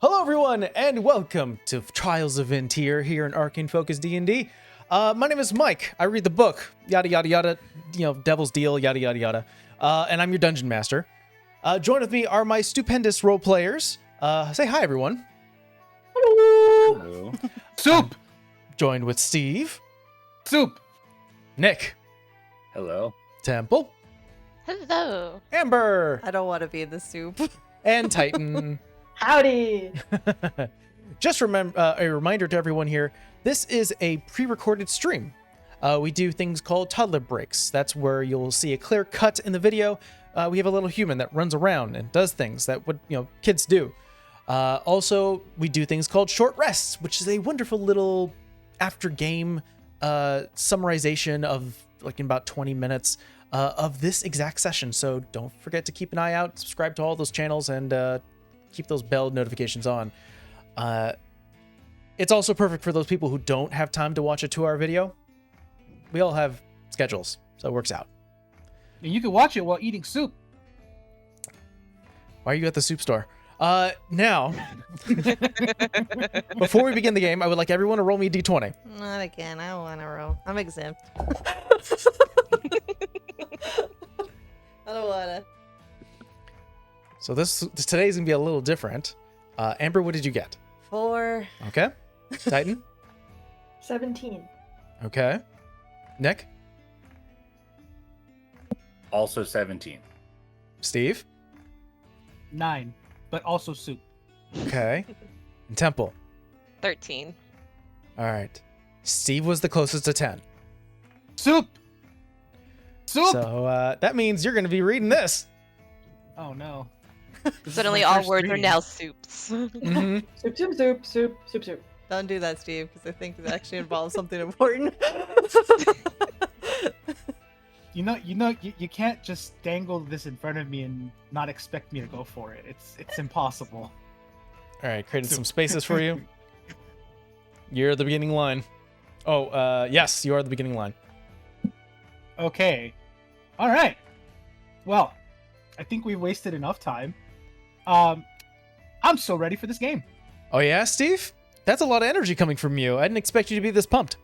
Hello everyone, and welcome to Trials of VinTear here in Arcane Focus D&D. My name is Mike. I read the book, yada yada yada, Devil's Deal, yada yada yada. And I'm your Dungeon Master. Join with me are my stupendous role players. Say hi everyone. Hello. Soup! Joined with Steve. Soup! Nick. Hello. Temple. Hello. Amber. I don't want to be in the soup. And Titan. Howdy! Just remember a reminder to everyone here, this is a pre-recorded stream. We do things called toddler breaks. That's where you'll see a clear cut in the video. We have a little human that runs around and does things that kids do. Also, we do things called short rests, which is a wonderful little after game summarization of in about 20 minutes of this exact session. So don't forget to keep an eye out, subscribe to all those channels, and keep those bell notifications on. It's also perfect for those people who don't have time to watch a 2-hour video. We all have schedules, so it works out. And you can watch it while eating soup. Why are you at the soup store? Now, before we begin the game, I would like everyone to roll me a d20. Not again. I don't want to roll. I'm exempt. I don't want to. So today's gonna be a little different. Amber, what did you get? 4. Okay. Titan? 17. Okay. Nick? Also 17. Steve? 9, but also soup. Okay. And Temple? 13. All right. Steve was the closest to 10. Soup! Soup! So that means you're gonna be reading this. Oh no. This is Suddenly my all first words are reading. now soups. Mm-hmm. Soup, soup, soup, soup, soup, soup. Don't do that, Steve, because I think it actually involves something important. You can't just dangle this in front of me and not expect me to go for it. It's impossible. All right, created some spaces for you. You're the beginning line. Oh, yes, you are the beginning line. Okay. All right. Well, I think we've wasted enough time. I'm so ready for this game. Oh yeah, Steve? That's a lot of energy coming from you. I didn't expect you to be this pumped.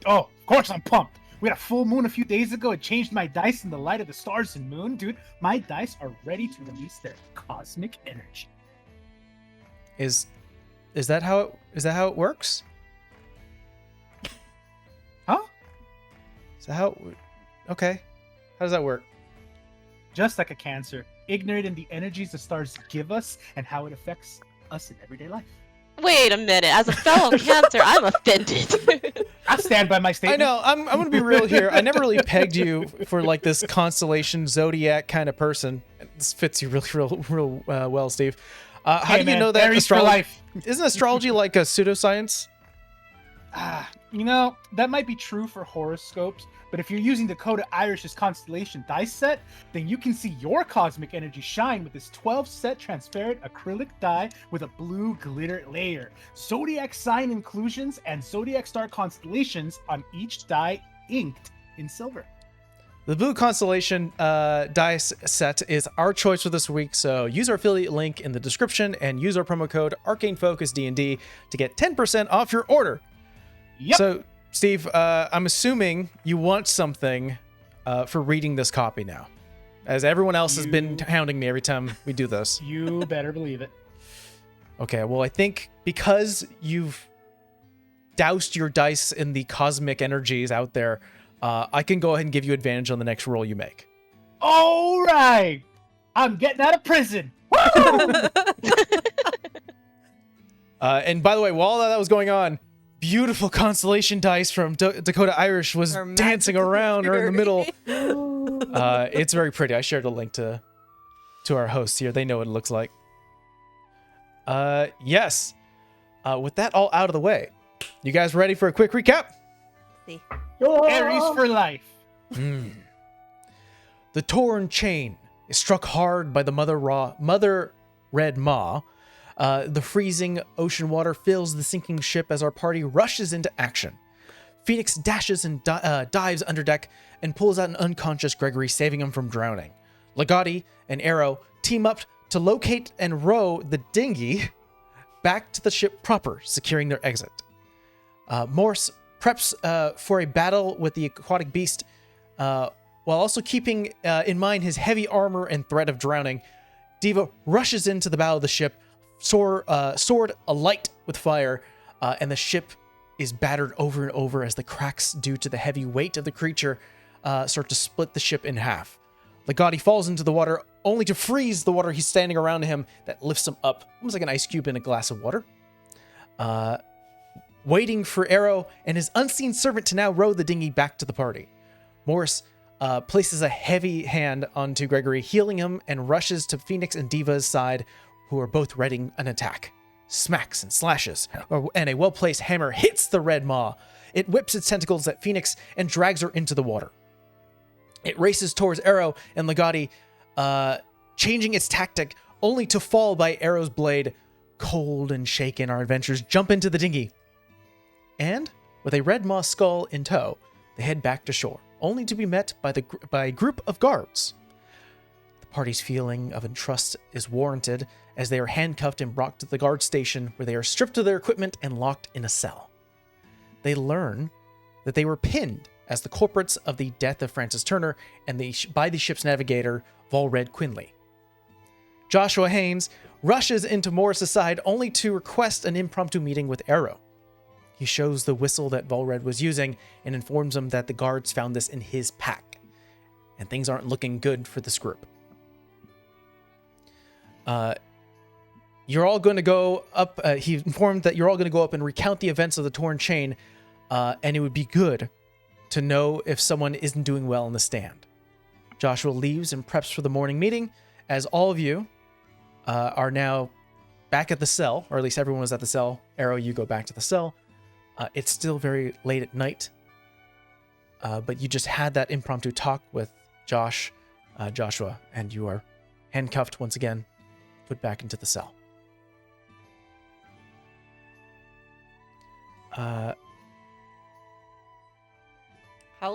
Oh, of course I'm pumped. We had a full moon a few days ago. It changed my dice in the light of the stars and moon. Dude, my dice are ready to release their cosmic energy. Is that how it works? Huh? Is that how? Okay. How does that work? Just like a cancer, ignorant in the energies the stars give us and how it affects us in everyday life. Wait a minute. As a fellow Cancer, I'm offended. I stand by my I statement. know. I'm gonna be real here. I never really pegged you for this constellation zodiac kind of person. This fits you real well, Steve. How Hey, do you man, know that Aries for astrology? life. Isn't astrology like a pseudoscience? That might be true for horoscopes, but if you're using Dakota Irish's constellation dice set, then you can see your cosmic energy shine with this 12-set transparent acrylic die with a blue glitter layer, zodiac sign inclusions, and zodiac star constellations on each die inked in silver. The blue constellation dice set is our choice for this week, so use our affiliate link in the description and use our promo code ArcaneFocusDND to get 10% off your order. Yep. So, Steve, I'm assuming you want something for reading this copy now, as everyone else has been hounding me every time we do this. You better believe it. Okay, well, I think because you've doused your dice in the cosmic energies out there, I can go ahead and give you advantage on the next roll you make. All right. I'm getting out of prison. And by the way, while that was going on, beautiful constellation dice from Dakota Irish was Her dancing magical around or in the middle. Ooh. It's very pretty. I shared a link to our hosts here. They know what it looks like. Yes. With that all out of the way, you guys ready for a quick recap? Aries for life. The torn chain is struck hard by the mother red maw. The freezing ocean water fills the sinking ship as our party rushes into action. Phoenix dashes and dives under deck and pulls out an unconscious Gregory, saving him from drowning. Legati and Arrow team up to locate and row the dinghy back to the ship proper, securing their exit. Morse preps for a battle with the aquatic beast, while also keeping in mind his heavy armor and threat of drowning. Diva rushes into the bow of the ship, sword alight with fire, and the ship is battered over and over as the cracks due to the heavy weight of the creature start to split the ship in half. Legati falls into the water, only to freeze the water he's standing around him that lifts him up, almost like an ice cube in a glass of water. Waiting for Arrow and his unseen servant to now row the dinghy back to the party. Morris places a heavy hand onto Gregory, healing him, and rushes to Phoenix and Diva's side, who are both readying an attack. Smacks and slashes, and a well-placed hammer hits the red maw. It whips its tentacles at Phoenix and drags her into the water. It races towards Arrow and Legati, changing its tactic, only to fall by Arrow's blade. Cold and shaken, our adventurers jump into the dinghy. And, with a red maw skull in tow, they head back to shore, only to be met by a group of guards. The party's feeling of entrust is warranted, as they are handcuffed and brought to the guard station, where they are stripped of their equipment and locked in a cell. They learn that they were pinned as the culprits of the death of Francis Turner and by the ship's navigator, Volred Quinley. Joshua Haynes rushes into Morris's side, only to request an impromptu meeting with Arrow. He shows the whistle that Volred was using and informs him that the guards found this in his pack, and things aren't looking good for this group. You're all going to go up. He informed that you're all going to go up and recount the events of the torn chain, and it would be good to know if someone isn't doing well in the stand. Joshua leaves and preps for the morning meeting, as all of you are now back at the cell, or at least everyone was at the cell. Arrow, you go back to the cell. It's still very late at night, but you just had that impromptu talk with Joshua, and you are handcuffed once again, put back into the cell.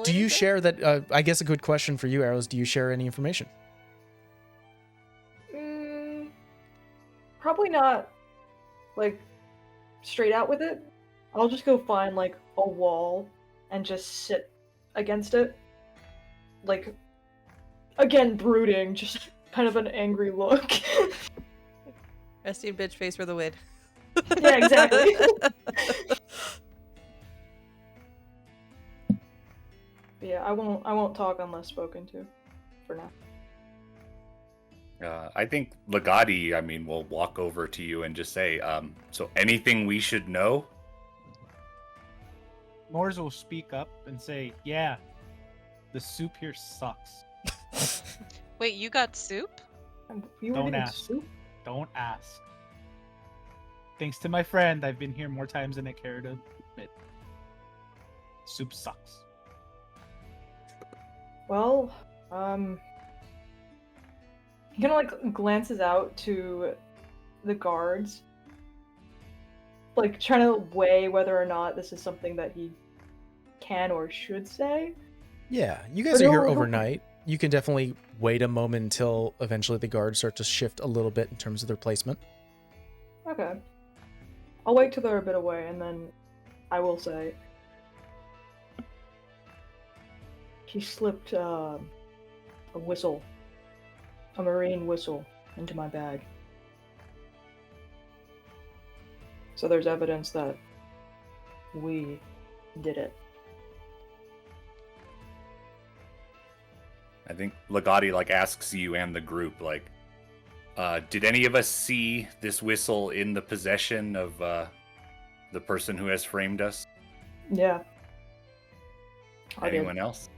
Do you share that? I guess a good question for you, Arrows. Do you share any information? Probably not, like, straight out with it. I'll just go find, like, a wall and just sit against it. Like, again, brooding, just kind of an angry look. Resting bitch face for the win. Yeah, exactly. Yeah, I won't talk unless spoken to, for now. I think Legati, will walk over to you and just say, so anything we should know? Mors will speak up and say, yeah, the soup here sucks. Wait, you got soup? You were Don't getting ask. soup? Don't ask. Thanks to my friend, I've been here more times than I care to admit. Soup sucks. Well, he kind of like glances out to the guards, like trying to weigh whether or not this is something that he can or should say. Yeah, you guys are here overnight. You can definitely wait a moment until eventually the guards start to shift a little bit in terms of their placement. Okay. I'll wait till they're a bit away, and then I will say he slipped a whistle, a marine whistle, into my bag. So there's evidence that we did it. I think Legati asks you and the group, did any of us see this whistle in the possession of the person who has framed us? Yeah. Anyone else?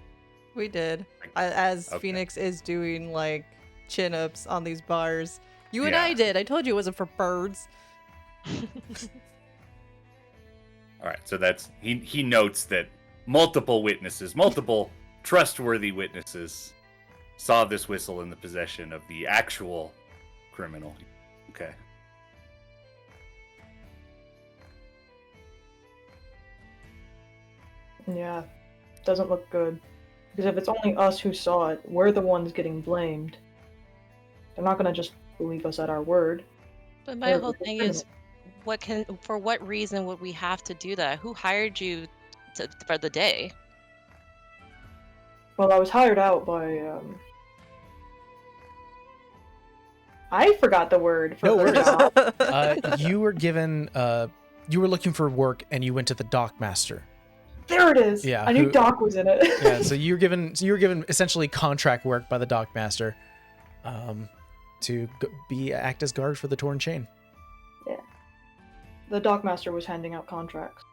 We did. As Okay. Phoenix is doing chin-ups on these bars. You and I did. I told you it wasn't for birds. All right, so that's he notes that multiple trustworthy witnesses saw this whistle in the possession of the actual criminal. Okay. Yeah. Doesn't look good. Because if it's only us who saw it, we're the ones getting blamed. They're not gonna just believe us at our word. But my whole thing is, for what reason would we have to do that? Who hired you for the day? Well, I was hired out by, I forgot the word for No the worries. job. You were given. You were looking for work, and you went to the dockmaster. There it is. Yeah, I knew who- Doc was in it. Yeah, so you were given essentially contract work by the dockmaster, to act as guard for the torn chain. The Dockmaster was handing out contracts,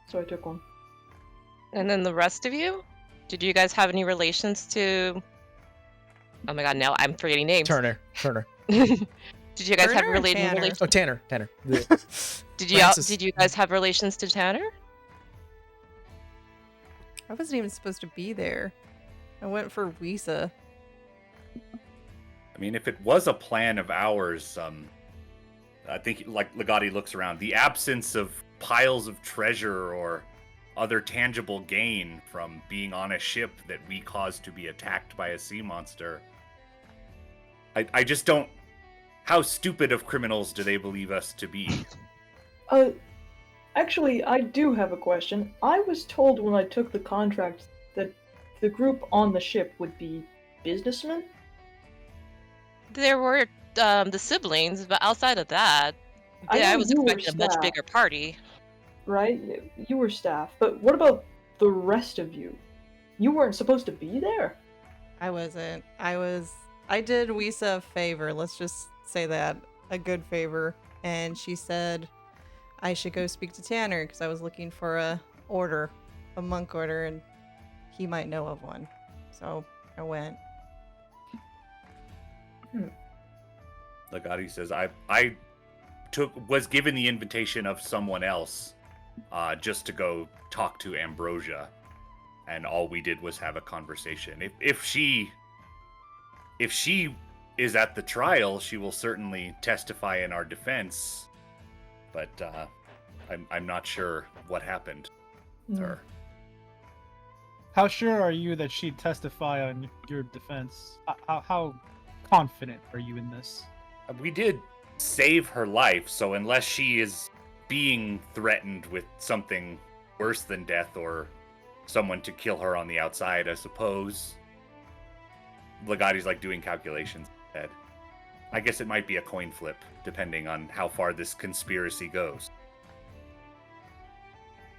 so I took one. And then the rest of you? Did you guys have any relations to... Oh my god, now I'm forgetting names. Turner. Did you guys have Turner or Tanner? relations? Oh, Tanner. Did you Francis. did you guys have relations to Tanner? I wasn't even supposed to be there. I went for Wisa. I mean, if it was a plan of ours, I think, like Legati looks around, the absence of piles of treasure or other tangible gain from being on a ship that we caused to be attacked by a sea monster. I just don't... How stupid of criminals do they believe us to be? Actually, I do have a question. I was told when I took the contract that the group on the ship would be businessmen? There were the siblings, but outside of that, I yeah, I know was you were expecting a much staff. bigger party. Right? You were staff, but what about the rest of you? You weren't supposed to be there? I wasn't. I did Wisa a favor. Let's just say that. A good favor. And she said I should go speak to Tanner because I was looking for a monk order, and he might know of one. So I went. Legati says, I was given the invitation of someone else just to go talk to Ambrosia, and all we did was have a conversation. If she is at the trial, she will certainly testify in our defense, but I'm not sure what happened to her. How sure are you that she'd testify on your defense? How confident are you in this? We did save her life, so unless she is being threatened with something worse than death or someone to kill her on the outside, I suppose. Legati's like doing calculations in his head. I guess it might be a coin flip, depending on how far this conspiracy goes.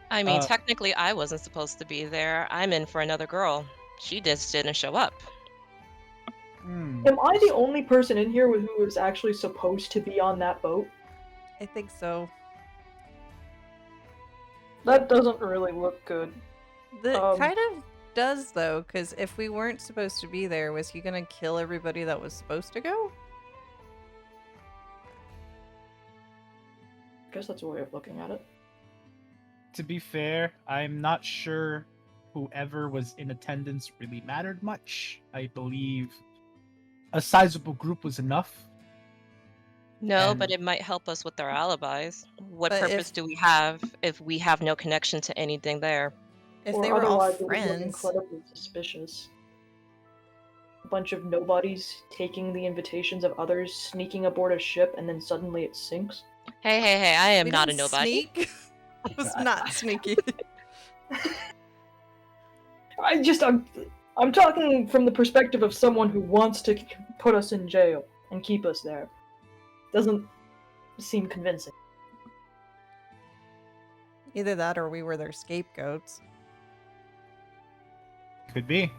I mean, technically, I wasn't supposed to be there. I'm in for another girl. She just didn't show up. Hmm. Am I the only person in here who was actually supposed to be on that boat? I think so. That doesn't really look good. That kind of does, though, because if we weren't supposed to be there, was he gonna kill everybody that was supposed to go? I guess that's a way of looking at it. To be fair, I'm not sure whoever was in attendance really mattered much. I believe a sizable group was enough. No, And- but it might help us with our alibis. What But purpose do we have if we have no connection to anything there? If Or they were all otherwise it would look friends, incredibly suspicious. A bunch of nobodies taking the invitations of others, sneaking aboard a ship, and then suddenly it sinks. Hey, I am we not a didn't nobody. Sneak. It was not sneaky. I'm talking from the perspective of someone who wants to put us in jail and keep us there. Doesn't seem convincing. Either that or we were their scapegoats. Could be.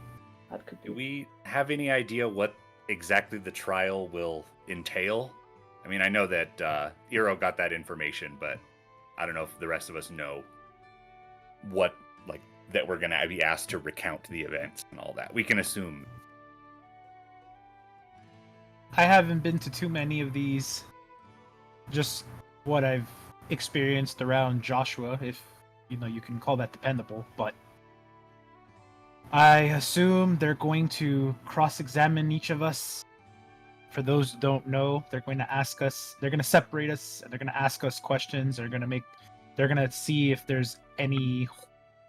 That could be. Do we have any idea what exactly the trial will entail? I mean, I know that Eero got that information, but I don't know if the rest of us know what, like, that we're going to be asked to recount the events and all that. We can assume. I haven't been to too many of these. Just what I've experienced around Joshua, if you can call that dependable, but I assume they're going to cross-examine each of us. For those who don't know, they're going to separate us, and they're going to ask us questions. They're going to see if there's any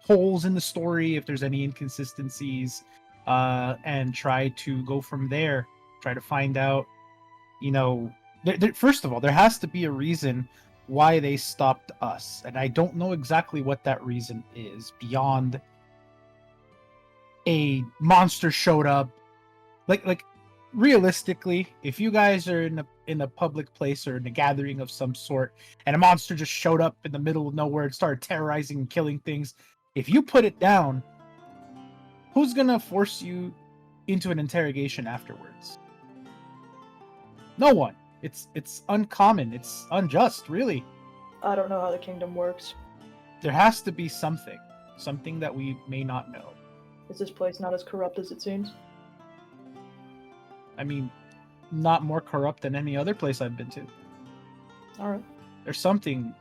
holes in the story, if there's any inconsistencies, and try to go from there. Try to find out, first of all, there has to be a reason why they stopped us, and I don't know exactly what that reason is beyond a monster showed up. Like realistically, if you guys are in a public place or in a gathering of some sort, and a monster just showed up in the middle of nowhere and started terrorizing and killing things, if you put it down, who's gonna force you into an interrogation afterwards? No one. It's uncommon. It's unjust, really. I don't know how the kingdom works. There has to be something that we may not know. Is this place not as corrupt as it seems? I mean, not more corrupt than any other place I've been to. Alright. There's something.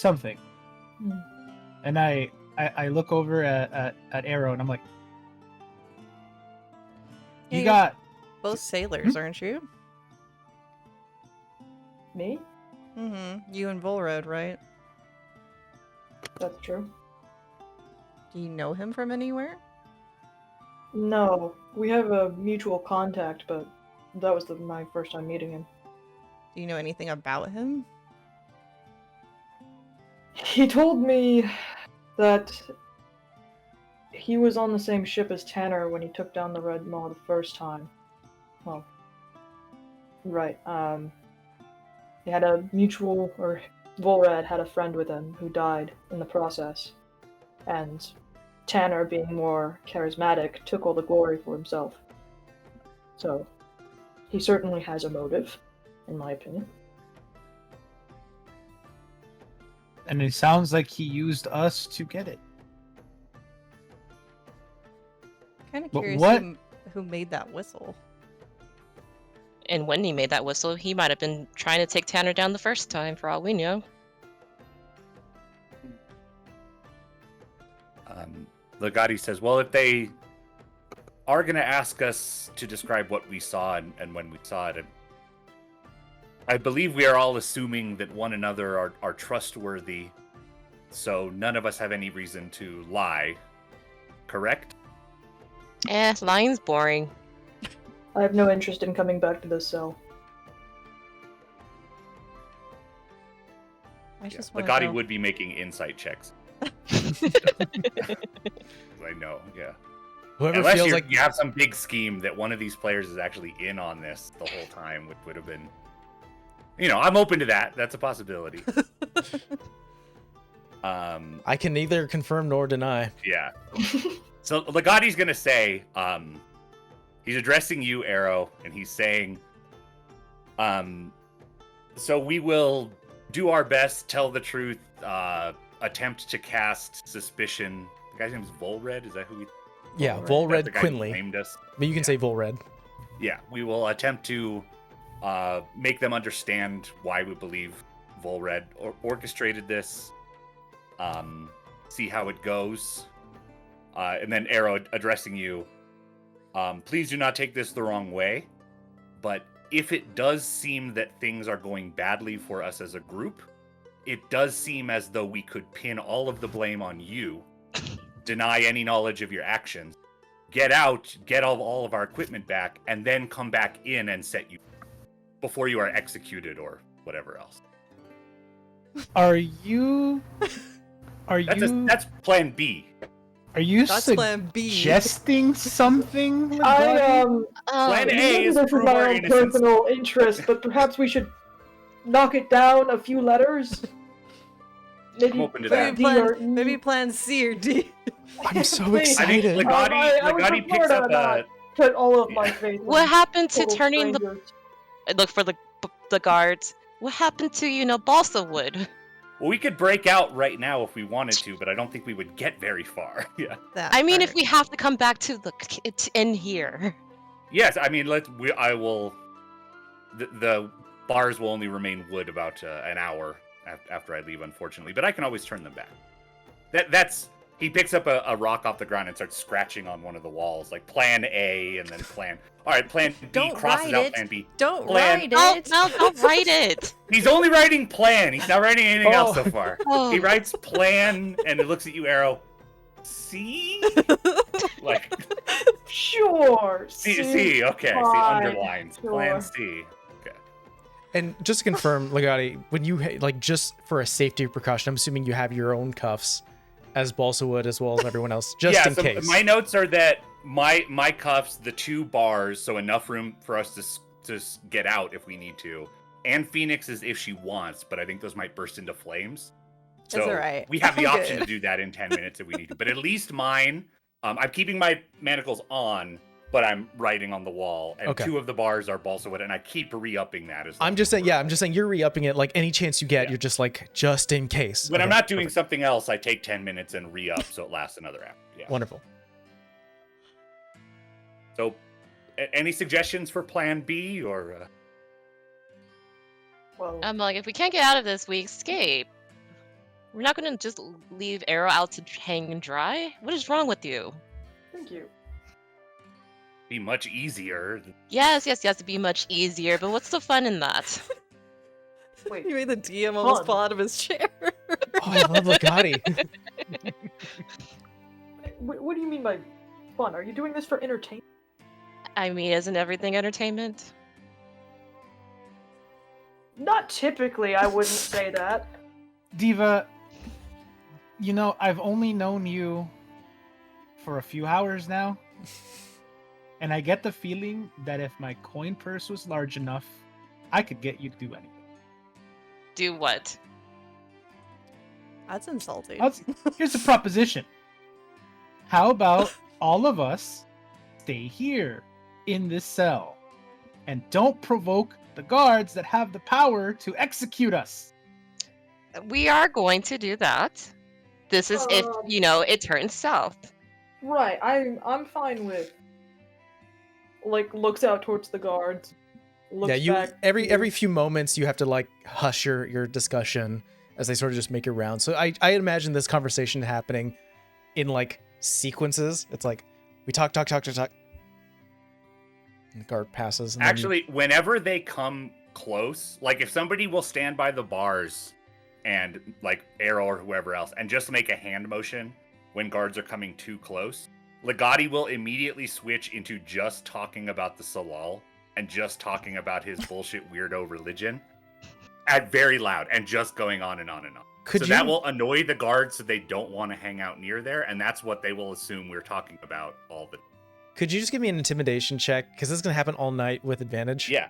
Hmm. And I look over at Arrow and I'm like, Yeah, you you're got both sailors, aren't you? Me? Mm-hmm. You and Volrod, right? That's true. Do you know him from anywhere? No, we have a mutual contact, but that was my first time meeting him. Do you know anything about him? He told me that he was on the same ship as Tanner when he took down the Red Maw the first time. Well, right. He had a mutual, or Volrad had a friend with him who died in the process. And Tanner, being more charismatic, took all the glory for himself. So, he certainly has a motive, in my opinion. and it sounds like he used us to get it. Kind of But curious what- who made that whistle. And when he made that whistle, he might have been trying to take Tanner down the first time, for all we know. Legati says, well, if they are going to ask us to describe what we saw and when we saw it, I believe we are all assuming that one another are trustworthy, so none of us have any reason to lie. Correct? Lying's boring. I have no interest in coming back to this cell. I Yeah. just want Legati to know. would be making insight checks. I know, yeah. Whoever Unless feels you like you have some big scheme that one of these players is actually in on this the whole time, which would have been... You know, I'm open to that. That's a possibility. I can neither confirm nor deny. Yeah. So Legati's gonna say, he's addressing you, Arrow, and he's saying, so we will do our best, tell the truth, attempt to cast suspicion. The guy's name is Volred, is that who we... Yeah, That's Volred the guy who Quinley. named us. But you can say Volred. Yeah, we will attempt to make them understand why we believe Volred orchestrated this. See how it goes. And then Arrow addressing you. Please do not take this the wrong way, but if it does seem that things are going badly for us as a group, it does seem as though we could pin all of the blame on you, deny any knowledge of your actions, get out, get all of our equipment back, and then come back in and set you before you are executed or whatever else. Are you That's plan B. are you That's plan B. suggesting something? I Plan A maybe is this is prove my our own innocence. personal interest, but perhaps we should knock it down a few letters. Maybe I'm open to that. Maybe maybe plan C or D. I'm so Please. I think excited. I would Legati prefer picks to up not put all of my faith. What in happened to total turning strangers. look for the guards? What happened to balsa wood? Well, we could break out right now if we wanted to, but I don't think we would get very far. Yeah. That I mean, part. if we have to come back to in here. Yes, I mean, I will. The bars will only remain wood about an hour after I leave, unfortunately, but I can always turn them back. That's. He picks up a rock off the ground and starts scratching on one of the walls, like plan A, and then plan. All right, plan B Don't crosses write out it. plan B. Don't Plan- write Oh, it. no, don't write it. He's only writing plan. He's not writing anything else so far. Oh. He writes plan, and it looks at you, Arrow. C? Like, Sure. C, okay. See, fine, underlines. sure. Plan C. Okay. And just to confirm, Legati, when you like just for a safety precaution, I'm assuming you have your own cuffs, as Balsa would, as well as everyone else, just in case. My notes are that my cuffs, the 2 bars, so enough room for us to get out if we need to, and Phoenix's if she wants, but I think those might burst into flames. So It's all right. we have the I'm option good. to do that in 10 minutes if we need to. But at least mine, I'm keeping my manacles on, but I'm writing on the wall, and Okay. 2 of the bars are balsa wood, and I keep re-upping that. I'm just saying you're re-upping it. Like any chance you get, Yeah. you're just like, just in case. When I'm Okay, not doing perfect. something else, I take 10 minutes and re-up so it lasts another hour. Yeah. Wonderful. So, any suggestions for Plan B or? Well, I'm like, if we can't get out of this, we escape. We're not gonna just leave Arrow out to hang and dry. What is wrong with you? thank you. Be much easier. Yes, it'd be much easier, but what's the fun in that? Wait, You made the DM almost Fun. fall out of his chair. Oh, I love Legati. what do you mean by fun? Are you doing this for entertainment? I mean, isn't everything entertainment? Not typically, I wouldn't say that. Diva, you know, I've only known you for a few hours now. And I get the feeling that if my coin purse was large enough, I could get you to do anything. Do what? That's insulting. Here's a proposition. How about all of us stay here in this cell and don't provoke the guards that have the power to execute us? We are going to do that. This is if, Um, it turns south. Right, I'm fine with. Like, looks out towards the guards. Looks Yeah, you back. every few moments you have to like hush your discussion as they sort of just make it round. So I imagine this conversation happening in like sequences. It's like we talk. And the guard passes. And then you- Actually, whenever they come close, like if somebody will stand by the bars and like Arrow or whoever else and just make a hand motion when guards are coming too close, Legati will immediately switch into just talking about the Salal and just talking about his bullshit weirdo religion at very loud and just going on and on and on. Could So you? that will annoy the guards so they don't want to hang out near there, and that's what they will assume we're talking about all the Could you just give me an intimidation check? Because this is gonna happen all night with advantage. Yeah.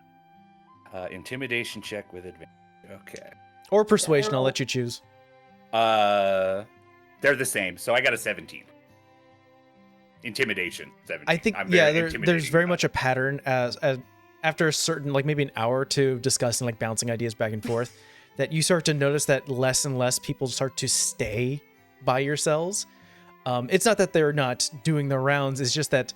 Intimidation check with advantage. Okay. Or persuasion. I'll let you choose. They're the same. So I got a 17. Intimidation 17. I think I'm yeah, very there's intimidating very about much a pattern as after a certain like maybe an hour or two discussing like bouncing ideas back and forth that you start to notice that less and less people start to stay by your cells. It's not that they're not doing the rounds, it's just that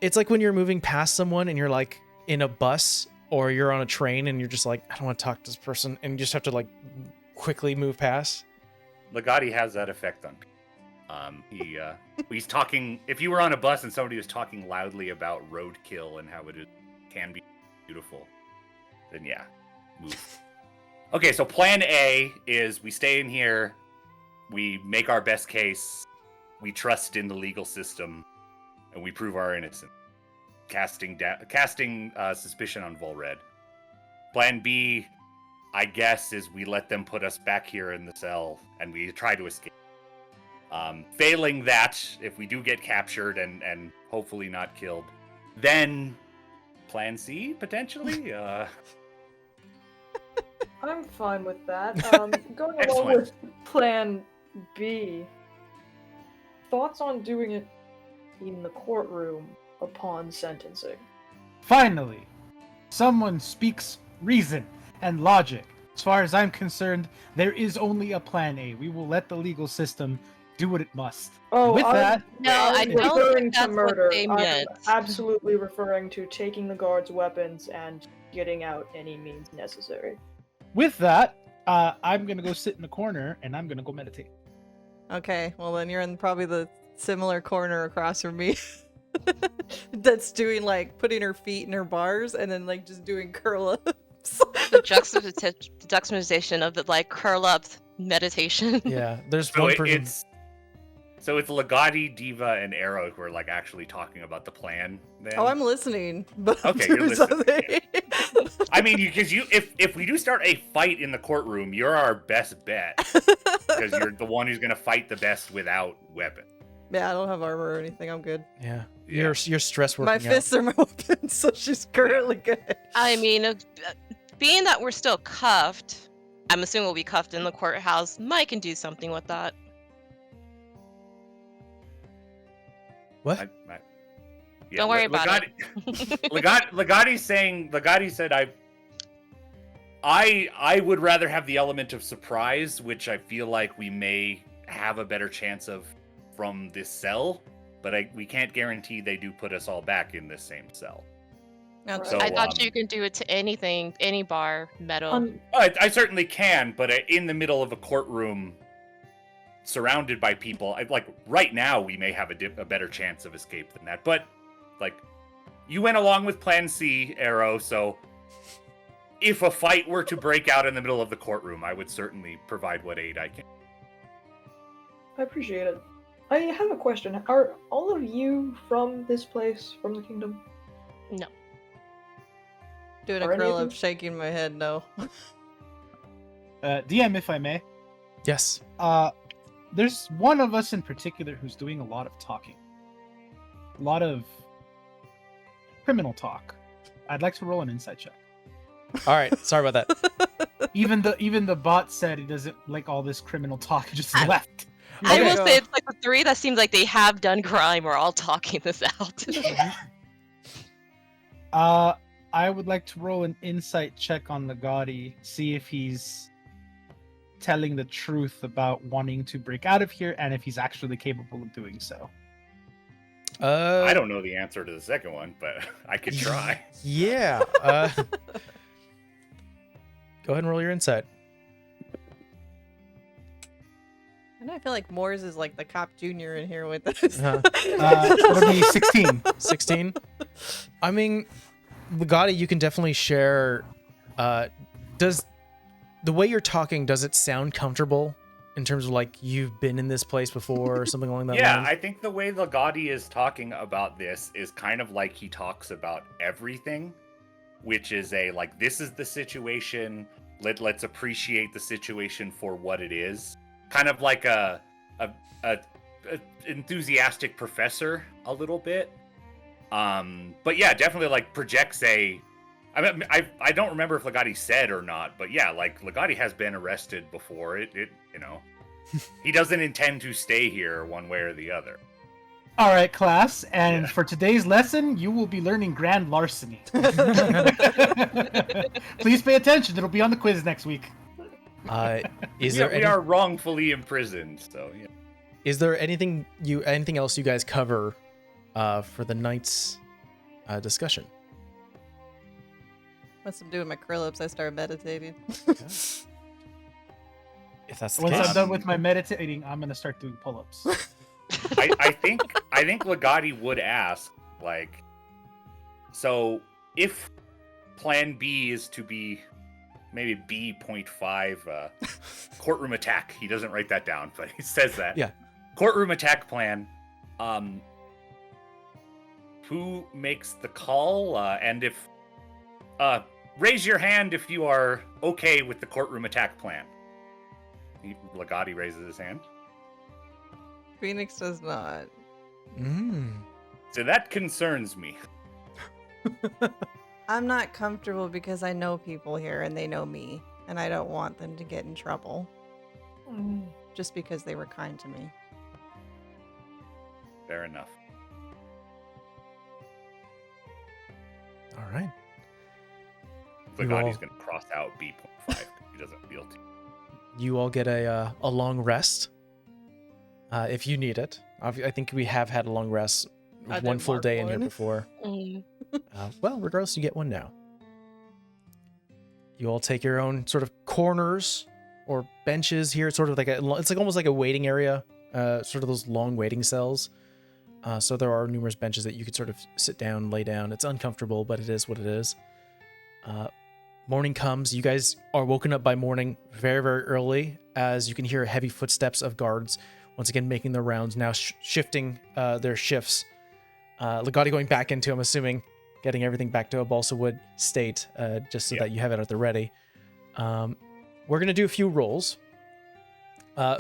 it's like when you're moving past someone and you're like in a bus or you're on a train and you're just like, I don't want to talk to this person, and you just have to like quickly move past. Legati has that effect on people. He's talking. If you were on a bus and somebody was talking loudly about roadkill and how it can be beautiful, then yeah, move. Okay, so plan A is we stay in here, we make our best case, we trust in the legal system, and we prove our innocence, casting suspicion on Volred. Plan B, I guess, is we let them put us back here in the cell and we try to escape. Failing that, if we do get captured and hopefully not killed, then Plan C, potentially? I'm fine with that. Going along Excellent. with Plan B. Thoughts on doing it in the courtroom upon sentencing? Finally, someone speaks reason and logic. As far as I'm concerned, there is only a plan A. We will let the legal system do what it must. Oh, With that, No, I I'm don't referring think to that's murder. what they I'm meant. absolutely referring to taking the guards' weapons and getting out any means necessary. with that, I'm gonna go sit in the corner and I'm gonna go meditate. Okay, well then you're in probably the similar corner across from me. That's doing like putting her feet in her bars and then like just doing curl ups. The juxtaposition of the like curl up meditation. Yeah, there's So one person. So it's Legati, Diva, and Arrow who are like actually talking about the plan. Then. Oh, I'm listening. But I'm Okay, you're doing listening, something. I mean, because if we do start a fight in the courtroom, you're our best bet because you're the one who's gonna fight the best without weapon. Yeah, I don't have armor or anything. I'm good. Yeah. Yeah. You're stress working My out. fists are my weapons, so she's currently good. I mean, being that we're still cuffed, I'm assuming we'll be cuffed in the courthouse. Mike can do something with that. What? Yeah, Don't worry about it. Legati said I would rather have the element of surprise, which I feel like we may have a better chance of from this cell, but we can't guarantee they do put us all back in this same cell. That's So, I thought you can do it to anything, any bar, metal. I certainly can, but in the middle of a courtroom, surrounded by people, like right now, we may have a better chance of escape than that. But like, you went along with Plan C, Arrow, so if a fight were to break out in the middle of the courtroom, I would certainly provide what aid I can. I appreciate it. I have a question. Are all of you from this place, from the kingdom? No. doing a Are any curl of up, them- shaking my head. No. DM, if I may. Yes. There's one of us in particular who's doing a lot of talking. A lot of criminal talk. I'd like to roll an insight check. All right. Sorry about that. Even the bot said he doesn't like all this criminal talk. He just left. I Okay. will say it's like the three that seems like they have done crime. We're all talking this out. I would like to roll an insight check on Legati, see if he's telling the truth about wanting to break out of here and if he's actually capable of doing so. I don't know the answer to the second one, but I could try. Yeah. Go ahead and roll your insight. And I feel like Moores is like the cop junior in here with us. It'll be 16. 16. I mean, Legati, you can definitely share. Does the way you're talking, does it sound comfortable in terms of like you've been in this place before or something along that Yeah, line? I think the way Legati is talking about this is kind of like he talks about everything, which is like, this is the situation. Let's appreciate the situation for what it is. Kind of like a enthusiastic professor a little bit. But yeah, definitely like projects I mean, I don't remember if Legati said or not, but yeah, like Legati has been arrested before. It you know, he doesn't intend to stay here one way or the other. All right, class. And Yeah. for today's lesson, you will be learning grand larceny. Please pay attention. It'll be on the quiz next week. Is Yeah, there we are wrongfully imprisoned, so yeah. is there anything else you guys cover for the night's discussion? Once I'm doing my curl ups, I start meditating. If that's the Once case. I'm done with my meditating, I'm gonna start doing pull-ups. I think Legati would ask, like, so if Plan B is to be maybe B.5 courtroom attack, he doesn't write that down, but he says that. Yeah. Courtroom attack plan. Who makes the call? And if raise your hand if you are okay with the courtroom attack plan. Legati raises his hand. Phoenix does not. So that concerns me. I'm not comfortable because I know people here and they know me, and I don't want them to get in trouble just because they were kind to me. Fair enough. All right. Legati's going to cross out B.5 because he doesn't feel too. You all get a long rest if you need it. I think we have had a long rest, I one did full mark day in here one. before. Mm. Well, regardless, you get one now. You all take your own sort of corners or benches here. It's sort of like it's like almost like a waiting area, sort of those long waiting cells. So there are numerous benches that you could sort of sit down, lay down. It's uncomfortable, but it is what it is. Morning comes. You guys are woken up by morning very, very early as you can hear heavy footsteps of guards once again making their rounds, now shifting their shifts. Legati going back into, I'm assuming, getting everything back to a balsa wood state, just so that you have it at the ready. We're going to do a few rolls.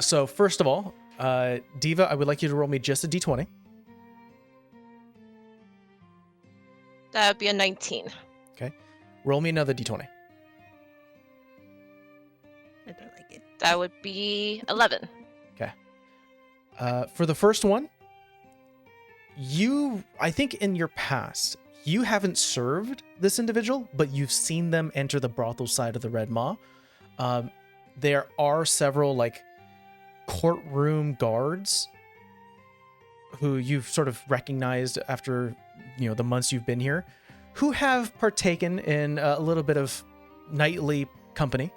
So first of all, Diva, I would like you to roll me just a d20. That would be a 19. Okay. Roll me another d20. I don't like it. That would be 11. Okay. For the first one, I think in your past, you haven't served this individual, but you've seen them enter the brothel side of the Red Maw. There are several, like, courtroom guards who you've sort of recognized after, the months you've been here, who have partaken in a little bit of nightly company.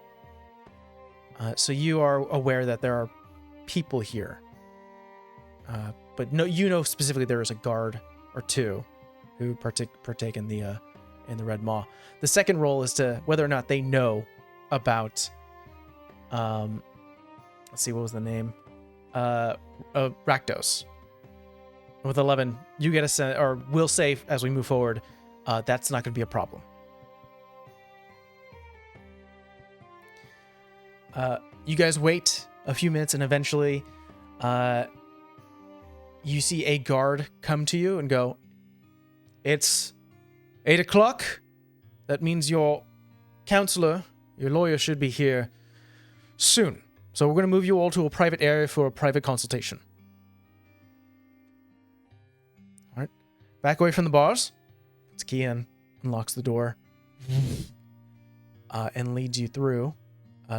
So you are aware that there are people here. But no, specifically there is a guard or two who partake in the Red Maw. The second roll is to whether or not they know about, let's see, what was the name? Rakdos. With 11, you get a sense, or we'll say as we move forward, that's not going to be a problem. You guys wait a few minutes, and eventually, you see a guard come to you and go, "It's 8 o'clock. That means your counselor, your lawyer, should be here soon. So we're going to move you all to a private area for a private consultation." All right. Back away from the bars. Puts a key in, unlocks the door, and leads you through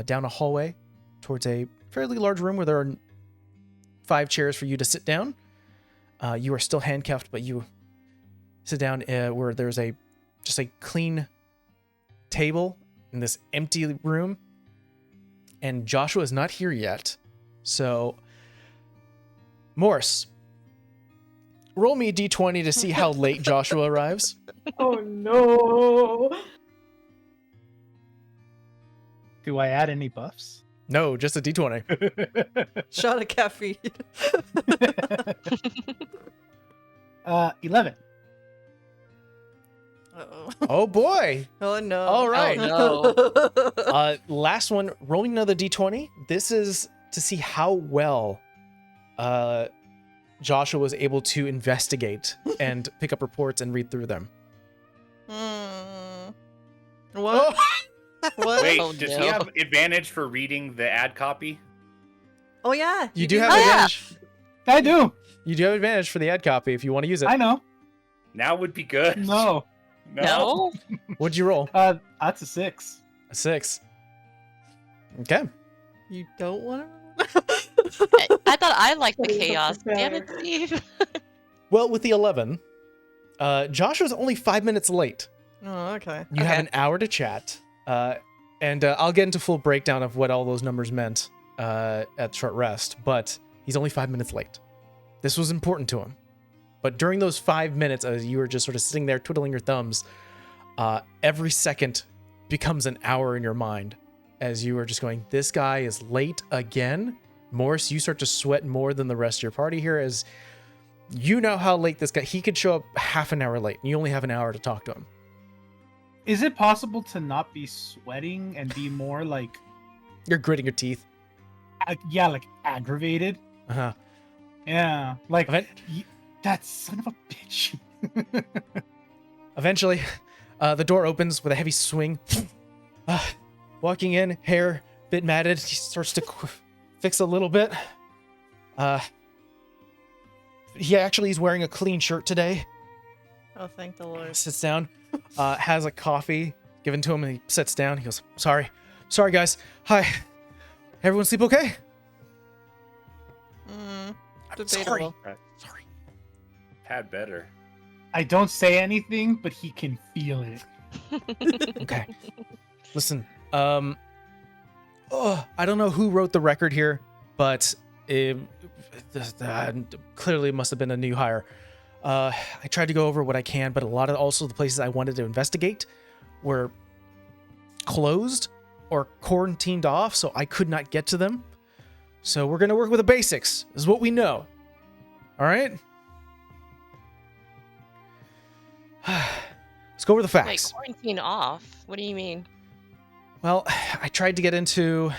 down a hallway towards a fairly large room where there are 5 chairs for you to sit down. You are still handcuffed, but you sit down where there's just a clean table in this empty room. And Joshua is not here yet. So, Morse, roll me a d20 to see how late Joshua arrives. Oh no. Do I add any buffs? No, just a d20. Shot of caffeine. 11. Uh-oh. Oh boy. Oh no. All right. Oh, no. Last one, rolling another d20. This is to see how well Joshua was able to investigate and pick up reports and read through them. What? What? Wait, Oh, does no. he have advantage for reading the ad copy? Oh yeah. You do have Oh, yeah. advantage. I do. You do have advantage for the ad copy if you want to use it. I know. Now would be good. No. No? What'd you roll? That's a 6. A 6. Okay. You don't want to. I thought I liked the Please, chaos. that's Damn it, Steve. Well, with the 11, Joshua's only 5 minutes late. Oh, okay. You have an hour to chat. And I'll get into full breakdown of what all those numbers meant at short rest, but he's only 5 minutes late. This was important to him. But during those 5 minutes, as you were just sort of sitting there twiddling your thumbs, every second becomes an hour in your mind as you were just going, this guy is late again. Morris, you start to sweat more than the rest of your party here as you know how late this guy, he could show up half an hour late and you only have an hour to talk to him. Is it possible to not be sweating and be more like, You're gritting your teeth. like aggravated? Uh-huh. Yeah, like Event- that son of a bitch. Eventually, the door opens with a heavy swing. Walking in, hair a bit matted, he starts to fix a little bit. He actually is wearing a clean shirt today. Oh, thank the Lord. Sits down, has a coffee given to him, and he sits down. He goes, sorry guys. Hi. Everyone sleep okay? I'm Debatable. Sorry. Had better. I don't say anything, but he can feel it. Okay. Listen, I don't know who wrote the record here, but it clearly must have been a new hire. I tried to go over what I can, but a lot of also the places I wanted to investigate were closed or quarantined off, so I could not get to them. So we're going to work with the basics. This is what we know. All right? Let's go over the Wait, facts. quarantine off? What do you mean? Well, I tried to get into...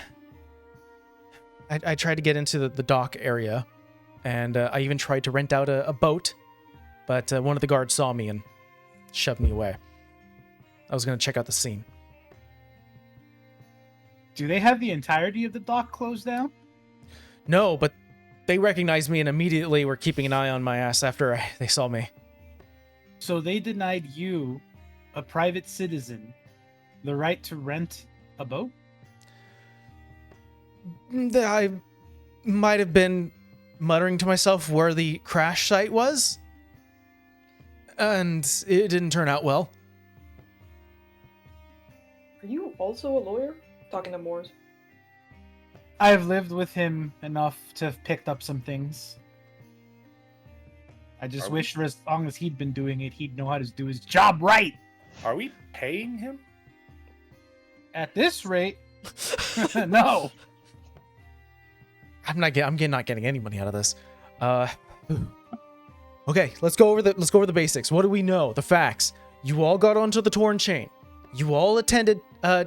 I tried to get into the dock area, and I even tried to rent out a boat, but one of the guards saw me and shoved me away. I was going to check out the scene. Do they have the entirety of the dock closed down? No, but they recognized me and immediately were keeping an eye on my ass after they saw me. So they denied you, a private citizen, the right to rent a boat? I might have been muttering to myself where the crash site was, and it didn't turn out well. Are you also a lawyer? Talking to Moors. I've lived with him enough to have picked up some things. I just wish as long as he'd been doing it, he'd know how to do his job right. Are we paying him? At this rate, no. I'm not getting any money out of this. Okay, let's go over the basics. What do we know? The facts. You all got onto the torn chain. You all attended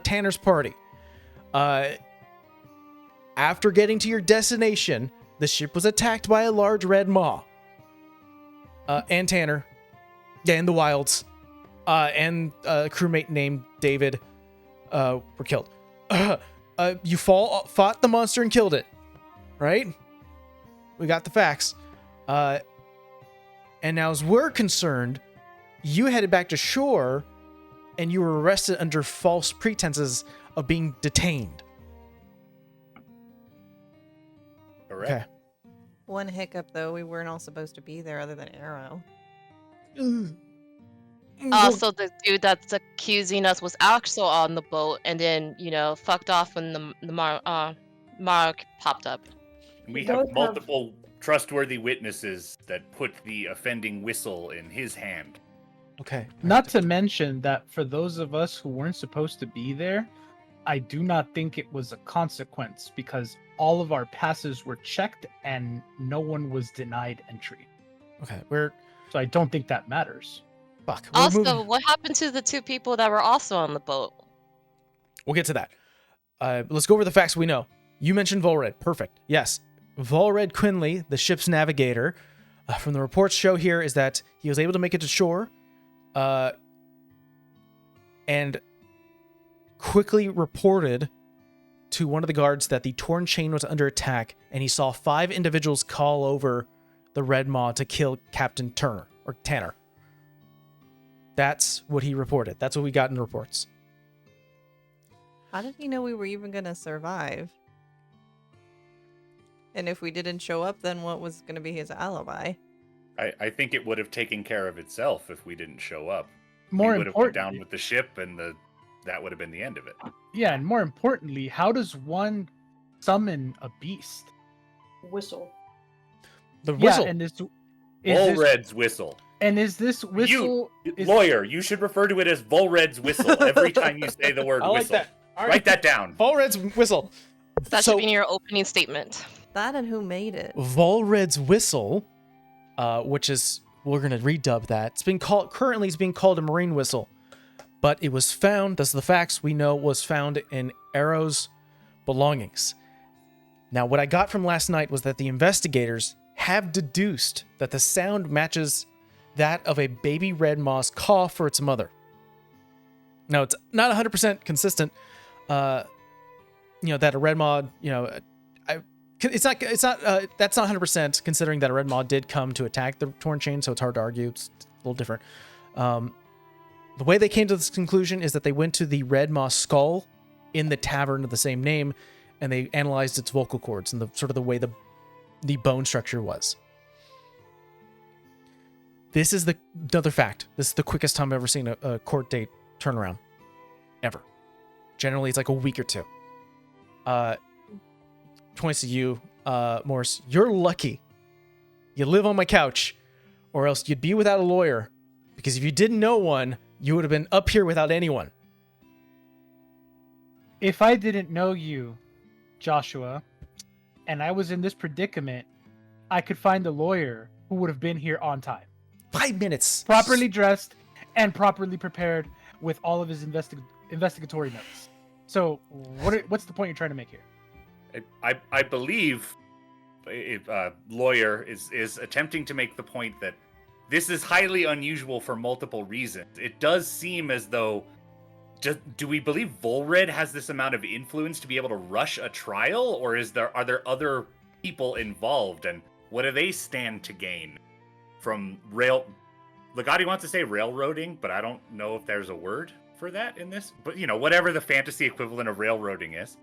Tanner's party. After getting to your destination, the ship was attacked by a large red maw. And Tanner, and the Wilds, and a crewmate named David were killed. You fought the monster and killed it, right? We got the facts. And now as we're concerned, you headed back to shore and you were arrested under false pretenses of being detained. Correct. Okay. One hiccup, though, we weren't all supposed to be there other than Arrow. So the dude that's accusing us was actually on the boat and then, fucked off when the Mark popped up. We have multiple trustworthy witnesses that put the offending whistle in his hand. Okay. Not to mention that for those of us who weren't supposed to be there, I do not think it was a consequence because all of our passes were checked and no one was denied entry. Okay, So I don't think that matters. fuck. We're Also, moving. what happened to the two people that were also on the boat? We'll get to that. Let's go over the facts we know. You mentioned Volred. Perfect. Yes. Volred Quinley, the ship's navigator, from the reports show here is that he was able to make it to shore and quickly reported to one of the guards that the torn chain was under attack, and he saw 5 individuals call over the Red Maw to kill Captain Tanner. That's what he reported. That's what we got in the reports. How did he know we were even going to survive? And if we didn't show up, then what was going to be his alibi? I think it would have taken care of itself if we didn't show up. More we would have been importantly, down with the ship, and that would have been the end of it. yeah, and more importantly, how does one summon a beast? Whistle. The whistle. Yeah, and Volred's whistle. And is this whistle? Lawyer, you should refer to it as Volred's whistle every time you say the word I like whistle. that. All right. Write that down. Volred's whistle. That should be in your opening statement. That and who made it? Volred's whistle, which is, we're going to redub that. Currently it's being called a marine whistle, but it was found, that's the facts we know, was found in Arrow's belongings. Now, what I got from last night was that the investigators have deduced that the sound matches that of a baby red maw's call for its mother. Now, it's not 100% consistent, that a red maw, that's not 100% considering that a red maw did come to attack the torn chain, so it's hard to argue. It's a little different. The way they came to this conclusion is that they went to the red maw skull in the tavern of the same name, and they analyzed its vocal cords and the way the bone structure was. This is another fact. This is the quickest time I've ever seen a court date turnaround. Ever. Generally, it's like a week or two. Points to you, Morris. You're lucky. You live on my couch, or else you'd be without a lawyer. Because if you didn't know one, you would have been up here without anyone. If I didn't know you, Joshua, and I was in this predicament, I could find a lawyer who would have been here on time, 5 minutes. properly dressed and properly prepared with all of his investigatory notes. So, what's the point you're trying to make here? I believe lawyer is attempting to make the point that this is highly unusual for multiple reasons. It does seem as though, do we believe Volred has this amount of influence to be able to rush a trial, or are there other people involved, and what do they stand to gain from Legati wants to say railroading, but I don't know if there's a word for that in this. But whatever the fantasy equivalent of railroading is.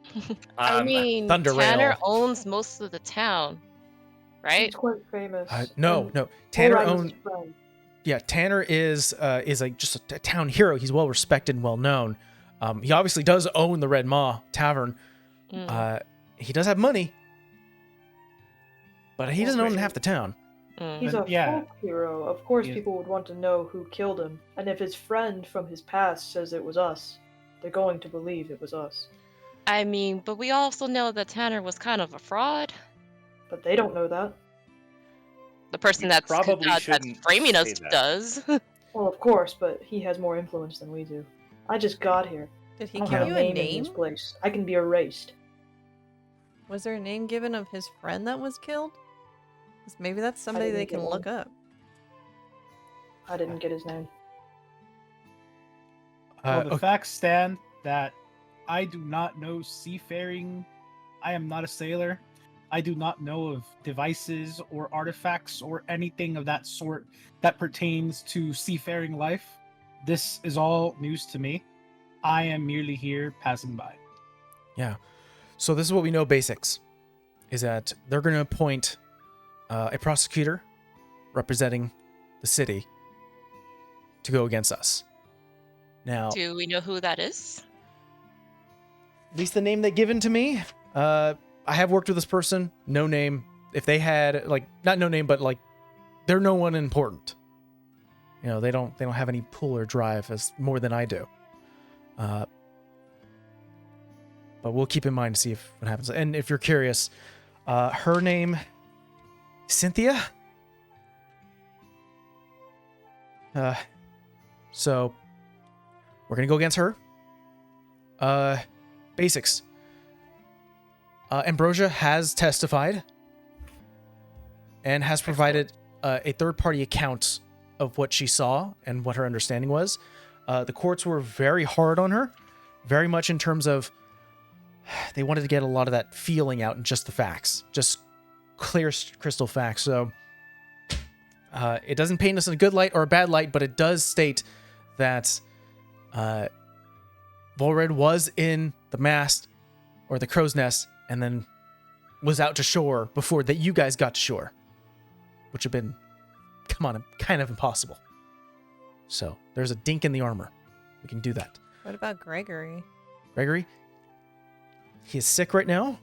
I mean, Thunder Tanner Rail. owns most of the town, right? He's quite famous. No. and Tanner Volred was owns. his friend. Yeah, Tanner is like just a town hero. He's well respected and well known. He obviously does own the Red Maw Tavern. He does have money, but he doesn't own half the town. He's a Yeah. folk hero. Of course, Yeah. people would want to know who killed him. And if his friend from his past says it was us, they're going to believe it was us. I mean, but we also know that Tanner was kind of a fraud. But they don't know that. The person We that's probably that's shouldn't framing us say that. does. Well, of course, but he has more influence than we do. I just got here. Did he I don't give have you a a name in name? this place. I can be erased. Was there a name given of his friend that was killed? 'Cause maybe that's somebody didn't they get can one. look up. I didn't get his name. Well, the Okay. facts stand that I do not know seafaring. I am not a sailor. I do not know of devices or artifacts or anything of that sort that pertains to seafaring life. This is all news to me. I am merely here passing by. So this is what we know basics, is that they're going to appoint a prosecutor representing the city to go against us. Now, Do we know who that is? at least the name they've given to me, I have worked with this person, no name. If they had, like, not no name, but like, they're no one important. They don't have any pull or drive as more than I do. But we'll keep in mind to see what happens. And if you're curious, her name, Cynthia. So we're gonna go against her. Basics. Ambrosia has testified and has provided a third-party account of what she saw and what her understanding was. The courts were very hard on her, very much in terms of they wanted to get a lot of that feeling out in just the facts, just clear crystal facts. So it doesn't paint us in a good light or a bad light, but it does state that Volred was in the mast or the crow's nest and then was out to shore before that you guys got to shore, which have been, come on, kind of impossible. So there's a dink in the armor. We can do that. What about Gregory? Gregory, he is sick right now,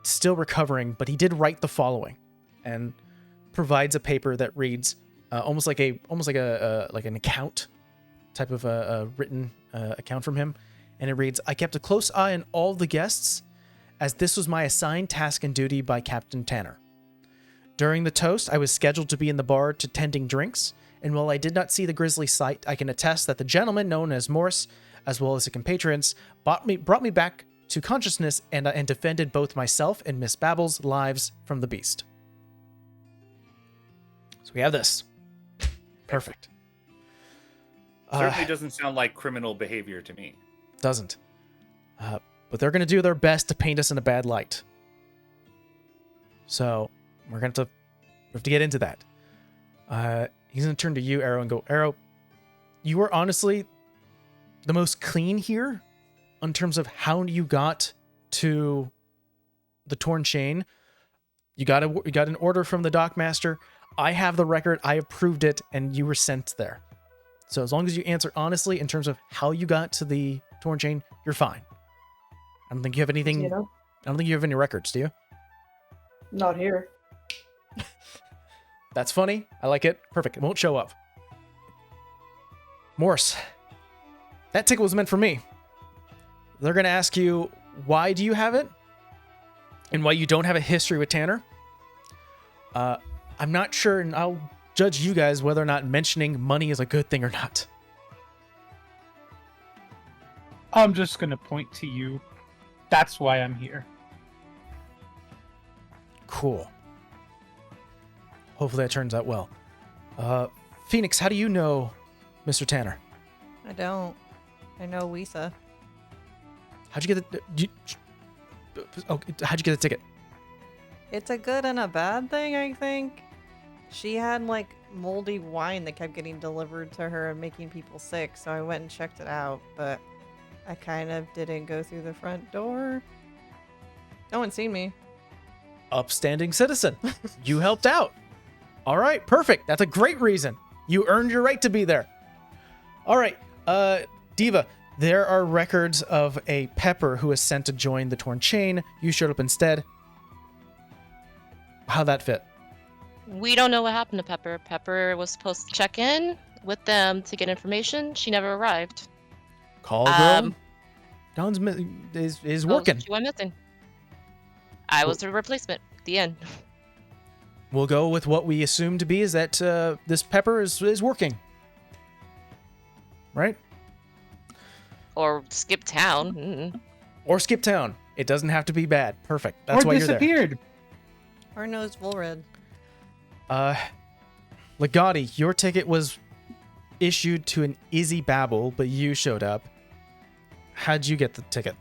still recovering, but he did write the following, and provides a paper that reads almost like an account type of a written account from him, and it reads: "I kept a close eye on all the guests, as this was my assigned task and duty by Captain Tanner. During the toast, I was scheduled to be in the bar to tending drinks, and while I did not see the grisly sight, I can attest that the gentleman known as Morris, as well as his compatriots, brought me back to consciousness and defended both myself and Miss Babble's lives from the beast." So we have this. Perfect. Certainly doesn't sound like criminal behavior to me. Doesn't. But they're going to do their best to paint us in a bad light. So we're going to have to get into that. He's going to turn to you, Arrow, and go, "Arrow, you are honestly the most clean here in terms of how you got to the torn chain. You got an order from the dockmaster. I have the record. I approved it, and you were sent there. So as long as you answer honestly in terms of how you got to the torn chain, you're fine. I don't think you have anything. You know? I don't think you have any records, do you? Not here. That's funny. I like it. Perfect. It won't show up. Morse, that tickle was meant for me. They're going to ask you, why do you have it? And while you don't have a history with Tanner, I'm not sure, and I'll judge you guys whether or not mentioning money is a good thing or not. I'm just gonna point to you. That's why I'm here. Cool. Hopefully that turns out well. Phoenix, how do you know Mr. Tanner? I don't. I know Wisa. How'd you get how'd you get the ticket? It's a good and a bad thing, I think. She had like moldy wine that kept getting delivered to her and making people sick, so I went and checked it out, but I kind of didn't go through the front door. No one's seen me. Upstanding citizen. You helped out. All right, perfect. That's a great reason. You earned your right to be there. All right, Diva, there are records of a Pepper who was sent to join the Torn Chain. You showed up instead. How'd that fit? We don't know what happened to Pepper. Pepper was supposed to check in with them to get information. She never arrived. Call girl. Dawn's is working. She went missing. I was the replacement. The end. We'll go with what we assume to be is that this Pepper is working. Right? Or skip town. Mm-mm. Or skip town. It doesn't have to be bad. Perfect. That's or why you're there. disappeared. Or knows Volred. Legati, your ticket was issued to an Izzy Babel, but you showed up. How'd you get the ticket?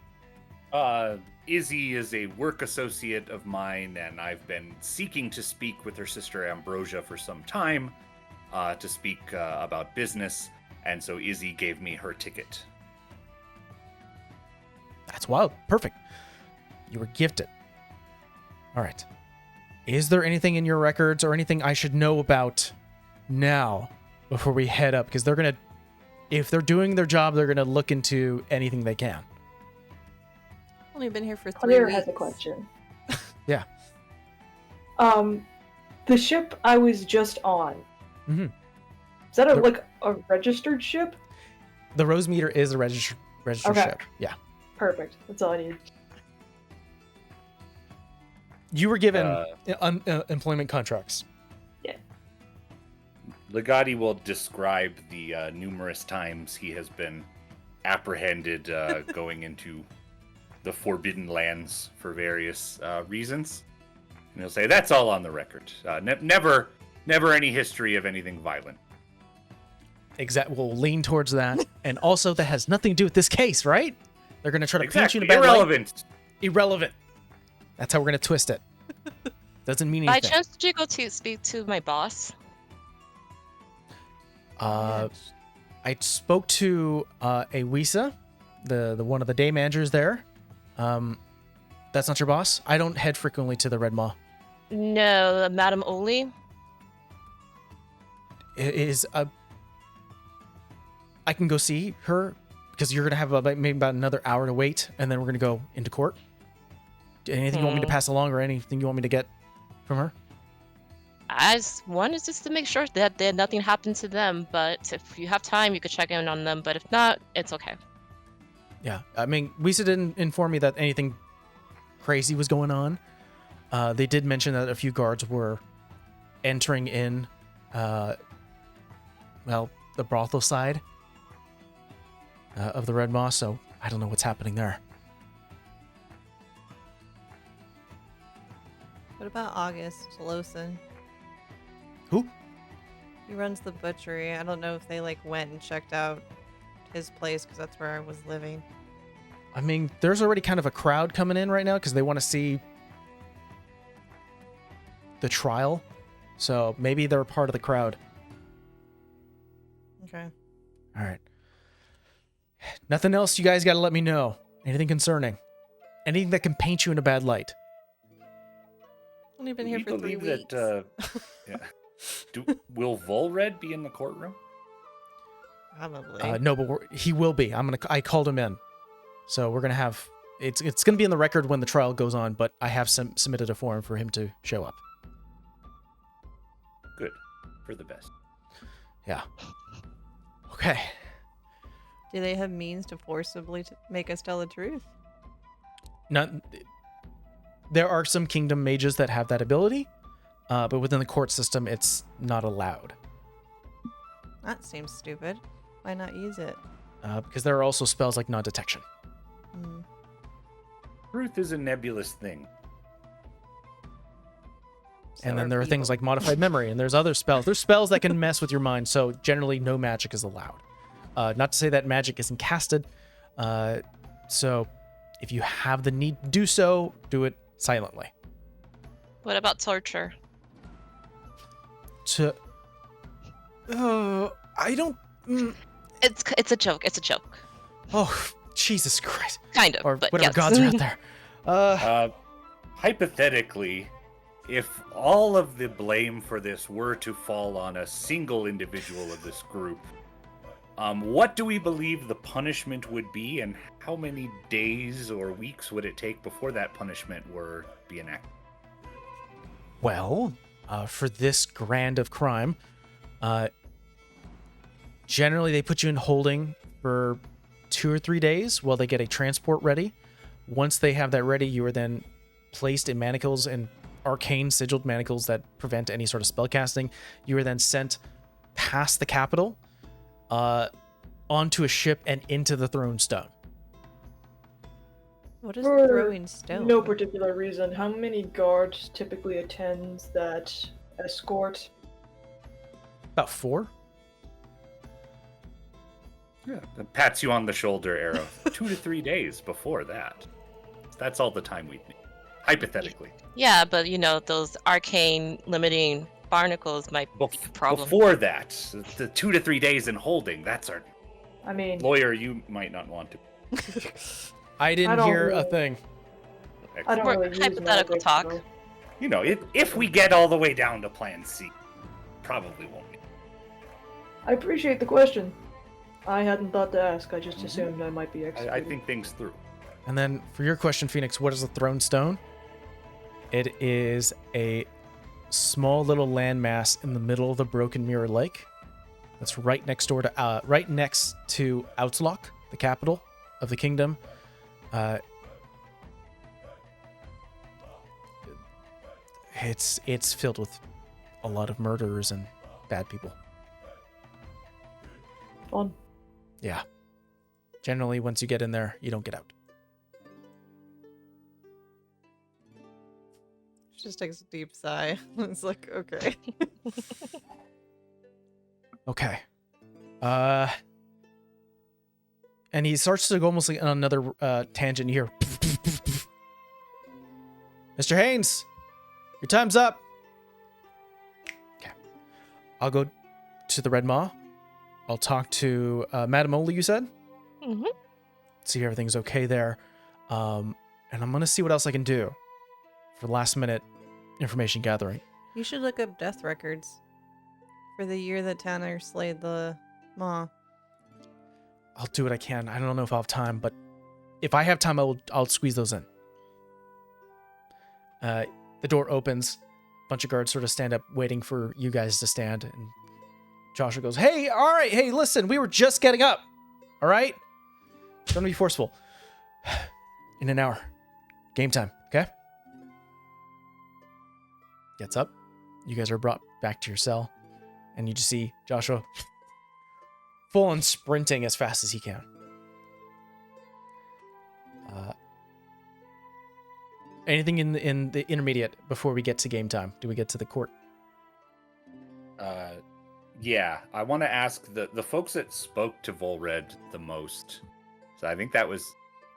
Izzy is a work associate of mine, and I've been seeking to speak with her sister Ambrosia for some time to speak about business, and so Izzy gave me her ticket. That's wild. Perfect. You were gifted. All right. Is there anything in your records or anything I should know about now before we head up? Because they're going to, if they're doing their job, they're going to look into anything they can. Only been here for 3 Claire weeks. has a question. Yeah. The ship I was just on. Mm-hmm. Is that like a registered ship? The Rose Meter is a registered Okay. ship. Yeah. Perfect. That's all I need. You were given employment contracts. Yeah. Legati will describe the numerous times he has been apprehended going into the Forbidden Lands for various reasons. And he'll say, that's all on the record. Never any history of anything violent. We'll lean towards that. And also, that has nothing to do with this case, right? They're going to try to paint you in a bad light. Irrelevant. Irrelevant. That's how we're going to twist it. Doesn't mean By anything. chance, did you go to speak to my boss? I spoke to a Wisa, the one of the day managers there. That's not your boss? I don't head frequently to the Red Maw. No, Madam Oli. I can go see her because you're gonna have maybe about another hour to wait, and then we're gonna go into court. Anything you want me to pass along, or anything you want me to get from her? One is just to make sure that nothing happened to them. But if you have time, you could check in on them. But if not, it's okay. Yeah, I mean, Wisa didn't inform me that anything crazy was going on. They did mention that a few guards were entering in, the brothel side of the Red Moss, so I don't know what's happening there. What about August Lawson? Who? He runs the butchery. I don't know if they went and checked out his place because that's where I was living. I mean, there's already kind of a crowd coming in right now because they want to see the trial. So maybe they're a part of the crowd. Okay. All right. Nothing else you guys got to let me know. Anything concerning? Anything that can paint you in a bad light? Only been here for 3 weeks. Yeah. Will Volred be in the courtroom? Probably. No, but he will be. I called him in. So we're going to have... It's going to be in the record when the trial goes on, but I have submitted a form for him to show up. Good. For the best. Yeah. Okay. Do they have means to forcibly make us tell the truth? There are some kingdom mages that have that ability, but within the court system, it's not allowed. That seems stupid. Why not use it? Because there are also spells like non-detection. Hmm. Truth is a nebulous thing. And then there are things like modified memory, and there's other spells. There's spells that can mess with your mind, so generally no magic is allowed. Not to say that magic isn't casted. So if you have the need to do so, do it silently. What about torture? I don't... It's a joke. It's a joke. Oh, Jesus Christ. Kind of, Or but whatever yes. gods are out there. Hypothetically, if all of the blame for this were to fall on a single individual of this group, what do we believe the punishment would be, and how many days or weeks would it take before that punishment were to be enacted? Well, for this grand of crime, generally they put you in holding for 2 or 3 days while they get a transport ready. Once they have that ready, you are then placed in manacles and arcane sigiled manacles that prevent any sort of spell casting. You are then sent past the capital, onto a ship and into the thrown stone. What is For throwing stone? no particular reason, how many guards typically attend that escort? About 4? Yeah, that pats you on the shoulder, Arrow. 2 to 3 days before that. That's all the time we'd need, hypothetically. Yeah, but those arcane limiting barnacles might be a problem. Before that, the 2 to 3 days in holding, that's our I mean, lawyer. You might not want to. I didn't don't hear a really- thing. I don't We're really use hypothetical magic, talk. so- If we get all the way down to Plan C, probably won't be. I appreciate the question. I hadn't thought to ask. I just assumed I might be executed. I think things through. And then for your question, Phoenix, what is a thrown stone? It is a small little landmass in the middle of the Broken Mirror Lake. That's right next to Outlock, the capital of the kingdom. It's filled with a lot of murderers and bad people. Fun. Yeah. Generally, once you get in there, you don't get out. She just takes a deep sigh. It's like, okay. Okay. And he starts to go almost like on another tangent here. Mr. Haynes, your time's up. Okay. I'll go to the Red Maw. I'll talk to Madame Oli, you said? Mm-hmm. See if everything's okay there. And I'm going to see what else I can do for last minute information gathering. You should look up death records for the year that Tanner slayed the Maw. I'll do what I can. I don't know if I'll have time, but if I have time, I'll squeeze those in. The door opens. A bunch of guards sort of stand up waiting for you guys to stand. And Joshua goes, hey, all right. Hey, listen, we were just getting up. All right? Don't be forceful. In an hour. Game time, okay? Gets up. You guys are brought back to your cell. And you just see Joshua full on sprinting as fast as he can. Anything in the intermediate before we get to game time? Do we get to the court? Yeah, I want to ask the folks that spoke to Volred the most. So I think that was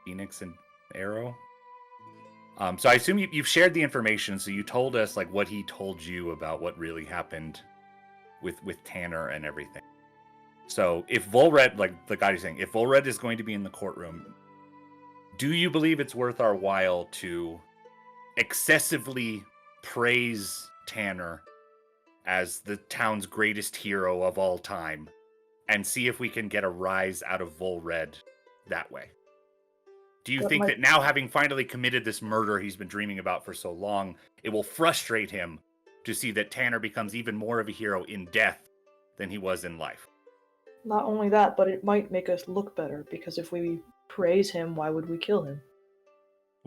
Phoenix and Arrow. So I assume you've shared the information. So you told us like what he told you about what really happened with Tanner and everything. So if Volred, like the guy is saying, if Volred is going to be in the courtroom, do you believe it's worth our while to excessively praise Tanner as the town's greatest hero of all time and see if we can get a rise out of Volred that way? Do you think that now, having finally committed this murder he's been dreaming about for so long, it will frustrate him to see that Tanner becomes even more of a hero in death than he was in life? Not only that, but it might make us look better, because if we praise him, why would we kill him?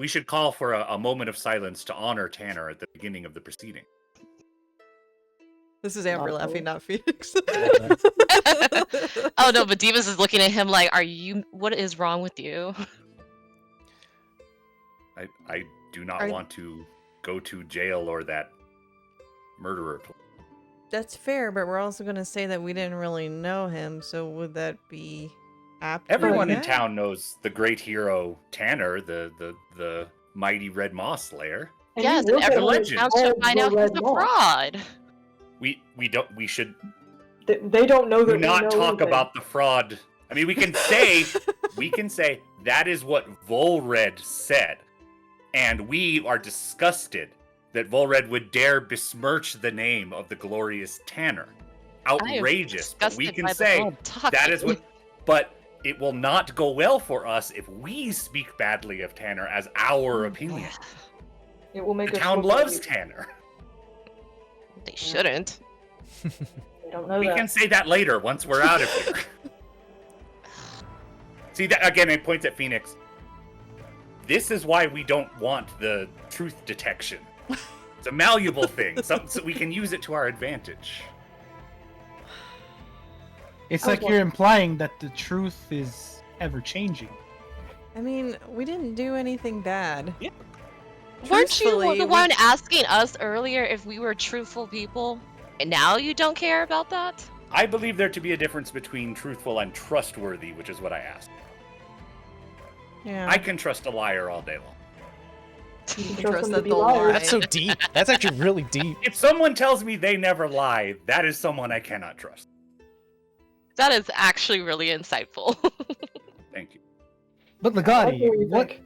We should call for a moment of silence to honor Tanner at the beginning of the proceeding. This is Amber laughing, not Phoenix. Oh no, but Divas is looking at him like, what is wrong with you? I do not want to go to jail or that murderer. That's fair, but we're also going to say that we didn't really know him, so would that be apt? Everyone in town knows the great hero Tanner, the mighty Red Moss Slayer. Yes, and everyone in town should find out he's a fraud. We should They don't know that do not we know talk anything. about the fraud. I mean, we can say that is what Volred said, and we are disgusted that Volred would dare besmirch the name of the glorious Tanner. Outrageous. But we can say that is what. But it will not go well for us if we speak badly of Tanner as our opinion. It will make the us town look loves like Tanner. They shouldn't. They don't know We that. can say that later once we're out of here. See, that again, it points at Phoenix. This is why we don't want the truth detection. It's a malleable thing, so we can use it to our advantage. It's like you're implying that the truth is ever changing. I mean, we didn't do anything bad. Yeah. Weren't you Truthfully, the one asking us earlier if we were truthful people? And now you don't care about that? I believe there to be a difference between truthful and trustworthy, which is what I asked. Yeah. I can trust a liar all day long. You can Trust them to that be they'll liars. lie. That's so deep. That's actually really deep. If someone tells me they never lie, that is someone I cannot trust. That is actually really insightful. Thank you. But I like Legati, you think.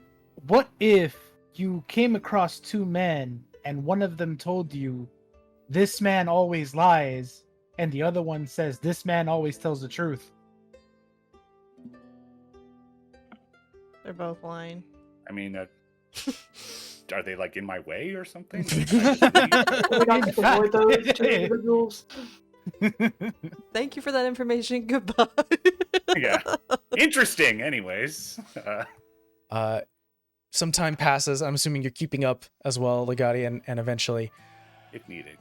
what if you came across two men and one of them told you, this man always lies, and the other one says, this man always tells the truth? They're both lying. I mean, are they like in my way or something? We got to avoid those two individuals. Thank you for that information. Goodbye. Yeah. Interesting, anyways. Some time passes. I'm assuming you're keeping up as well, Legati, and eventually If needed.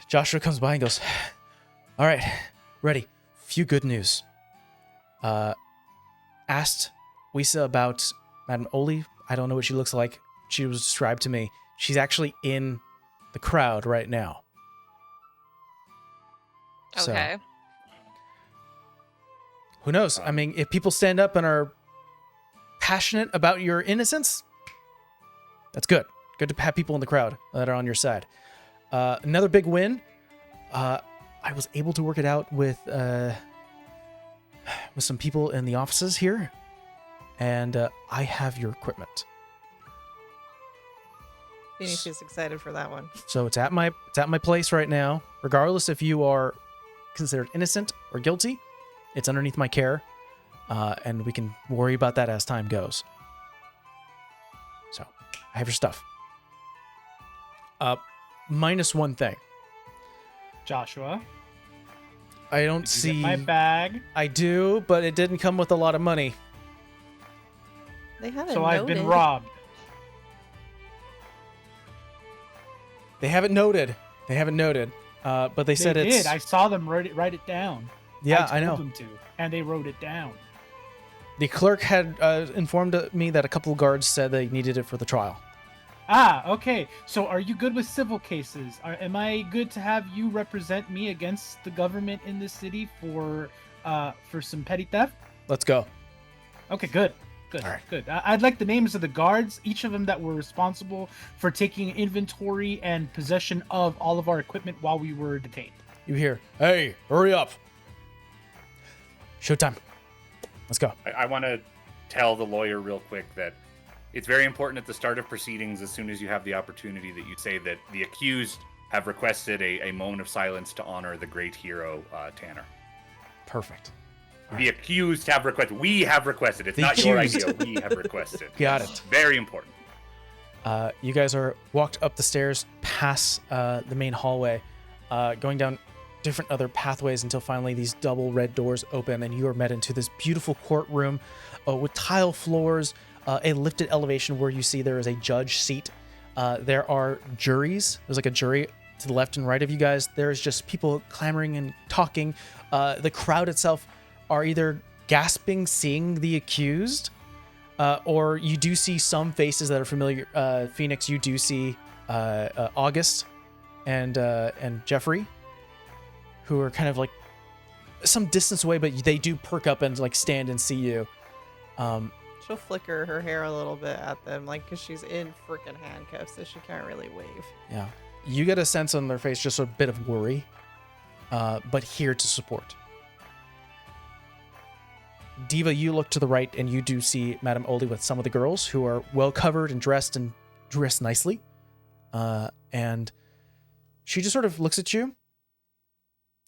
Joshua comes by and goes, all right, ready. Few good news. Asked Wisa about Madame Oli. I don't know what she looks like. She was described to me. She's actually in the crowd right now. So, Okay. who knows? I mean, if people stand up and are passionate about your innocence, that's good. Good to have people in the crowd that are on your side. Another big win. I was able to work it out with some people in the offices here, and I have your equipment. Phoenix is excited for that one. So it's at my place right now. Regardless if you are considered innocent or guilty, it's underneath my care, and we can worry about that as time goes. So I have your stuff. Minus one thing. Joshua, I don't did you see. get my bag. I do, but it didn't come with a lot of money. They haven't So I've been noted. robbed. They haven't noted. But they said They it's. did. I saw them write it down. Yeah, I told know. them to, and they wrote it down. The clerk had informed me that a couple of guards said they needed it for the trial. Ah, okay. So are you good with civil cases? Am I good to have you represent me against the government in this city for some petty theft? Let's go. Okay, good. Good. All right. Good. I'd like the names of the guards, each of them that were responsible for taking inventory and possession of all of our equipment while we were detained. You hear? Hey, hurry up. Showtime. Let's go. I want to tell the lawyer real quick that it's very important at the start of proceedings, as soon as you have the opportunity, that you say that the accused have requested a moment of silence to honor the great hero, Tanner. Perfect. The accused have requested. We have requested. It's The not your accused. idea. We have requested. Got It's it. very important. You guys are walked up the stairs past the main hallway, going down different other pathways until finally these double red doors open and you are met into this beautiful courtroom with tile floors, a lifted elevation where you see there is a judge seat. There are juries. There's like a jury to the left and right of you guys. There's just people clamoring and talking. The crowd itself are either gasping, seeing the accused, or you do see some faces that are familiar. Phoenix, you do see August and Jeffrey, who are kind of like some distance away, but they do perk up and like stand and see you. She'll flicker her hair a little bit at them, like, because she's in freaking handcuffs, so she can't really wave. Yeah. You get a sense on their face, just a bit of worry, but here to support. Diva, you look to the right and you do see Madame Oli with some of the girls who are well covered and dressed nicely. And she just sort of looks at you,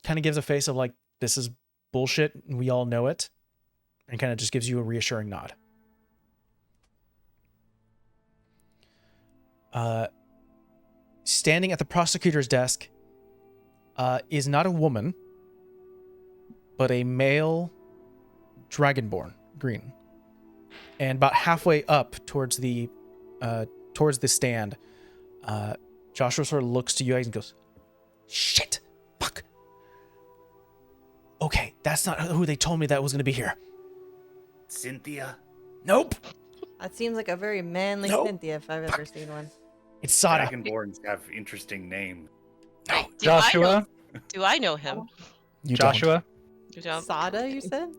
kind of gives a face of like, this is bullshit and we all know it, and kind of just gives you a reassuring nod. Standing at the prosecutor's desk is not a woman, but a male dragonborn, green. And about halfway up towards the stand, Joshua sort of looks to you guys and goes, "Shit, fuck. Okay, that's not who they told me that was going to be here." Cynthia? Nope. That seems like a very manly Nope. Cynthia if I've ever seen one. It's Sada. Dragonborns have interesting names. No, Joshua? Do I know him? you don't. Joshua? You don't? Sada, you said?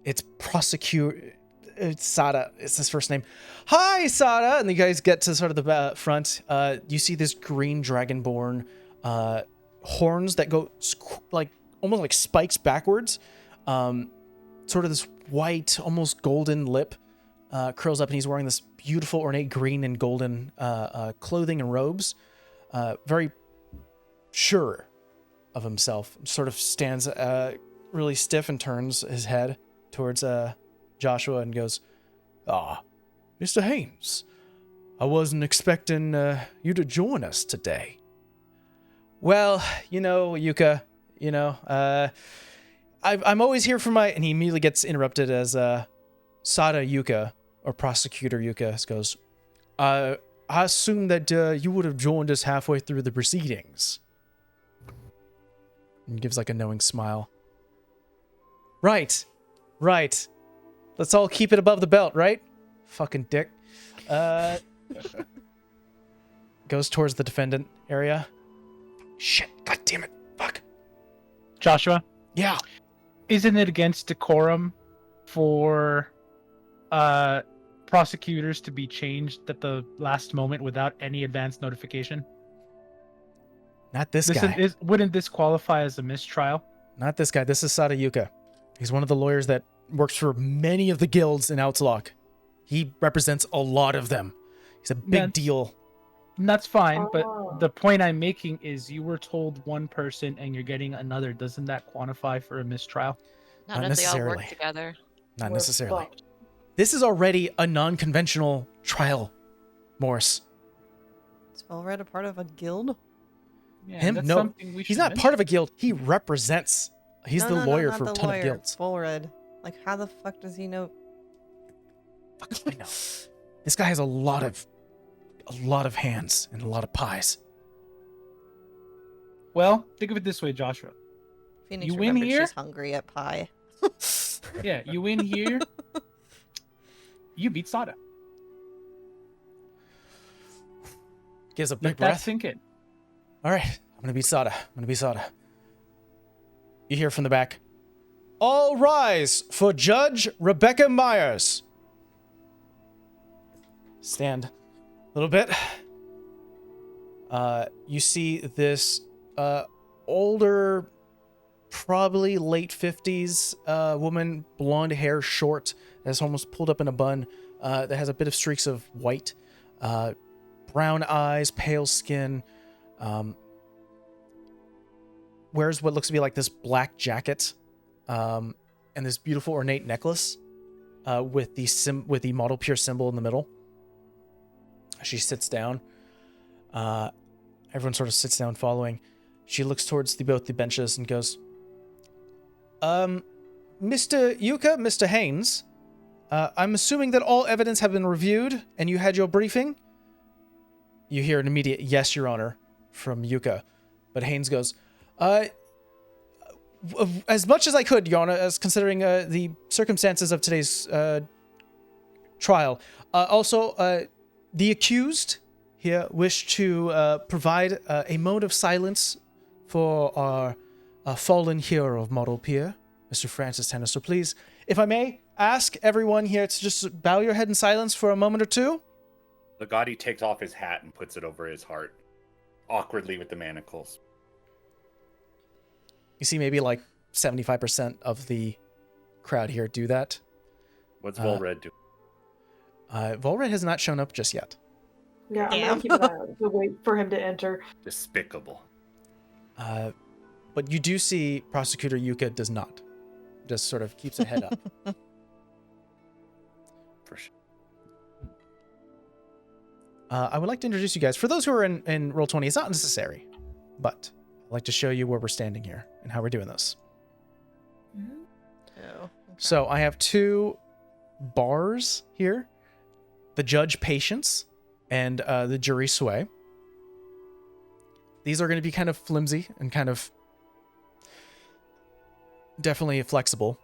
It's It's Sada. It's his first name. Hi, Sada. And you guys get to sort of the front. You see this green dragonborn horns that go like almost like spikes backwards. Sort of this white, almost golden lip curls up, and he's wearing this beautiful ornate green and golden clothing and robes. Very sure of himself. Sort of stands really stiff and turns his head towards Joshua and goes, "Ah, Mr. Haynes, I wasn't expecting you to join us today." "Well, you know, Yuka, you know, I'm always here for my..." And he immediately gets interrupted as Sada Yuka, or Prosecutor Yuka, goes, I assume that you would have joined us halfway through the proceedings." And gives like a knowing smile. Right. Let's all keep it above the belt, right? Fucking dick. Goes towards the defendant area. Shit, god damn it. Fuck. Joshua? Yeah. Isn't it against decorum for prosecutors to be changed at the last moment without any advance notification? Not this guy. Wouldn't this qualify as a mistrial? Not this guy. This is Sada Yuka. He's one of the lawyers that works for many of the guilds in Outlook. He represents a lot of them. He's a big deal. And that's fine, Oh. but the point I'm making is you were told one person and you're getting another. Doesn't that quantify for a mistrial? Not Not if they all necessarily. work together. Not We're necessarily. fucked. This is already a non-conventional trial, Morris. Is Volred a part of a guild? Yeah, Him? that's No. something we He's should not mention. part of a guild. He represents. He's No, the no, no, lawyer not for a the ton lawyer. of guilds. Volred. Like, how the fuck does he know? Fuck if I know. This guy has a lot of hands and a lot of pies. Well, think of it this way, Joshua. Phoenix You win remembered here? she's hungry at pie. Yeah, you win here. You beat Sada. Gives a big Let that breath. sink in. All right, I'm gonna beat Sada. You hear from the back. All rise for Judge Rebecca Myers. Stand a little bit. You see this older, probably late 50s woman, blonde hair, short, that's almost pulled up in a bun, that has a bit of streaks of white, brown eyes, pale skin, wears what looks to be like this black jacket, and this beautiful ornate necklace, with the model pure symbol in the middle. She sits down. Everyone sort of sits down following. She looks towards both the benches and goes, Mr. Yuka, Mr. Haynes, I'm assuming that all evidence have been reviewed and you had your briefing? You hear an immediate yes, Your Honor, from Yuka. But Haynes goes, as much as I could, Your Honor, as considering the circumstances of today's trial. Also, the accused here wish to provide a moment of silence for our fallen hero of Model Pier, Mr. Francis Tanner. So please, if I may, ask everyone here to just bow your head in silence for a moment or two. Legati takes off his hat and puts it over his heart, awkwardly with the manacles. You see maybe like 75% of the crowd here do that. What's Volred do? Volred has not shown up just yet. Yeah, I'm Damn. gonna keep an eye out to wait for him to enter. Despicable. But you do see Prosecutor Yuka does not. Just sort of keeps a head up. For sure. I would like to introduce you guys. For those who are in Roll20, it's not necessary, but I'd like to show you where we're standing here and how we're doing this. Oh, okay. So I have two bars here. The judge patience and the jury sway. These are going to be kind of flimsy and kind of definitely flexible.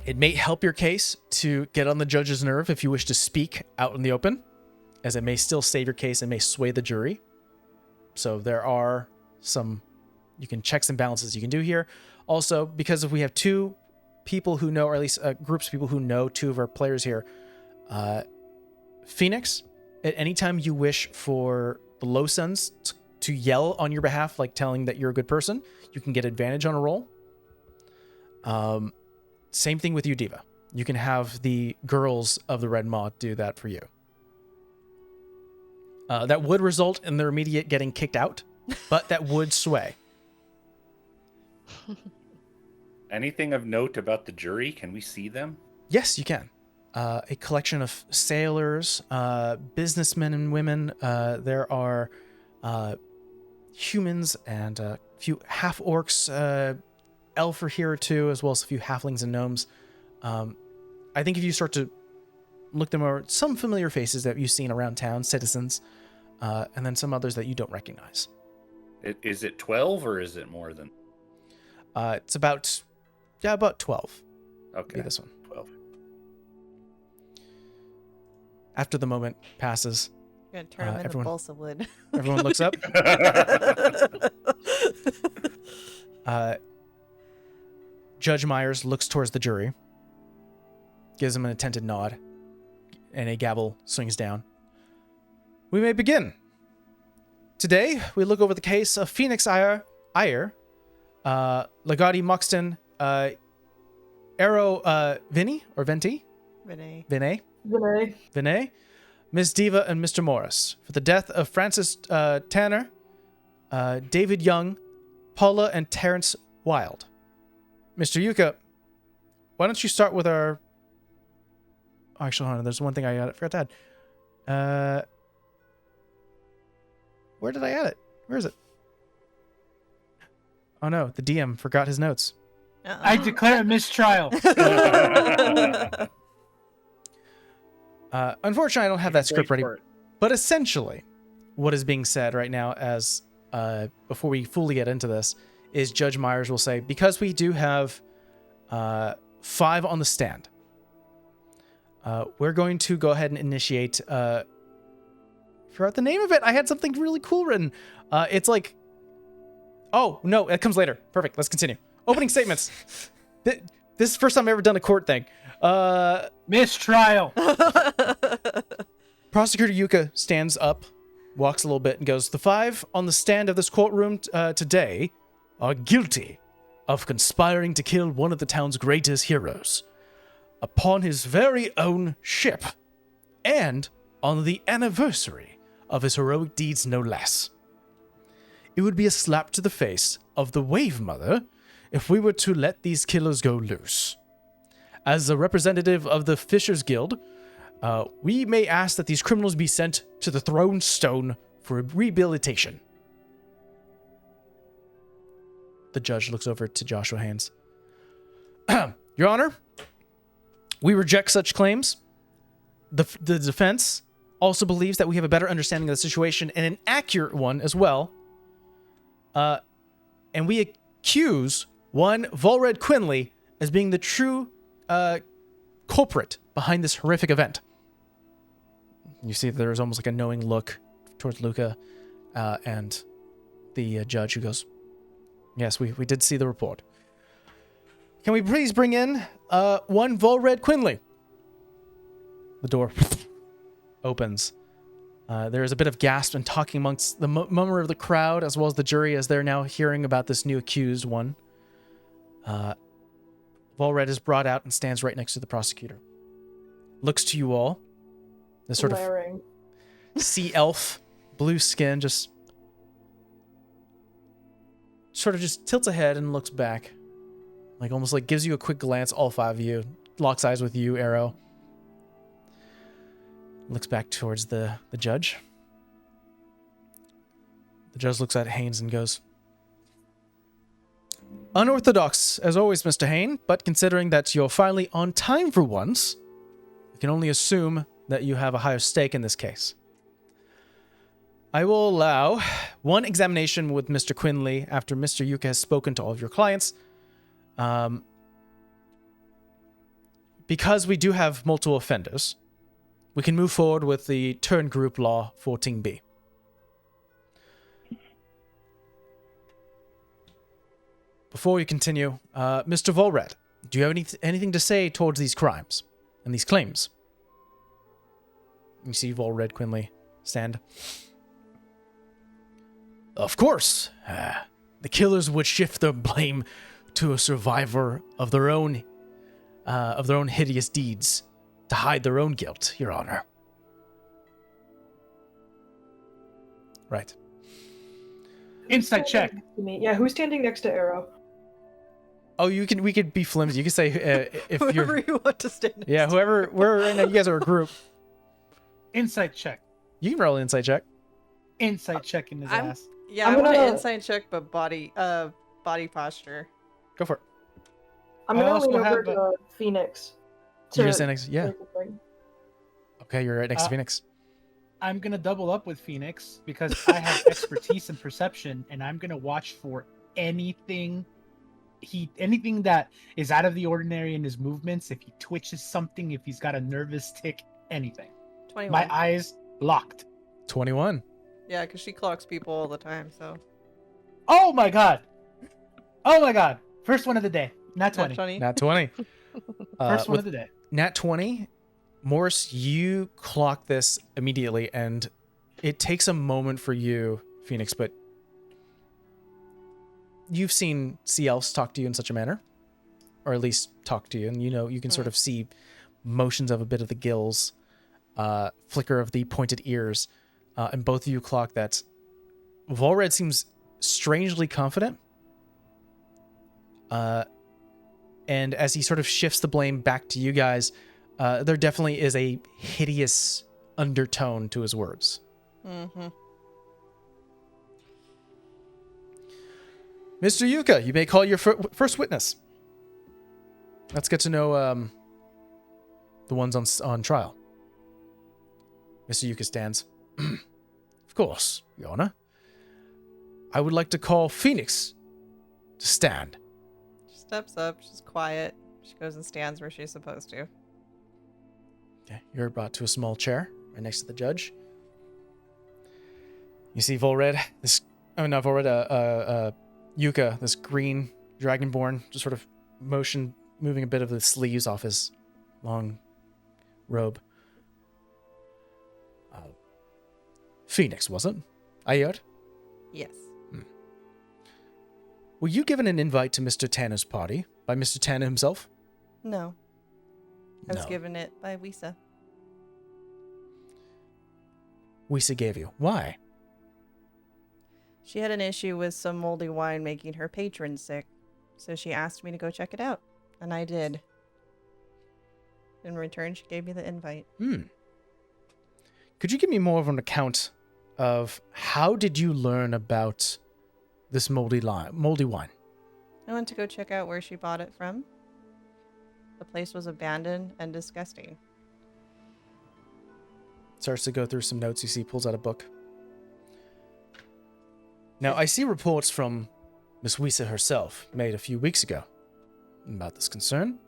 It may help your case to get on the judge's nerve if you wish to speak out in the open, as it may still save your case and may sway the jury. So there are some, you can checks and balances you can do here. Also, because if we have two people who know, or at least groups of people who know two of our players here, Phoenix, at any time you wish for the Low Suns to yell on your behalf, like telling that you're a good person, you can get advantage on a roll. Same thing with you, Diva. You can have the girls of the Red Maw do that for you. That would result in their immediate getting kicked out, but that would sway. Anything of note about the jury? Can we see them? Yes, you can. A collection of sailors, businessmen and women. There are humans and a few half-orcs, elf are here too, as well as a few halflings and gnomes. I think if you start to look them over, some familiar faces that you've seen around town, citizens, and then some others that you don't recognize. Is it 12 or is it more than? It's about 12. Okay. Be this one. 12. After the moment passes, I'm gonna turn him into everyone- balsa wood. everyone looks up. Judge Myers looks towards the jury, gives him an attentive nod, and a gavel swings down. We may begin. Today, we look over the case of Phoenix Iyer, Legati Moxton, Arrow Vinny, or Venti? Renee. Vinay. Miss Diva, and Mr. Morris for the death of Francis Tanner, David Young, Paula, and Terrence Wild. Mr. Yuka, why don't you start with our... Oh, actually, hold on. There's one thing I forgot to add. Where did I add it? Where is it? Oh no, the DM forgot his notes. I declare a mistrial. Unfortunately, I don't have that script ready. For it. But essentially, what is being said right now, as before we fully get into this, is Judge Myers will say, because we do have 5 on the stand, we're going to go ahead and initiate. Forgot the name of it. I had something really cool written. It's like, oh no, it comes later. Perfect. Let's continue. Opening statements. This is the first time I've ever done a court thing. Mistrial. Prosecutor Yuka stands up, walks a little bit, and goes, the 5 on the stand of this courtroom today are guilty of conspiring to kill one of the town's greatest heroes upon his very own ship and on the anniversary of his heroic deeds, no less. It would be a slap to the face of the Wave Mother if we were to let these killers go loose. As a representative of the Fishers Guild, we may ask that these criminals be sent to the Throne Stone for rehabilitation. The judge looks over to Joshua Haynes. Your Honor, We reject such claims. The defense also believes that we have a better understanding of the situation and an accurate one as well. And we accuse one Volred Quinley as being the true culprit behind this horrific event. You see there's almost like a knowing look towards Luca and the judge, who goes, yes, we did see the report. Can we please bring in one Volred Quinley? The door opens. There is a bit of gasp and talking amongst the murmur of the crowd, as well as the jury, as they're now hearing about this new accused one. Volred is brought out and stands right next to the prosecutor. Looks to you all. This sort Glaring. of sea elf, blue skin, just tilts ahead and looks back. Like almost like gives you a quick glance, all five of you. Locks eyes with you, Arrow. Looks back towards the judge. The judge looks at Haynes and goes, unorthodox, as always, Mr. Hayne, but considering that you're finally on time for once, we can only assume that you have a higher stake in this case. I will allow one examination with Mr. Quinley after Mr. Yuka has spoken to all of your clients. Because we do have multiple offenders, we can move forward with the turn group law 14B. Before we continue, Mr. Volred, do you have anything to say towards these crimes and these claims? You see Volred Quinley stand. Of course. The killers would shift their blame to a survivor of their own hideous deeds to hide their own guilt, Your Honor. Right. Insight check. Yeah, who's standing next to Arrow? Oh, we could be flimsy. You could say if Whoever you're. you want to stand. Yeah, whoever. We're right now. You guys are a group. Insight check. You can roll an insight check. Insight check in his ass. Yeah, I'm I want gonna- an insight check, but body posture. Go for it. I'm I gonna also lean over have to Phoenix. You're gonna stand next. Yeah. to the thing. Okay, you're right next to Phoenix. I'm gonna double up with Phoenix because I have expertise and perception, and I'm gonna watch for anything that is out of the ordinary in his movements. If he twitches something, if he's got a nervous tick, anything. 21. My eyes locked. 21. Yeah, because she clocks people all the time, so. Oh my god! Oh my god! First one of the day. Nat 20. Nat 20. Nat 20. First one With of the day. Nat 20, Morris, you clock this immediately, and it takes a moment for you, Phoenix, but you've seen sea elves talk to you in such a manner, or at least talk to you, and you can sort of see motions of a bit of the gills, flicker of the pointed ears, and both of you clock that Volred seems strangely confident. And as he sort of shifts the blame back to you guys, there definitely is a hideous undertone to his words. Mm-hmm. Mr. Yuka, you may call your first witness. Let's get to know the ones on trial. Mr. Yuka stands. Of course, Your Honor. I would like to call Phoenix to stand. She steps up. She's quiet. She goes and stands where she's supposed to. Okay, you're brought to a small chair right next to the judge. You see Volred, Yuka, this green dragonborn, just sort of moving a bit of the sleeves off his long robe. Phoenix, was it? Ayot? Yes. Were you given an invite to Mr. Tanner's party by Mr. Tanner himself? No. I was No. given it by Wisa. Wisa gave you. Why? She had an issue with some moldy wine making her patron sick, so she asked me to go check it out, and I did. In return, she gave me the invite. Could you give me more of an account of how did you learn about this moldy wine? I went to go check out where she bought it from. The place was abandoned and disgusting. Starts to go through some notes. You see, pulls out a book. Now, I see reports from Miss Wisa herself made a few weeks ago about this concern.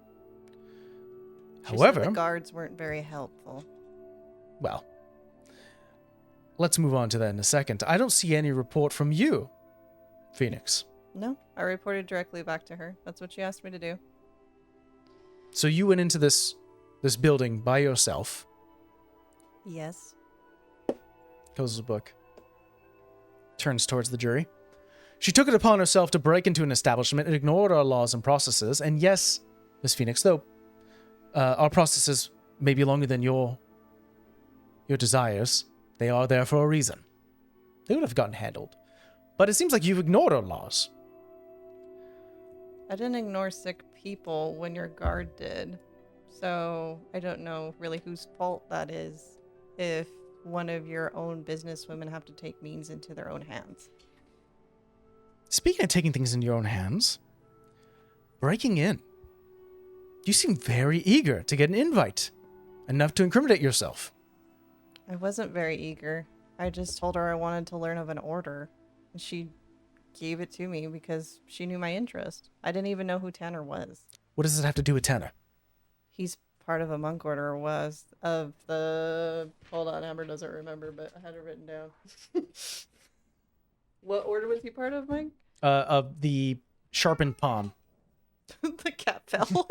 She However, said the guards weren't very helpful. well, let's move on to that in a second. I don't see any report from you, Phoenix. No, I reported directly back to her. That's what she asked me to do. So you went into this building by yourself. Yes. Closes the book. Turns towards the jury. She took it upon herself to break into an establishment and ignored our laws and processes. And yes, Miss Phoenix, though our processes may be longer than your desires, they are there for a reason. They would have gotten handled. But it seems like you've ignored our laws. I didn't ignore sick people when your guard did. So I don't know really whose fault that is if one of your own businesswomen have to take means into their own hands. Speaking of taking things into your own hands, breaking in. You seem very eager to get an invite. Enough to incriminate yourself. I wasn't very eager. I just told her I wanted to learn of an order. And she gave it to me because she knew my interest. I didn't even know who Tanner was. What does it have to do with Tanner? He's part of a monk order, or was. Of the... Hold on, Amber doesn't remember, but I had it written down. What order was he part of, Mike? Of the sharpened palm. The cat fell.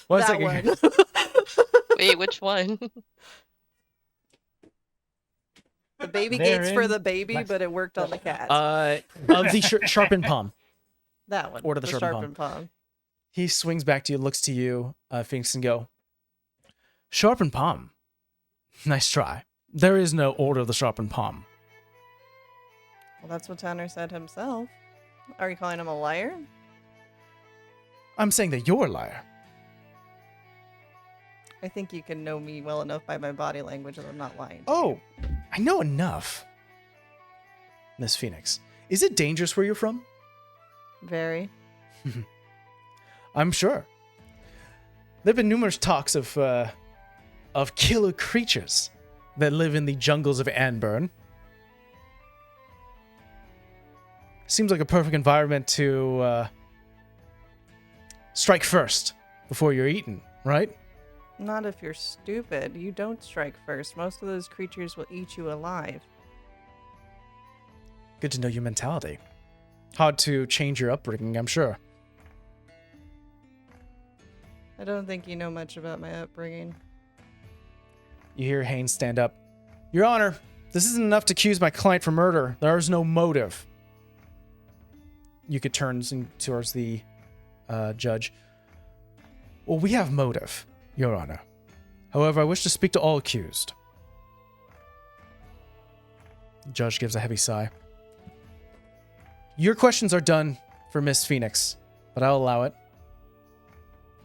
One That second. one. Wait, which one? The baby gates for Therein the baby, lies- but it worked on the cat. Of the sharpened palm. That one. Order of the Sharpened sharpened palm. He swings back to you, looks to you, Phoenix, and go, sharpened palm. Nice try. There is no order of the sharpened palm. Well, that's what Tanner said himself. Are you calling him a liar? I'm saying that you're a liar. I think you can know me well enough by my body language that I'm not lying. Oh, I know enough. Miss Phoenix, is it dangerous where you're from? Very. I'm sure. There have been numerous talks of killer creatures that live in the jungles of Anburn. Seems like a perfect environment to strike first before you're eaten, right? Not if you're stupid. You don't strike first. Most of those creatures will eat you alive. Good to know your mentality. Hard to change your upbringing, I'm sure. I don't think you know much about my upbringing. You hear Haynes stand up. Your Honor, this isn't enough to accuse my client for murder. There is no motive. Yuka turns towards the judge. Well, we have motive, Your Honor. However, I wish to speak to all accused. The judge gives a heavy sigh. Your questions are done for Miss Phoenix, but I'll allow it.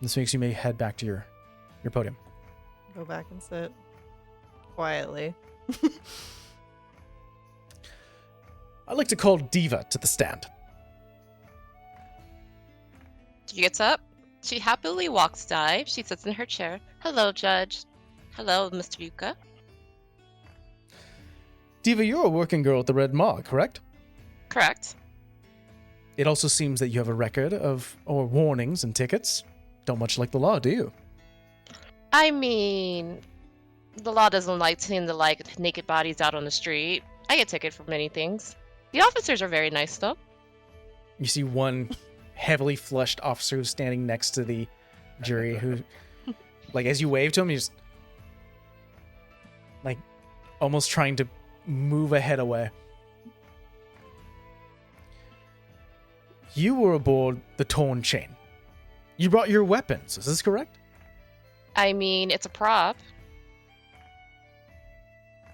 Miss Phoenix, you may head back to your podium. Go back and sit. Quietly. I'd like to call Diva to the stand. She gets up. She happily walks by. She sits in her chair. Hello, Judge. Hello, Mr. Yuka. Diva, you're a working girl at the Red Maw, correct? Correct. It also seems that you have a record of warnings and tickets. Don't much like the law, do you? I mean, the law doesn't like seeing the naked bodies out on the street. I get ticket for many things. The officers are very nice, though. You see one heavily flushed officer who's standing next to the jury who, like, as you wave to him, he's like almost trying to move a head away. You were aboard the Torn Chain. You brought your weapons, is this correct? I mean, it's a prop.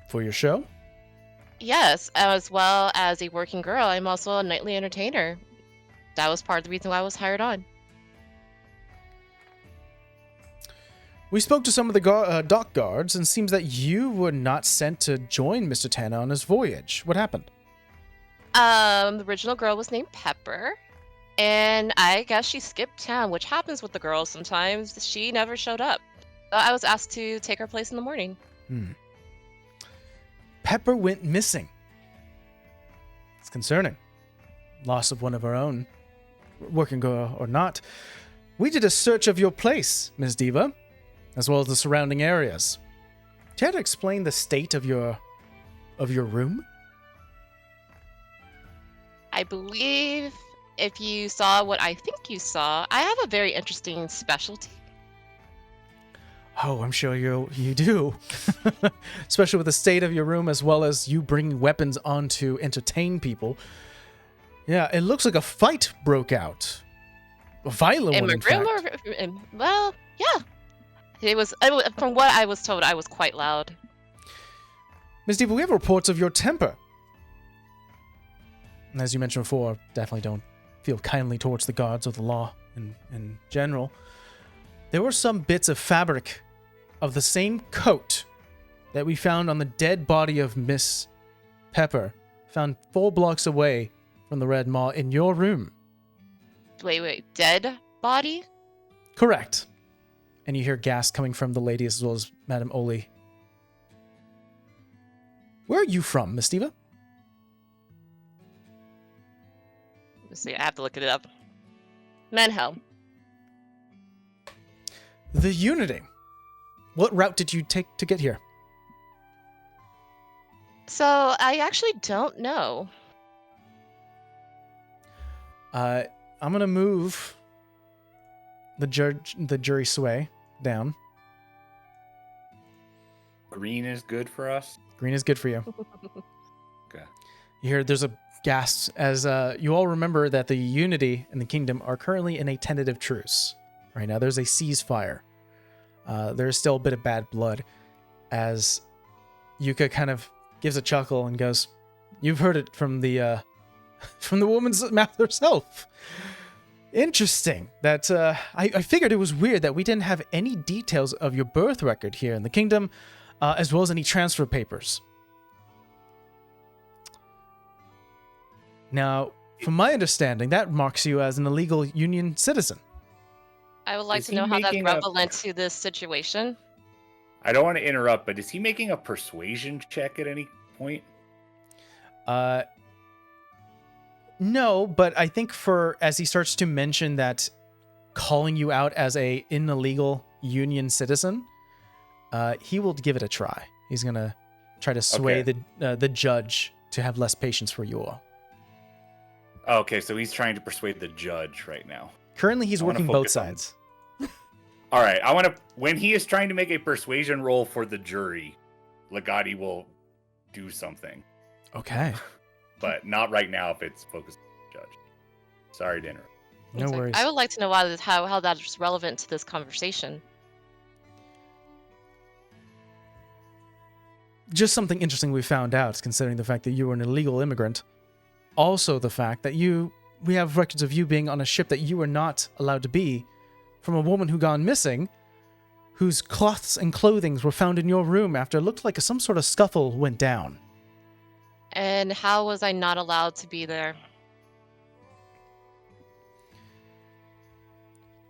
For your show? Yes, as well as a working girl, I'm also a nightly entertainer. That was part of the reason why I was hired on. We spoke to some of the dock guards, and it seems that you were not sent to join Mr. Tanner on his voyage. What happened? The original girl was named Pepper. And I guess she skipped town, which happens with the girls sometimes. She never showed up. I was asked to take her place in the morning. Pepper went missing. It's concerning. Loss of one of our own, working girl or not. We did a search of your place, Ms. Diva, as well as the surrounding areas. Care to explain the state of your room? I believe if you saw what I think you saw, I have a very interesting specialty. Oh, I'm sure you do. Especially with the state of your room, as well as you bringing weapons on to entertain people. Yeah, it looks like a fight broke out. A violent In one, my in room, fact. well, yeah. It was, from what I was told, I was quite loud. Ms. Diva, we have reports of your temper. And as you mentioned before, definitely don't feel kindly towards the guards or the law in general. There were some bits of fabric of the same coat that we found on the dead body of Miss Pepper, found 4 blocks away from the Red Maw in your room. Wait, dead body? Correct. And you hear gas coming from the lady as well as Madame Oli. Where are you from, Miss Diva? Let's see, I have to look it up. Menhelm. The Unity. What route did you take to get here? So, I actually don't know. I'm gonna move the jury sway down. Green is good for us. Green is good for you. Okay. You hear there's a gasp as you all remember that the Unity and the Kingdom are currently in a tentative truce. Right now, there's a ceasefire. There's still a bit of bad blood as Yuka kind of gives a chuckle and goes, "You've heard it from the woman's mouth herself." Interesting. That I figured it was weird that we didn't have any details of your birth record here in the Kingdom, as well as any transfer papers. Now, from my understanding, that marks you as an illegal Union citizen. I would like Is to he know how that's making a- relevant to this situation. I don't want to interrupt, but is he making a persuasion check at any point? No, but I think as he starts to mention that calling you out as an illegal Union citizen, he will give it a try. He's gonna try to sway the judge to have less patience for you all. Okay, so he's trying to persuade the judge right now. Currently, he's I wanna working both focus on- sides. All right, I want to. When he is trying to make a persuasion roll for the jury, Legati will do something, Okay, but not right now if it's focused on the judge. Sorry to interrupt. no It's like, worries. I would like to know how that's relevant to this conversation. Just something interesting we found out, considering the fact that you were an illegal immigrant. Also, the fact that we have records of you being on a ship that you were not allowed to be, from a woman who gone missing, whose cloths and clothings were found in your room after it looked like some sort of scuffle went down. And how was I not allowed to be there?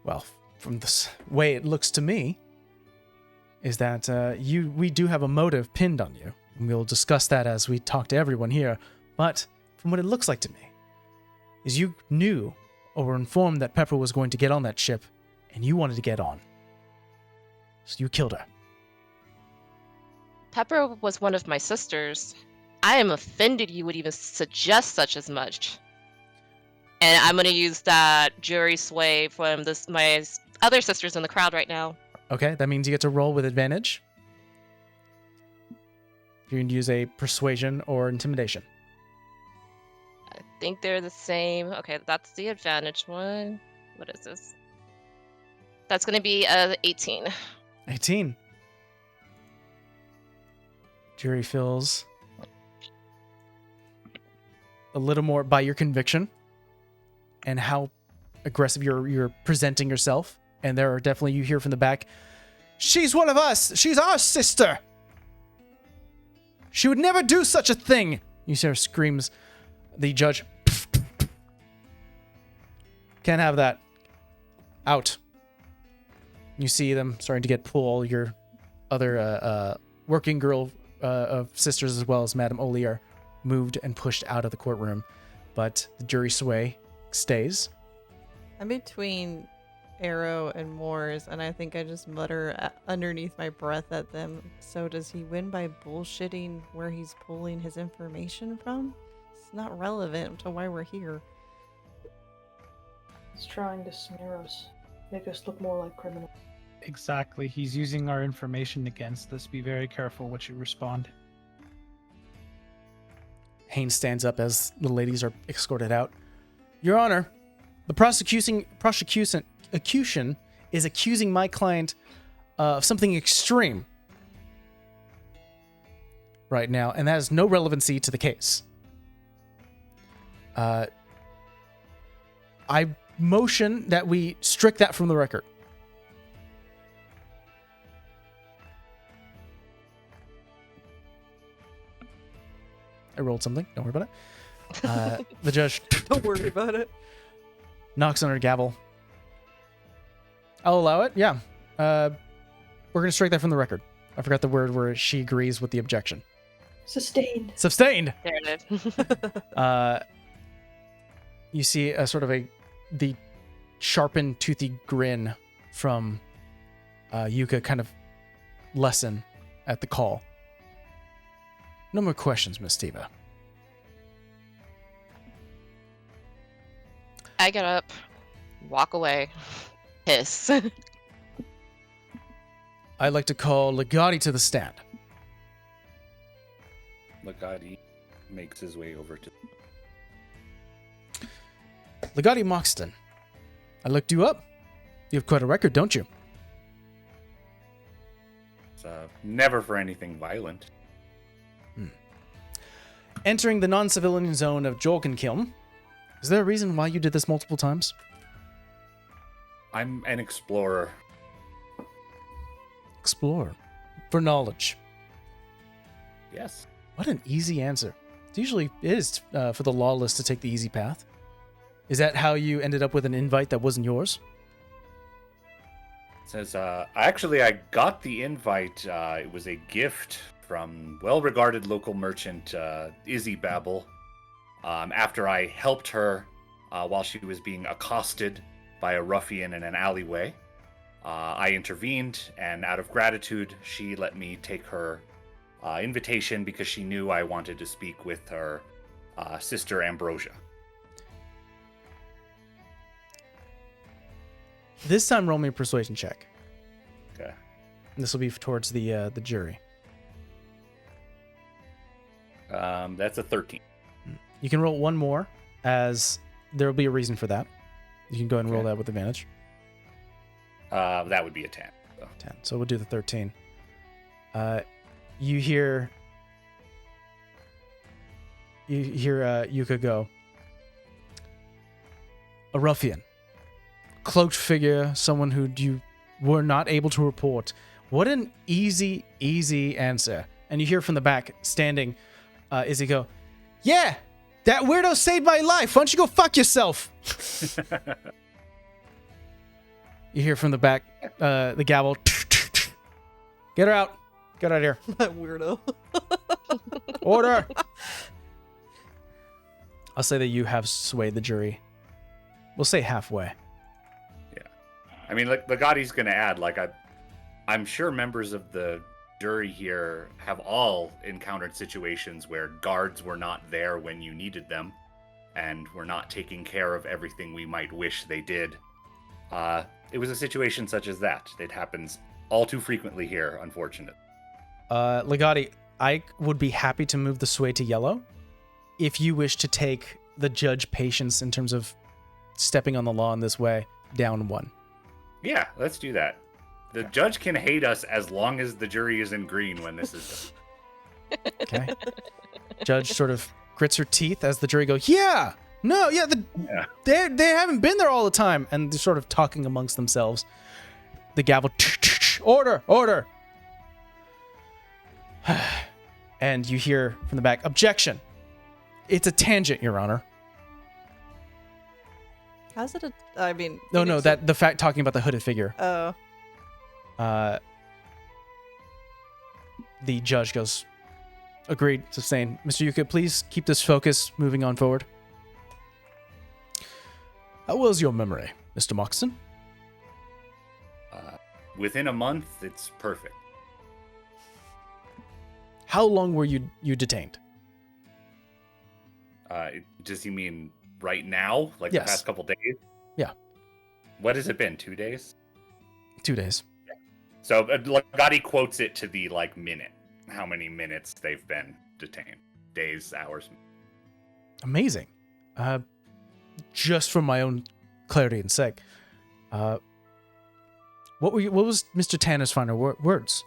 Well, from the way it looks to me, is that we do have a motive pinned on you. And we'll discuss that as we talk to everyone here. But from what it looks like to me, is you knew or were informed that Pepper was going to get on that ship, and you wanted to get on. So you killed her. Pepper was one of my sisters. I am offended you would even suggest such as much. And I'm going to use that jury sway from my other sisters in the crowd right now. Okay, that means you get to roll with advantage. You can use a persuasion or intimidation. I think they're the same. Okay, that's the advantage one. What is this? That's going to be 18. 18. Jury feels a little more by your conviction and how aggressive you're presenting yourself. And there are definitely, you hear from the back, "She's one of us! She's our sister! She would never do such a thing!" You hear screams. The judge Can't have that. Out. You see them starting to get pulled. Your other working girl of sisters, as well as Madame Oli, are moved and pushed out of the courtroom. But the jury sway stays. I'm between Arrow and Moors, and I think I just mutter underneath my breath at them. So does he win by bullshitting where he's pulling his information from? It's not relevant to why we're here. He's trying to smear us, make us look more like criminals. Exactly. He's using our information against us. Be very careful what you respond. Haynes stands up as the ladies are escorted out. Your Honor, the prosecution is accusing my client of something extreme right now, and that has no relevancy to the case. I motion that we strike that from the record. I rolled something. Don't worry about it. The judge Don't worry about it. knocks on her gavel. I'll allow it. Yeah. We're going to strike that from the record. I forgot the word where she agrees with the objection. Sustained. Sustained. There it is. You see a sort of the sharpened, toothy grin from Yuka kind of lessen at the call. No more questions, Miss Tiva. I get up, walk away, hiss. I'd like to call Legati to the stand. Legati makes his way over to. Legati Moxton, I looked you up. You have quite a record, don't you? It's never for anything violent. Entering the non-civilian zone of Jolkenkiln. Is there a reason why you did this multiple times? I'm an explorer. Explore. For knowledge. Yes. What an easy answer. It usually is for the lawless to take the easy path. Is that how you ended up with an invite that wasn't yours? It says, actually, I got the invite. It was a gift from well-regarded local merchant Izzy Babel. After I helped her while she was being accosted by a ruffian in an alleyway, I intervened, and out of gratitude, she let me take her invitation because she knew I wanted to speak with her sister Ambrosia. This time, roll me a persuasion check. Okay. And this will be towards the jury. That's a 13. You can roll one more, as there will be a reason for that. You can go ahead and roll Okay. that with advantage. That would be a 10. So. 10. So we'll do the 13. You hear Yuka go. A ruffian. Cloaked figure, someone who you were not able to report. What an easy answer. And you hear from the back, standing, Izzy go, yeah, that weirdo saved my life. Why don't you go fuck yourself? You hear from the back, the gavel. Get her out. Get out of here. That weirdo. Order. I'll say that you have swayed the jury. We'll say halfway. I mean, like Legati's going to add, I'm sure members of the jury here have all encountered situations where guards were not there when you needed them, and were not taking care of everything we might wish they did. It was a situation such as that. It happens all too frequently here, unfortunately. Legati, I would be happy to move the sway to yellow if you wish to take the judge patience in terms of stepping on the law in this way down 1. Yeah, let's do that. The judge can hate us as long as the jury is in green when this is done. Okay. Judge sort of grits her teeth as the jury go, yeah, no, yeah, they haven't been there all the time. And they're sort of talking amongst themselves. The gavel, order. And you hear from the back, objection. It's a tangent, Your Honor. How's it? I mean, No, Phoenix- that the fact talking about the hooded figure. Oh, The judge goes, agreed, sustained. Mr. Yuka, please keep this focus moving on forward. How was your memory, Mr. Moxon? Within a month, it's perfect. How long were you detained? Does he mean right now? Like Yes. the past couple days? Yeah. What has it been? 2 days? 2 days. So Legati quotes it to the minute. How many minutes they've been detained? Days, hours. Amazing. Just for my own clarity and sake, what was Mr. Tanner's final words?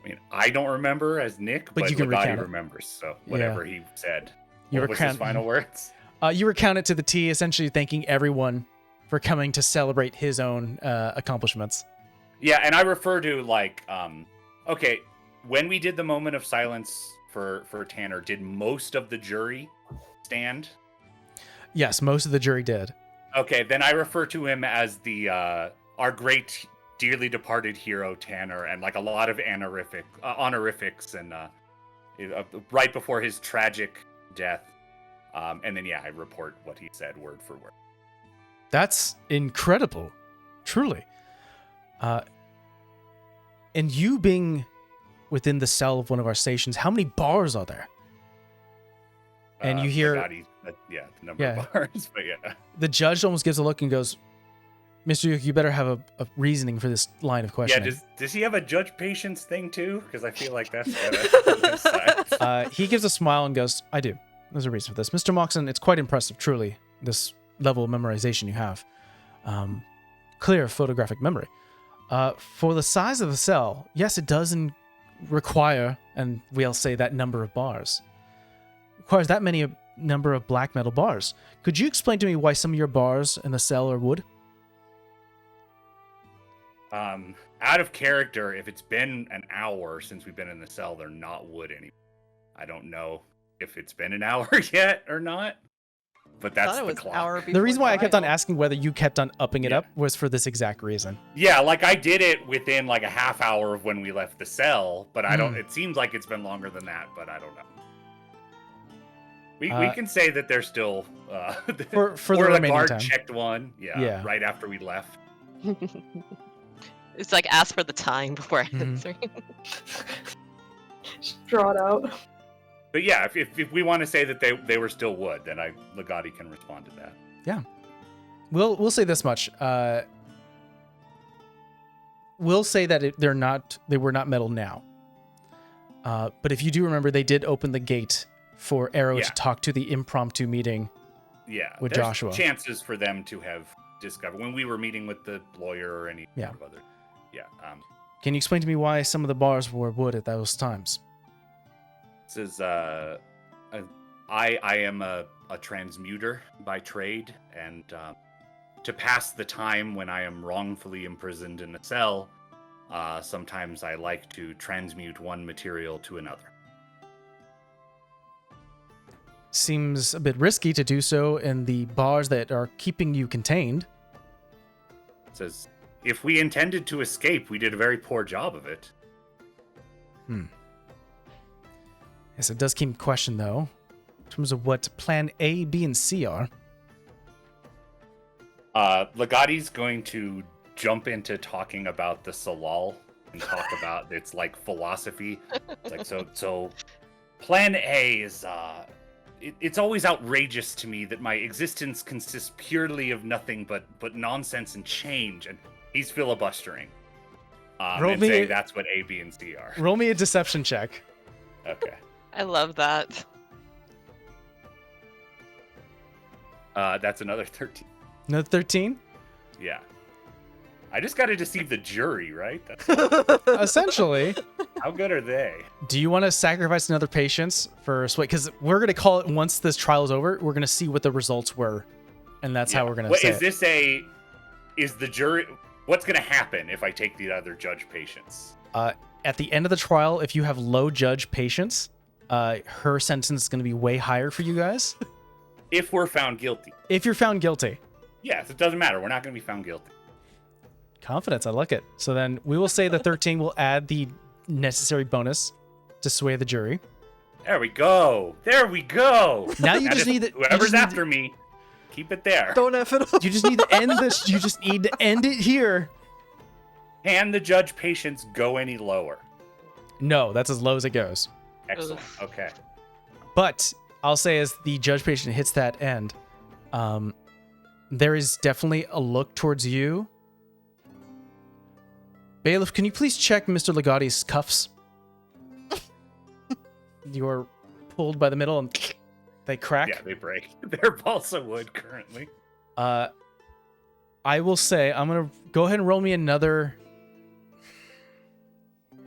I mean, I don't remember as Nick, but you can recount Legati it. remembers. So whatever he said. You What was his recount- final words? You recount it to the T, essentially thanking everyone for coming to celebrate his own accomplishments. Yeah, and I refer to okay, when we did the moment of silence for Tanner, did most of the jury stand? Yes, most of the jury did. Okay, then I refer to him as the our great dearly departed hero Tanner, and a lot of honorifics and right before his tragic death. And then I report what he said word for word. That's incredible, truly. And you being within the cell of one of our stations, how many bars are there? And you hear Legati, the number of bars, but yeah. the judge almost gives a look and goes, Mr. Yuki, you better have a reasoning for this line of questioning. Yeah, does he have a judge patience thing too? Because I feel like that's on his side. He gives a smile and goes, I do. There's a reason for this. Mr. Moxon, it's quite impressive, truly, this level of memorization you have. Clear photographic memory. For the size of the cell, yes, it doesn't require, and we'll say that number of bars. Requires that many number of black metal bars. Could you explain to me why some of your bars in the cell are wood? Out of character, if it's been an hour since we've been in the cell, they're not wood anymore. I don't know if it's been an hour yet or not, but that's the clock. The reason why I kept on asking whether you kept on upping it up was for this exact reason. Yeah, I did it within a half hour of when we left the cell, but I don't. It seems like it's been longer than that, but I don't know. We can say that they're still for the remaining guard time. Checked one, right after we left. It's like ask for the time before answering. Just draw it out. But yeah, if we want to say that they were still wood, then Legati can respond to that. Yeah, we'll say this much. We'll say that they were not metal now. But if you do remember, they did open the gate for Arrow to talk to the impromptu meeting. Yeah, with there's Joshua. Chances for them to have discovered when we were meeting with the lawyer or any of other. Yeah. Can you explain to me why some of the bars were wood at those times? This is I am a transmuter by trade, and to pass the time when I am wrongfully imprisoned in a cell, sometimes I like to transmute one material to another. Seems a bit risky to do so in the bars that are keeping you contained. It says, if we intended to escape, we did a very poor job of it. Yes, it does keep in question, though, in terms of what Plan A, B, and C are. Legati's going to jump into talking about the Salal and talk about its philosophy. It's so Plan A is it's always outrageous to me that my existence consists purely of nothing but nonsense and change, and he's filibustering. Saying that's what A, B, and C are. Roll me a deception check. Okay. I love that. That's another 13. Another 13? Yeah. I just got to deceive the jury, right? That's Essentially. How good are they? Do you want to sacrifice another patience for Sway? Because we're going to call it, once this trial is over, we're going to see what the results were. And that's how we're going to say it. Is the jury, what's going to happen if I take the other judge patience? At the end of the trial, if you have low judge patience, her sentence is going to be way higher for you guys. If we're found guilty. If you're found guilty. Yes, it doesn't matter. We're not going to be found guilty. Confidence, I like it. So then we will say the 13 will add the necessary bonus to sway the jury. There we go. There we go. Now you just need the, whoever's after me, keep it there. Don't F it up. You just need to end this. You just need to end it here. Can the judge patience go any lower? No, that's as low as it goes. Excellent. Okay. But I'll say as the judge patient hits that end, there is definitely a look towards you. Bailiff, can you please check Mr. Legati's cuffs? You're pulled by the middle and they crack. Yeah, they break. They're balsa wood currently. I will say, I'm going to go ahead and roll me another.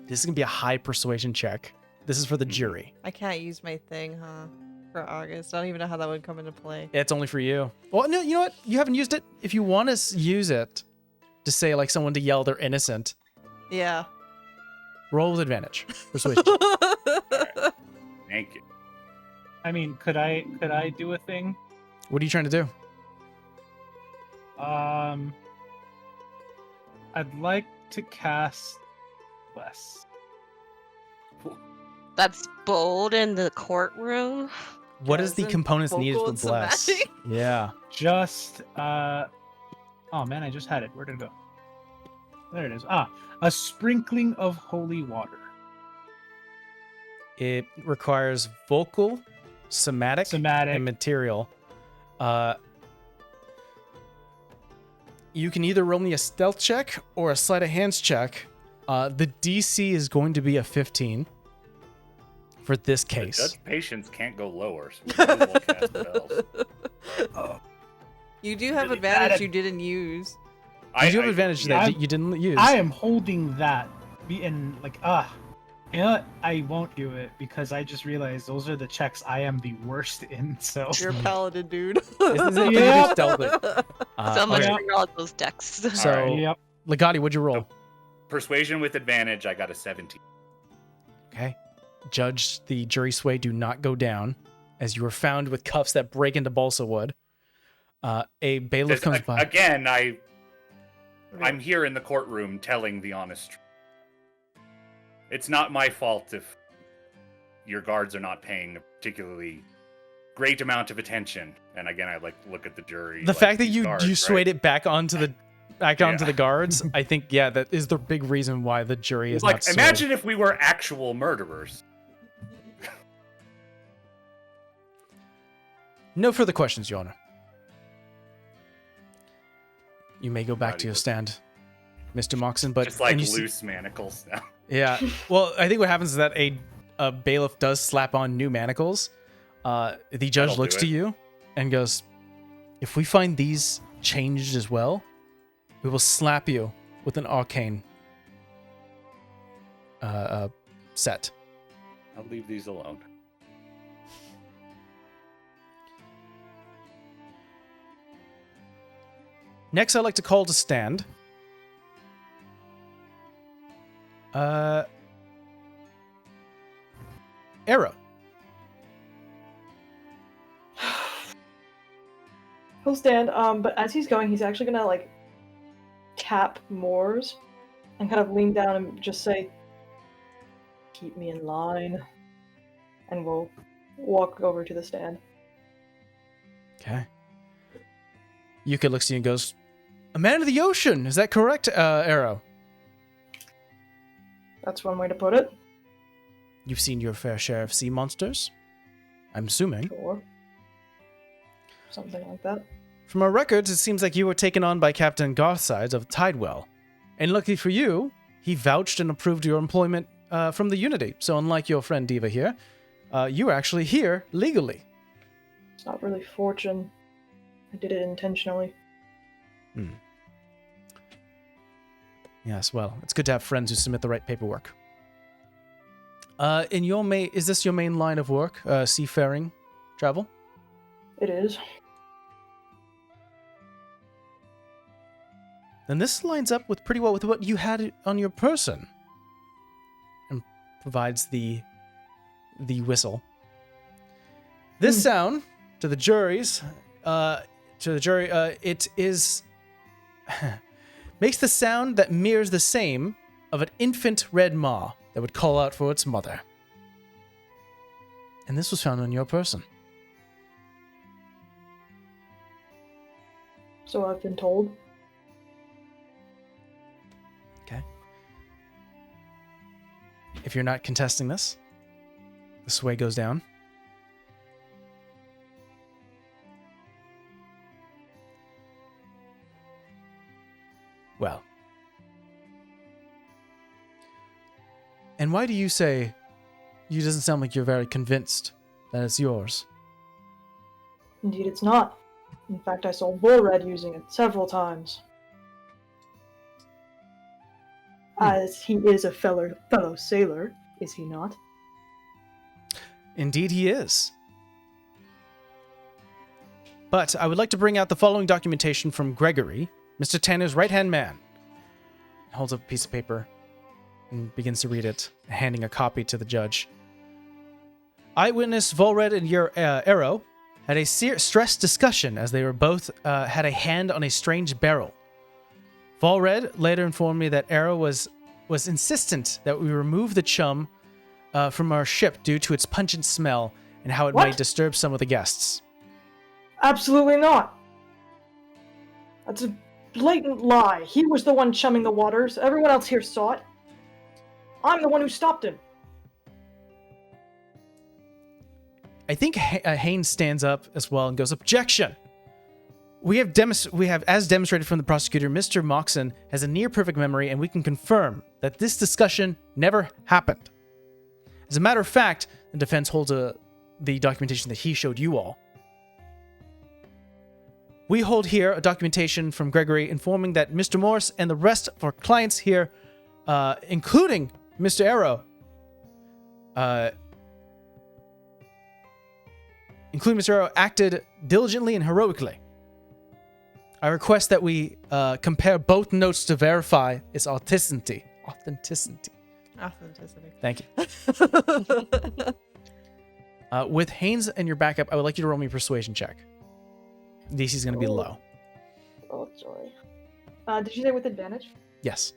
This is going to be a high persuasion check. This is for the jury. I can't use my thing, huh? For August. I don't even know how that would come into play. It's only for you. Well, no, you know what? You haven't used it. If you want to use it to say, like, someone to yell they're innocent, Yeah. roll with advantage. Persuasion. Right. Thank you. I mean, could I do a thing? What are you trying to do? I'd like to cast Bless. That's bold in the courtroom. What is the Isn't components needed vocal for and bless? somatic? Yeah. Just oh man, I just had it. Where did it go? There it is. A sprinkling of holy water. It requires vocal, somatic, and material. You can either roll me a stealth check or a sleight of hands check. The DC is going to be a 15 for this The case. judge patience can't go lower, so we might as well cast spells. You do have Really advantage bad. you didn't use. You do have advantage yeah, that you didn't use. I am holding that. And like, you know what? I won't do it because I just realized those are the checks I am the worst in. So You're a paladin, dude. This is it. Yeah. You do stealthily. So much okay. for all those decks. So, Alright. yep. Legati, what'd you roll? Persuasion with advantage, I got a 17. Okay. Judge, the jury sway do not go down as you are found with cuffs that break into balsa wood. A bailiff comes by. Again, I'm here in the courtroom telling the honest truth. It's not my fault if your guards are not paying a particularly great amount of attention. And again, I like to look at the jury. The like, fact that these you guards, swayed right? it back onto the Yeah. guards, I think, yeah, that is the big reason why the jury is Like, not so... imagine if we were actual murderers. No further questions, Your Honor. You may go back to your stand, Mr. Moxon, but... Just like and you see- loose manacles now. Yeah. Well, I think what happens is that a bailiff does slap on new manacles. The judge That'll looks do to it. you and goes, if we find these changed as well, we will slap you with an arcane set. I'll leave these alone. Next, I'd like to call to stand. Arrow. He'll stand, but as he's going, he's actually gonna like tap Moors and kind of lean down and just say, "Keep me in line," and we'll walk over to the stand. Okay. Yuka looks at you and goes, "A man of the ocean, is that correct, Arrow?" That's one way to put it. You've seen your fair share of sea monsters, I'm assuming. Sure. Something like that. From our records, it seems like you were taken on by Captain Garthside of Tidewell. And lucky for you, he vouched and approved your employment from the Unity. So unlike your friend Diva here, you were actually here legally. It's not really fortune. I did it intentionally. Yes, well, it's good to have friends who submit the right paperwork. Is this your main line of work, seafaring travel? It is. Then this lines up with pretty well with what you had on your person. And provides the whistle. This sound to the juries, it is makes the sound that mirrors the same of an infant red maw that would call out for its mother. And this was found on your person. So I've been told. Okay. If you're not contesting this, the sway goes down. Well. And why do you say you doesn't sound like you're very convinced that it's yours? Indeed, it's not. In fact, I saw Bull Red using it several times. As he is a fellow sailor, is he not? Indeed he is. But I would like to bring out the following documentation from Gregory, Mr. Tanner's right-hand man. He holds up a piece of paper and begins to read it, handing a copy to the judge. Eyewitness Volred and your Arrow had a stressed discussion as they were both had a hand on a strange barrel. Volred later informed me that Arrow was insistent that we remove the chum from our ship due to its pungent smell and how it What? might disturb some of the guests. Absolutely not. That's a blatant lie. He was the one chumming the waters. Everyone else here saw it. I'm the one who stopped him. I think Haynes stands up as well and goes, "Objection! We have as demonstrated from the prosecutor, Mr. Moxon has a near-perfect memory, and we can confirm that this discussion never happened. As a matter of fact, the defense holds the documentation that he showed you all. We hold here a documentation from Gregory informing that Mr. Morse and the rest of our clients here, including Mr. Arrow, acted diligently and heroically. I request that we compare both notes to verify its authenticity. Authenticity. Thank you. With Haynes and your backup, I would like you to roll me a persuasion check. DC is going to be low. Oh, joy. Did you say with advantage? Yes.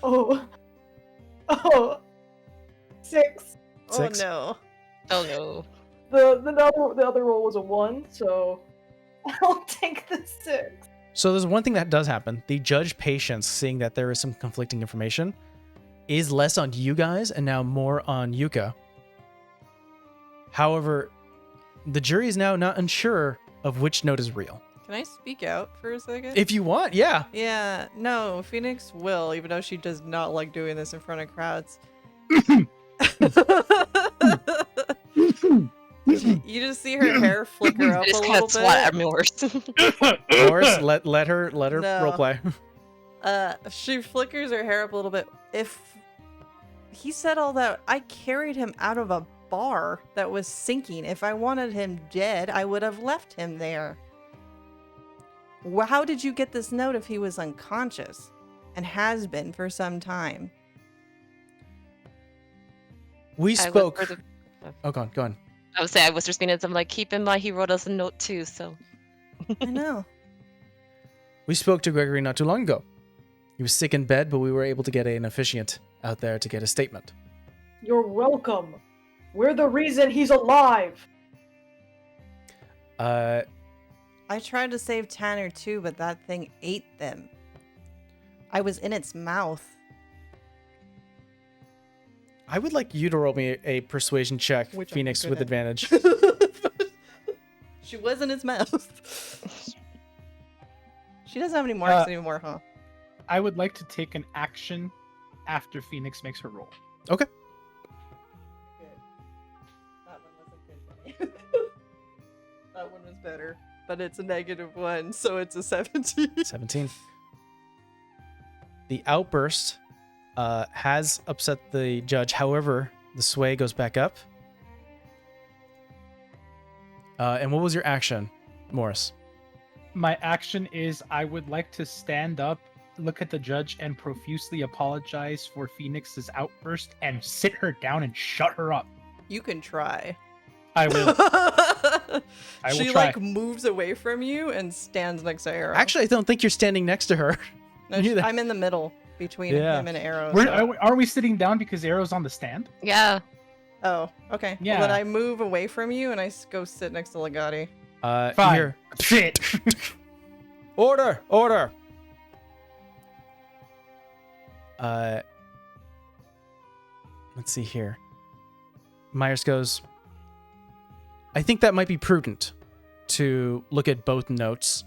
Oh. 6. Six. Oh Oh no. The other roll was a 1, so I'll take the 6. So there's one thing that does happen. The judge patience, seeing that there is some conflicting information, is less on you guys and now more on Yuka. However, the jury is now not unsure of which note is real. no. Can I speak out for a second? If you want, yeah. Yeah, no, Phoenix will, even though she does not like doing this in front of crowds. You just see her hair flicker up I a just kind little of swat at bit. Morse. Morris, let her No. roleplay. She flickers her hair up a little bit. If he said all that, I carried him out of a bar that was sinking. If I wanted him dead, I would have left him there. How did you get this note if he was unconscious and has been for some time? We I spoke. whispered Oh, go on. I would say I whispered Phoenix. I'm like, keep in mind he wrote us a note too. So I know. We spoke to Gregory not too long ago. He was sick in bed, but we were able to get an officiant out there to get a statement. You're welcome. We're the reason he's alive. I tried to save Tanner too, but that thing ate them. I was in its mouth. I would like you to roll me a persuasion check, Which I'm Phoenix, with gonna- advantage. She was in its mouth. She doesn't have any marks anymore, huh? I would like to take an action after Phoenix makes her roll. Okay. Good. That one wasn't good for me. That one was better. But it's a -1, so it's a 17. 17. The outburst has upset the judge. However, the sway goes back up. And what was your action, Morris? My action is I would like to stand up look at the judge and profusely apologize for Phoenix's outburst and sit her down and shut her up. You can try. I will. I will She try. like moves away from you and stands next to Arrow. Actually, I don't think you're standing next to her. No, neither. I'm in the middle between Yeah. him and Arrow. We're, so- are we sitting down because Arrow's on the stand? Yeah. Oh, okay. Yeah. Well, then I move away from you and I go sit next to Legati. Fine. Here. Shit. Order! Order! Let's see here. Myers goes, I think that might be prudent to look at both notes.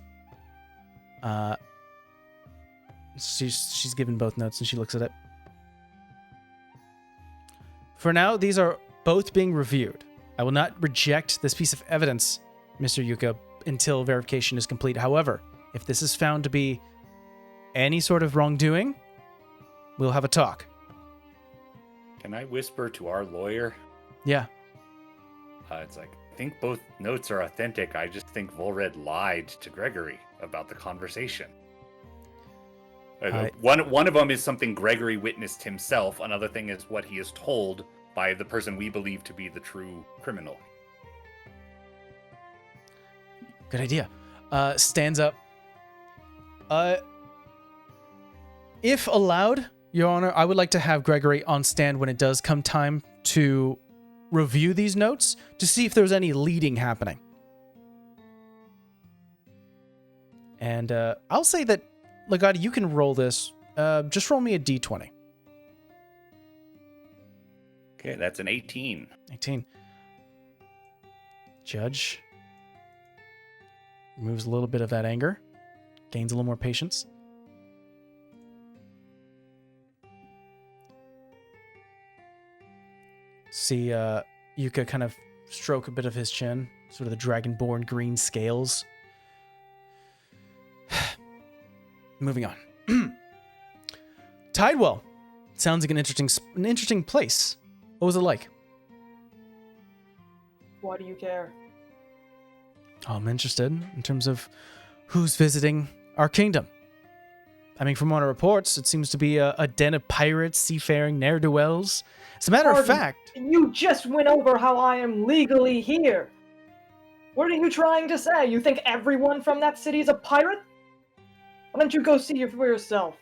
She's given both notes and she looks at it. For now, these are both being reviewed. I will not reject this piece of evidence, Mr. Yuka, until verification is complete. However, if this is found to be any sort of wrongdoing, we'll have a talk. Can I whisper to our lawyer? Yeah. It's like, I think both notes are authentic. I just think Volred lied to Gregory about the conversation. One of them is something Gregory witnessed himself. Another thing is what he is told by the person we believe to be the true criminal. Good idea. Stands up. If allowed, Your Honor, I would like to have Gregory on stand when it does come time to review these notes to see if there's any leading happening. And I'll say that, Legati, you can roll this. Just roll me a d20. Okay, that's an 18. 18. Judge removes a little bit of that anger, gains a little more patience. See Yuka kind of stroke a bit of his chin, sort of the dragonborn green scales. Moving on. Tidewell. Sounds like an interesting place. What was it like? Why do you care? I'm interested in terms of who's visiting our kingdom. I mean, from what our reports, it seems to be a den of pirates, seafaring ne'er-do-wells. As a matter of Pardon, fact, You just went over how I am legally here. What are you trying to say? You think everyone from that city is a pirate? Why don't you go see it for yourself?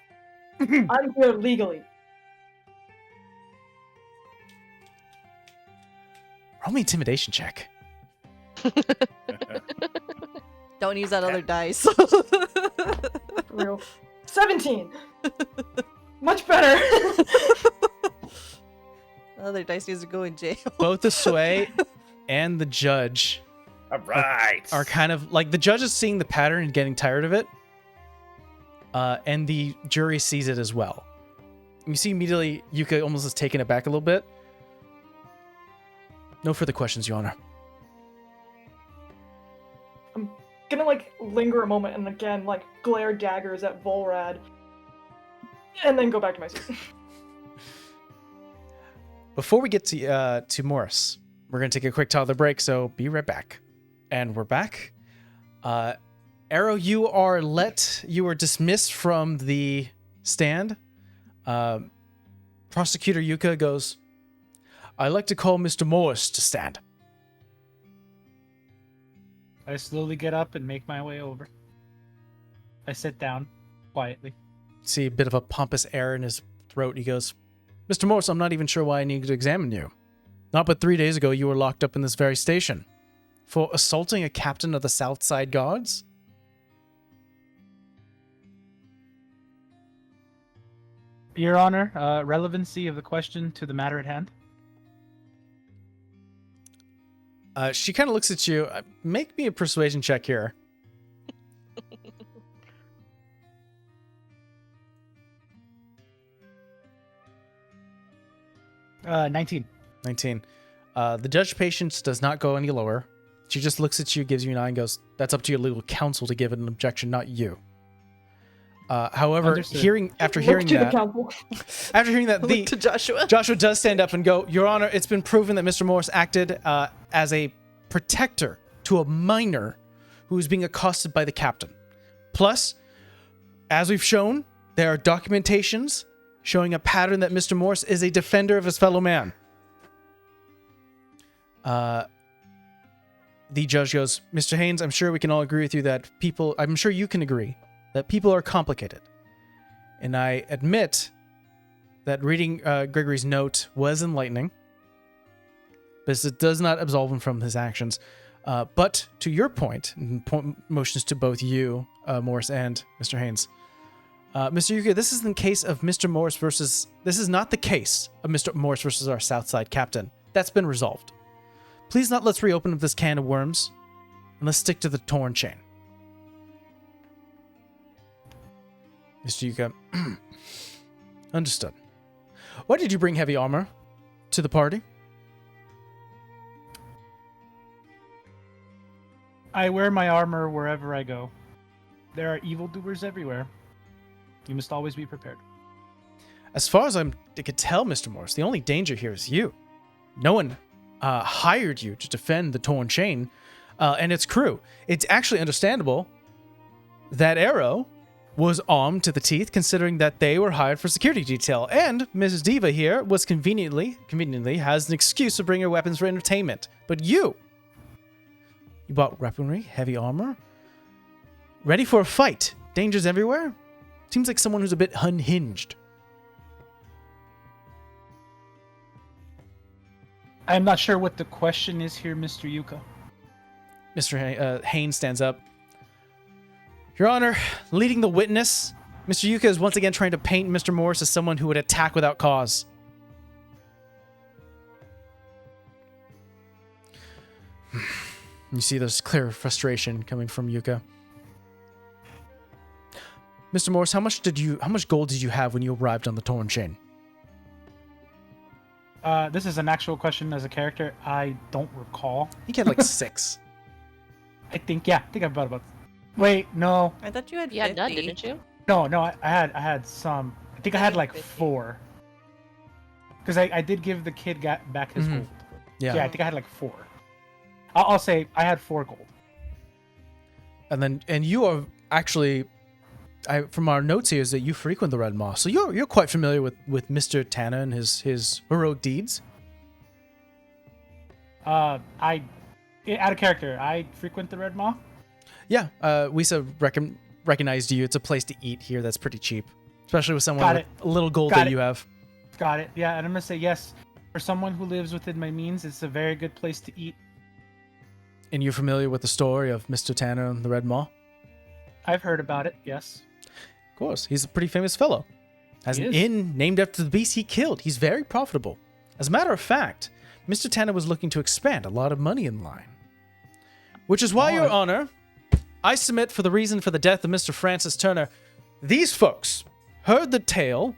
I'm here legally. roll me intimidation check. Don't use that other dice. For real. 17! Much better! Other dice needs to go in jail. Both the sway and the judge All right. are kind of like, the judge is seeing the pattern and getting tired of it. And the jury sees it as well. You see immediately Yuka almost is taken aback a little bit. No further questions, Your Honor. I'm gonna like linger a moment and again like glare daggers at Volrad. And then go back to my seat. Before we get to Morris, we're going to take a quick toddler break, so be right back. And we're back. Arrow, you are dismissed from the stand. Prosecutor Yuka goes, I'd like to call Mr. Morris to stand. I slowly get up and make my way over. I sit down quietly. See a bit of a pompous air in his throat. He goes, Mr. Morris, I'm not even sure why I need to examine you. Not but 3 days ago, you were locked up in this very station for assaulting a captain of the Southside Guards. Your Honor, relevancy of the question to the matter at hand. She kind of looks at you. Make me a persuasion check here. 19. 19. The judge patience does not go any lower. She just looks at you, gives you a nod, and goes, that's up to your legal counsel to give an objection, not you. However, Understood. after Look hearing to the that, council. Look to Joshua. Joshua does stand up and go, Your Honor, it's been proven that Mr. Morris acted as a protector to a minor who was being accosted by the captain. Plus, as we've shown, There are documentations showing a pattern that Mr. Morse is a defender of his fellow man. The judge goes, Mr. Haynes, I'm sure we can all agree with you that I'm sure you can agree that people are complicated. And I admit that reading Gregory's note was enlightening, but it does not absolve him from his actions. But to your point, motions to both you, Morse, and Mr. Haynes. Mr. Yuka, this is the case of Mr. Morse versus... This is not the case of Mr. Morse versus our Southside captain. That's been resolved. Please let's reopen up this can of worms, and let's stick to the torn chain. Mr. Yuka, understood. Why did you bring heavy armor to the party? I wear my armor wherever I go. There are evildoers everywhere. You must always be prepared. As far as I could tell, Mr. Morse, the only danger here is you. No one hired you to defend the torn chain and its crew. It's actually understandable that Arrow was armed to the teeth, considering that they were hired for security detail. And Mrs. Diva here was conveniently has an excuse to bring her weapons for entertainment. But you bought weaponry, heavy armor, ready for a fight. Dangers everywhere? Seems like someone who's a bit unhinged. I'm not sure what the question is here, Mr. Yuka. Mr. Haynes stands up. Your Honor, leading the witness, Mr. Yuka is once again trying to paint Mr. Morse as someone who would attack without cause. You see there's clear frustration coming from Yuka. Mr. Morse, how much gold did you have when you arrived on the torn chain? This is an actual question as a character. I don't recall. I think you had like 6. I think I about. Wait, no. I thought you had 50. You had none, didn't you? No, I had some. I think I had like 4. Because I did give the kid back his gold. Yeah. So yeah, I think I had like 4. I'll say I had 4 gold. And you are actually, from our notes here, is that you frequent the Red Maw, so you're quite familiar with Mr. Tanner and his heroic deeds. Out of character, I frequent the Red Maw. Yeah, Wisa recognized you. It's a place to eat here that's pretty cheap, especially with someone with a little gold that you have. Got it. Yeah, and I'm gonna say yes. For someone who lives within my means, it's a very good place to eat. And you're familiar with the story of Mr. Tanner and the Red Maw? I've heard about it, yes. Of course. He's a pretty famous fellow. Has an inn named after the beast he killed. He's very profitable. As a matter of fact, Mr. Tanner was looking to expand a lot of money in line. Which is why, Your Honor, I submit for the reason for the death of Mr. Francis Turner. These folks heard the tale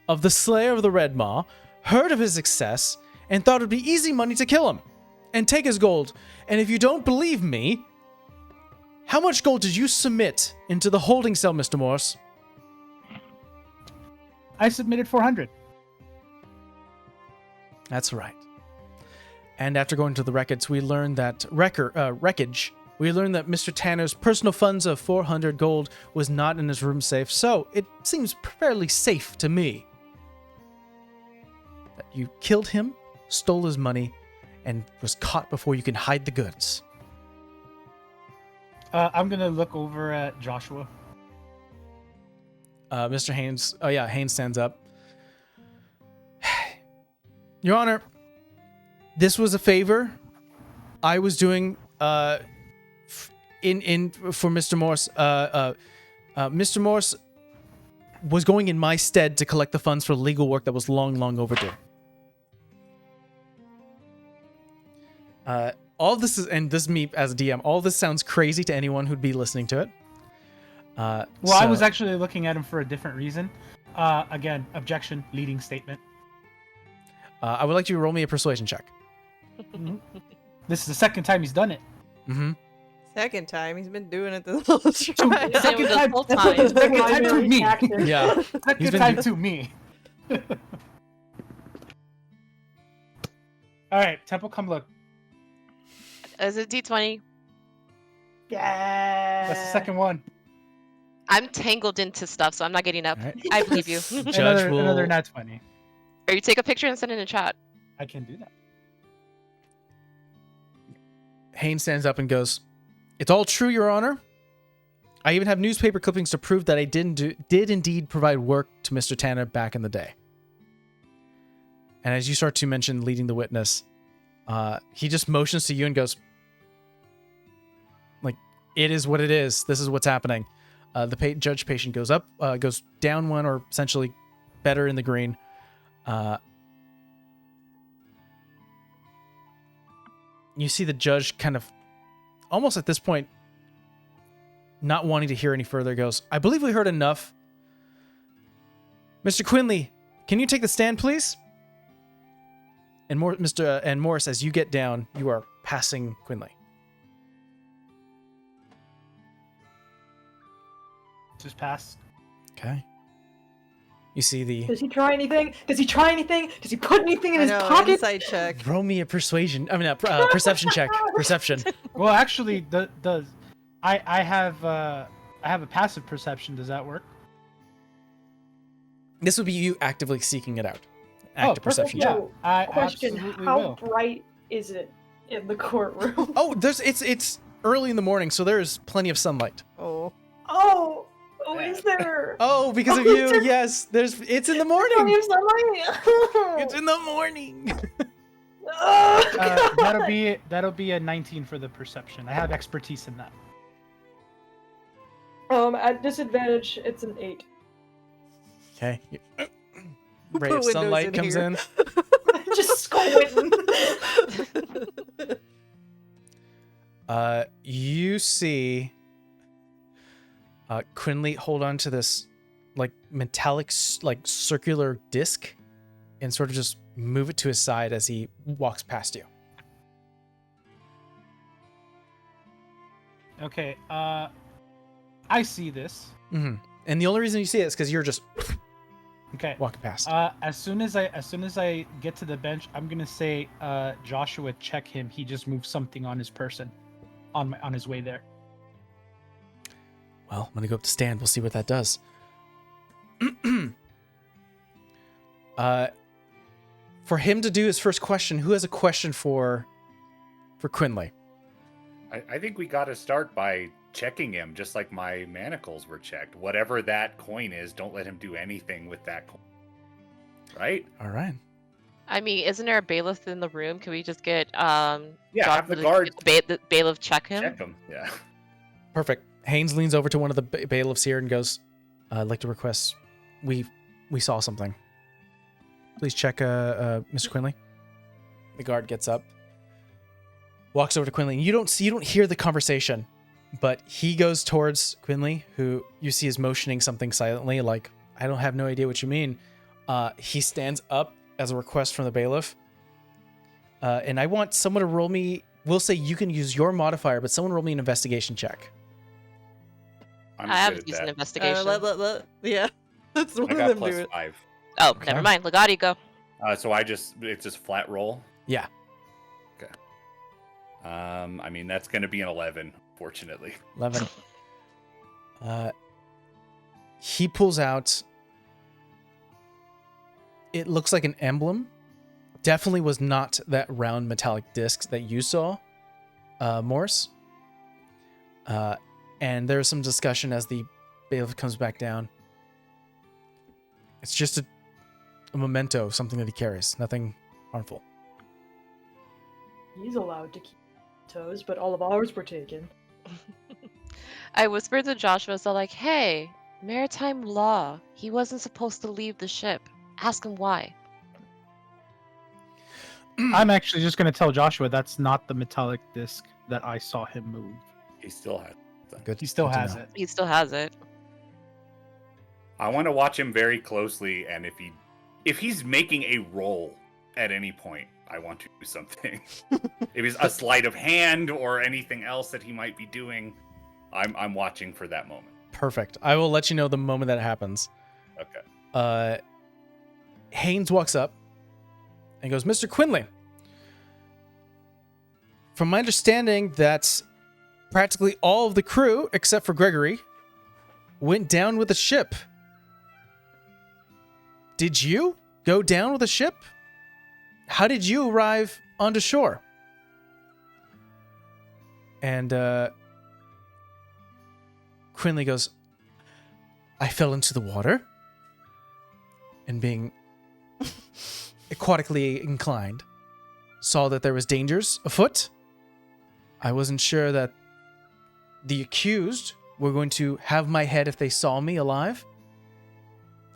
of the Slayer of the Red Maw, heard of his success, and thought it'd be easy money to kill him and take his gold. And if you don't believe me, how much gold did you submit into the holding cell, Mr. Morse? I submitted 400. That's right. And after going to the records, we learned that we learned that Mr. Tanner's personal funds of 400 gold was not in his room safe, so it seems fairly safe to me that you killed him, stole his money, and was caught before you can hide the goods. I'm gonna look over at Joshua. Mr. Haynes. Oh yeah, Haynes stands up. Your Honor, this was a favor I was doing for Mr. Morse. Mr. Morse was going in my stead to collect the funds for legal work that was long overdue. All this is, and this is me as a DM, all this sounds crazy to anyone who'd be listening to it. I was actually looking at him for a different reason. Again, objection, leading statement. I would like you to roll me a persuasion check. This is the second time he's done it. Mm-hmm. Second time. He's been doing it this whole time. Second the time, whole time. second time to me. Yeah. Second time to me. All right, Temple, come look. Is it D20? Yeah. That's the second one. I'm tangled into stuff, so I'm not getting up. All right. I believe you. Judge will. Another nat 20. Or you take a picture and send it in the chat. I can do that. Haynes stands up and goes, "It's all true, Your Honor. I even have newspaper clippings to prove that I did indeed provide work to Mr. Tanner back in the day." And as you start to mention leading the witness, he just motions to you and goes, like, "It is what it is. This is what's happening." The judge patient goes up, goes down one, or essentially better in the green. You see the judge kind of, almost at this point, not wanting to hear any further, goes, "I believe we heard enough. Mr. Quinley, can you take the stand, please?" And Morris, as you get down, you are passing Quinley. Just pass. Okay. You see the... Does he try anything? Does he try anything? Does he put anything in I his know, pocket? insight check. Roll me a perception check. Perception. Well, actually, I have a passive perception. Does that work? This would be you actively seeking it out. Active perfect, perception yeah. check. I Question: absolutely how will. bright is it in the courtroom? Oh, it's early in the morning, so there's plenty of sunlight. Oh. Oh, is there? Oh, because of you, yes. It's in the morning. It's in the morning. Oh, That'll be a 19 for the perception. I have expertise in that. At disadvantage, it's an 8. Okay. Ray Put of windows sunlight in comes here. in. Just squinting. You see Quinley hold on to this like metallic like circular disc and sort of just move it to his side as he walks past you. Okay. I see this. Mm-hmm. And the only reason you see it is because you're just Okay. walking past. As soon as I get to the bench, I'm gonna say, Joshua, check him. He just moved something on his person, on his way there. Well, I'm gonna go up to stand. We'll see what that does. For him to do his first question, who has a question for Quinley? I think we got to start by checking him, just like my manacles were checked. Whatever that coin is, don't let him do anything with that coin. Right? All right. I mean, isn't there a bailiff in the room? Can we just get Yeah, have the to- guard the bailiff check him? check him. Yeah. Perfect. Haynes leans over to one of the bailiffs here and goes, "I'd like to request, we saw something. Please check Mr. Quinley." The guard gets up, walks over to Quinley, and you don't hear the conversation, but he goes towards Quinley, who you see is motioning something silently, like, "I don't have no idea what you mean." He stands up as a request from the bailiff, and I want someone to roll me. We'll say you can use your modifier, but someone roll me an investigation check. I'm I have good at decent that. investigation. Yeah. That's I one of got them plus do it. 5. Oh, Okay. never mind. Legati, go. So it's just flat roll. Yeah. Okay. I mean, that's going to be an 11, fortunately. 11. He pulls out. It looks like an emblem. Definitely was not that round metallic disc that you saw, Morris. And there's some discussion as the bailiff comes back down. It's just a memento, something that he carries, nothing harmful. He's allowed to keep toes, but all of ours were taken. I whispered to Joshua, so like, hey, maritime law. He wasn't supposed to leave the ship. Ask him why. I'm actually just gonna tell Joshua that's not the metallic disc that I saw him move. He still has. Good. He still good to has know. it. He still has it. I want to watch him very closely, and if he's making a roll at any point, I want to do something. If it's a sleight of hand or anything else that he might be doing, I'm watching for that moment. Perfect. I will let you know the moment that it happens. Okay. Haynes walks up and goes, "Mr. Quinley, from my understanding that practically all of the crew, except for Gregory, went down with a ship. Did you go down with a ship? How did you arrive onto shore? And Quinley goes, I fell into the water, and being aquatically inclined, saw that there was dangers afoot. I wasn't sure that the accused were going to have my head if they saw me alive.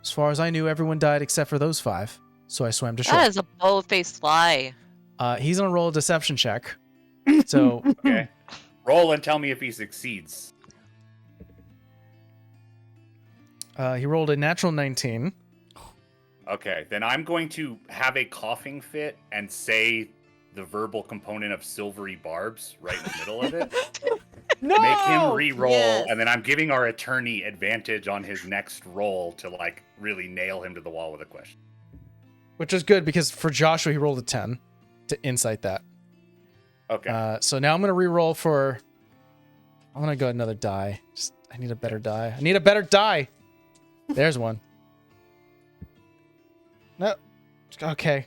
As far as I knew, everyone died except for those 5, so I swam to shore. That is a bold-faced lie. He's gonna roll a deception check. So Okay. Roll and tell me if he succeeds. he rolled a natural 19. Okay, then I'm going to have a coughing fit and say the verbal component of silvery barbs right in the middle of it. No! Make him re-roll, Yes. and then I'm giving our attorney advantage on his next roll to like really nail him to the wall with a question. Which is good because for Joshua, he rolled a 10 to insight that. Okay. So now I'm going to re-roll for... I'm going to go another die. I need a better die. I need a better die! There's one. No. Okay.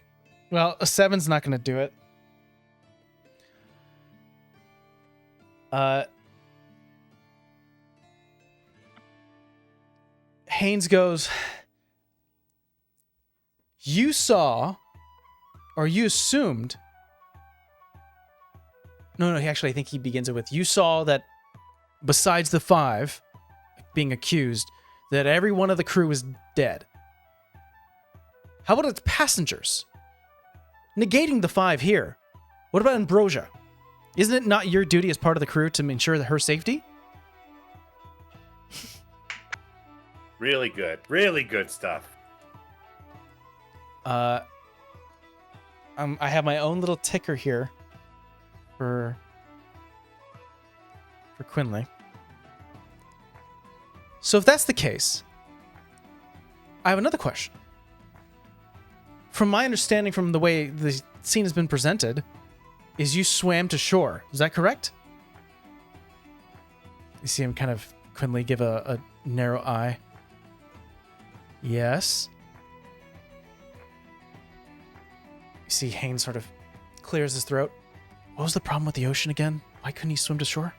Well, a 7's not going to do it. Haynes goes, you saw, or you assumed... No, actually, I think he begins it with, you saw that besides the 5 being accused, that every one of the crew is dead. How about its passengers? Negating the 5 here. What about Ambrosia? Isn't it not your duty as part of the crew to ensure that her safety? Really good stuff. I have my own little ticker here for Quinley. So if that's the case, I have another question. From my understanding from the way the scene has been presented, is you swam to shore. Is that correct? You see him kind of, Quinley, give a narrow eye. Yes. You see Haynes sort of clears his throat. What was the problem with the ocean again? Why couldn't he swim to shore?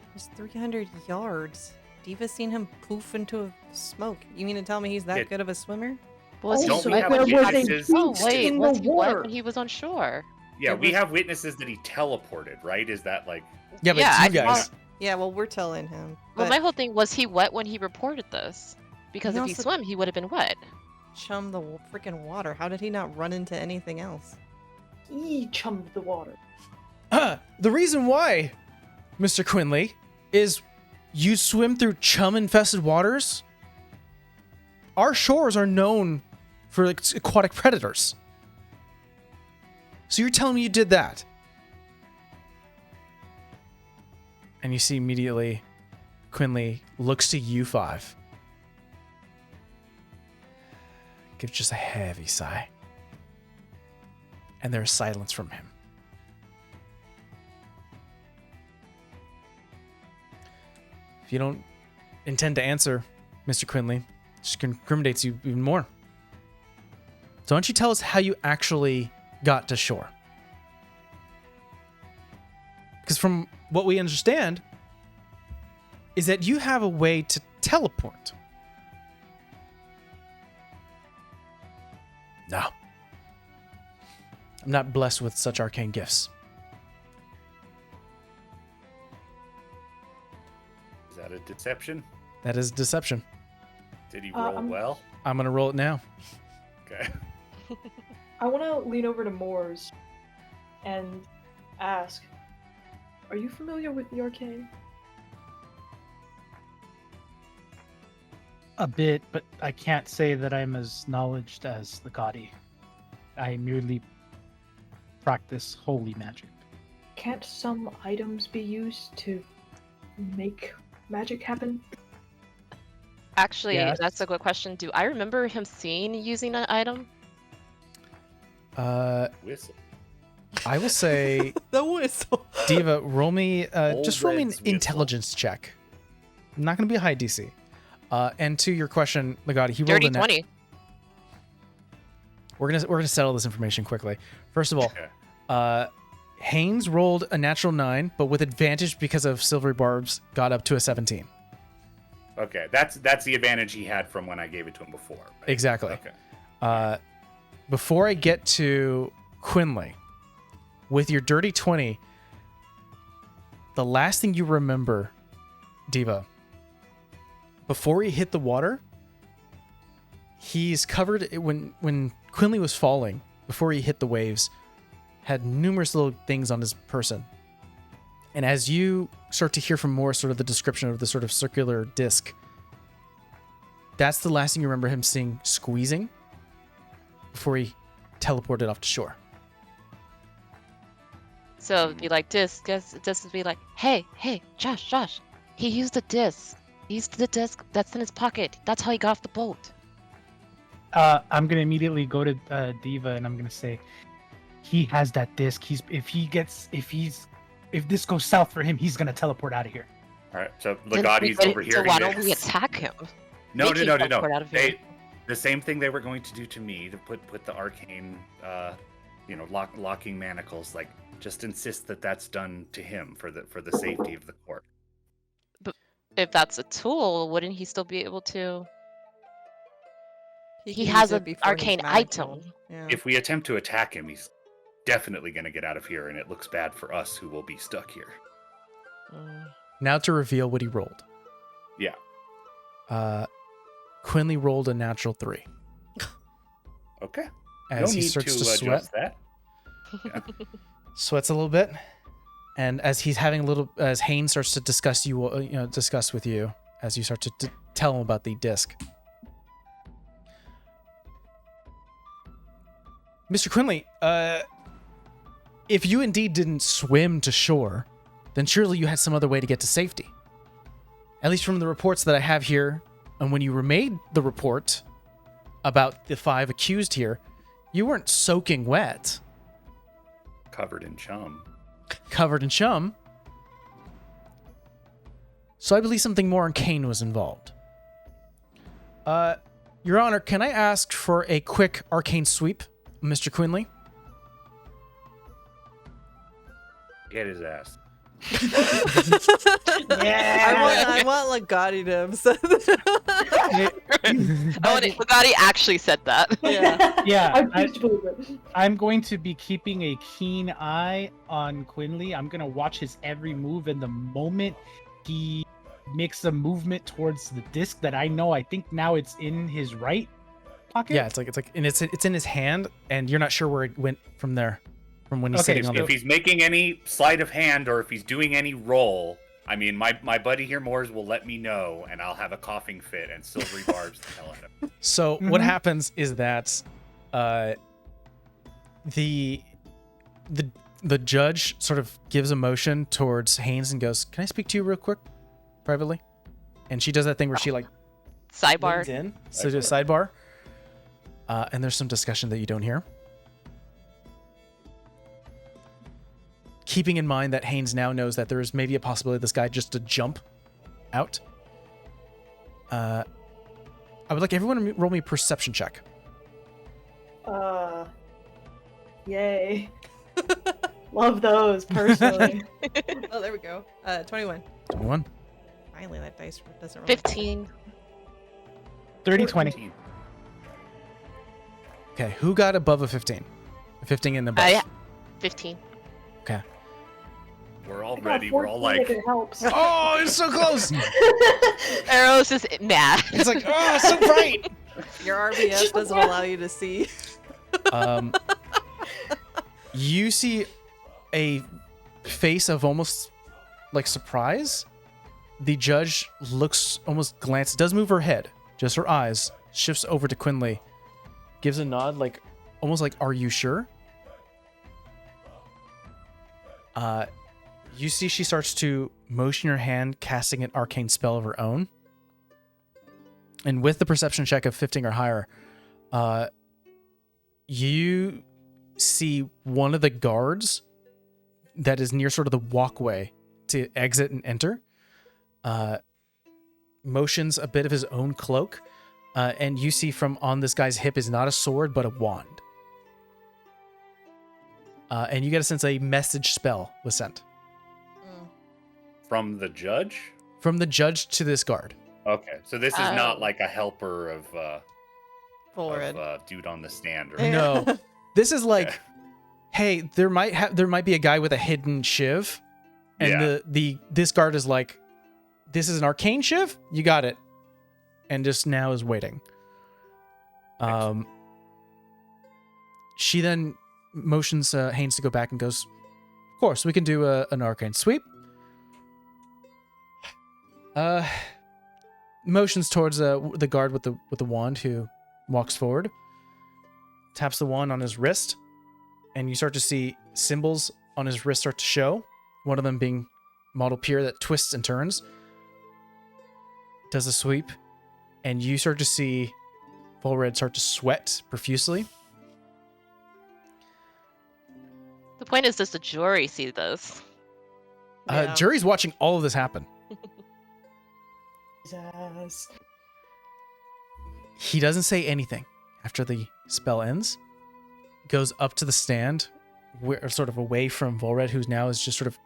It was 300 yards. Diva's seen him poof into smoke. You mean to tell me he's that good of a swimmer? Was he Don't we wet have when he was witnesses? Oh wait, in was the he wet water? when he was on shore? Yeah, There we was- have witnesses that he teleported, right? Is that like... Yeah, but Yeah, you I guys. Yeah, well, we're telling him. Well, But my whole thing was he wet when he reported this? Because He if he also- swam, he would have been wet. chum the freaking water. How did he not run into anything else? He chummed the water. The reason why, Mr. Quinley, is you swim through chum-infested waters. Our shores are known for like, aquatic predators. So you're telling me you did that? And you see immediately Quinley looks to you 5. Gives just a heavy sigh. And there's silence from him. If you don't intend to answer, Mr. Quinley, it just incriminates you even more. So why don't you tell us how you actually got to shore? Because from what we understand, is that you have a way to teleport. No. I'm not blessed with such arcane gifts. Is that a deception? That is deception. Did he roll well? I'm going to roll it now. Okay. I want to lean over to Moors and ask, are you familiar with the Arcane? A bit, but I can't say that I'm as knowledged as the Gotti. I merely practice holy magic. Can't some items be used to make magic happen? Actually, Yes. that's a good question. Do I remember him seeing using an item? Whistle. I will say, The whistle. Diva, roll me, Old just roll me an Red's whistle. intelligence check. Not going to be a high DC. And to your question, Legati, he rolled Dirty a 20. We're gonna settle this information quickly. First of all, Okay. Haynes rolled a natural 9, but with advantage because of silvery barbs, got up to a 17. Okay, that's the advantage he had from when I gave it to him before. Right? Exactly. Okay. Before I get to Quinley, with your dirty 20, the last thing you remember, Diva, before he hit the water, he's covered when Quinley was falling, before he hit the waves, had numerous little things on his person. And as you start to hear from more sort of the description of the sort of circular disc, that's the last thing you remember him seeing squeezing before he teleported off to shore. So it'd be like this. This would be like, hey, Josh. He used the disc. He used the disc that's in his pocket. That's how he got off the boat. I'm gonna immediately go to Diva and I'm gonna say, he has that disc. If this goes south for him, he's gonna teleport out of here. All right. So Then Legati's over here. So He why don't makes- we attack him? No. Make him teleport out of here. The same thing they were going to do to me to put the arcane, locking manacles. Like, just insist that that's done to him for the safety of the court. If that's a tool, wouldn't he still be able to? He can has use it an before he's arcane magical. item. Yeah. If we attempt to attack him, he's definitely going to get out of here, and it looks bad for us who will be stuck here. Now to reveal what he rolled. Yeah. Quinley rolled a natural 3. Okay. As no he need starts to to sweat, adjust that. Yeah. sweats a little bit, and as he's as Haynes starts to discuss with you, as you start to tell him about the disc. Mr. Quinley, if you indeed didn't swim to shore, then surely you had some other way to get to safety. At least from the reports that I have here, and when you made the report about the 5 accused here, you weren't soaking wet, Covered in chum. covered in chum. So I believe something more arcane was involved. Your Honor, can I ask for a quick arcane sweep, Mr. Quinley? Get his ass. I want Legati to have said that. Legati actually said that. Yeah. Yeah, I refuse to believe it. I'm going to be keeping a keen eye on Quinley. I'm going to watch his every move, and the moment he makes a movement towards the disc that I think now it's in his right pocket. Yeah, and it's in his hand, and you're not sure where it went from there, from when he's Okay, sitting on If the. he's making any sleight of hand or if he's doing any roll, I mean, my buddy here, Moores, will let me know, and I'll have a coughing fit and silvery barbs the hell out of him. So what happens is that, the judge sort of gives a motion towards Haynes and goes, "Can I speak to you real quick, privately?" And she does that thing where she leans Sidebar. in, so do a sidebar. And there's some discussion that you don't hear. Keeping in mind that Haynes now knows that there is maybe a possibility this guy just to jump out. I would like everyone to roll me a perception check. Yay. Love those, personally. Oh, there we go. 21. 21. Finally, that dice doesn't roll. 15. 30-20. Okay, who got above a 15? A 15 in the above. 15. Okay. We're all I got ready. We're all 14 if like, it helps. Oh, it's so close. Arrow's just mad. It's like, oh, so bright. Your RBS doesn't allow you to see. You see a face of almost like surprise. The judge looks, almost glances, does move her head, just her eyes, shifts over to Quinley, gives a nod, like almost like, "Are you sure?" You see she starts to motion her hand, casting an arcane spell of her own. And with the perception check of 15 or higher, you see one of the guards that is near sort of the walkway to exit and enter. motions a bit of his own cloak, and you see from on this guy's hip is not a sword, but a wand. And you get a sense a message spell was sent. From the judge? From the judge to this guard. Okay, so this is not like a helper of Forward. dude on the stand, or No. This is like, hey, there might be a guy with a hidden shiv, and this guard is like, this is an arcane shiv? You got it. And just now is waiting. She then motions Haynes to go back and goes, of course, we can do an arcane sweep. Motions towards the guard with the wand who walks forward, taps the wand on his wrist, and you start to see symbols on his wrist start to show. One of them being model pier that twists and turns. Does a sweep, and you start to see Volred start to sweat profusely. The point is, does the jury see this? Yeah. Jury's watching all of this happen. Jesus. He doesn't say anything after the spell ends. Goes up to the stand, sort of away from Volred, who's now is just sort of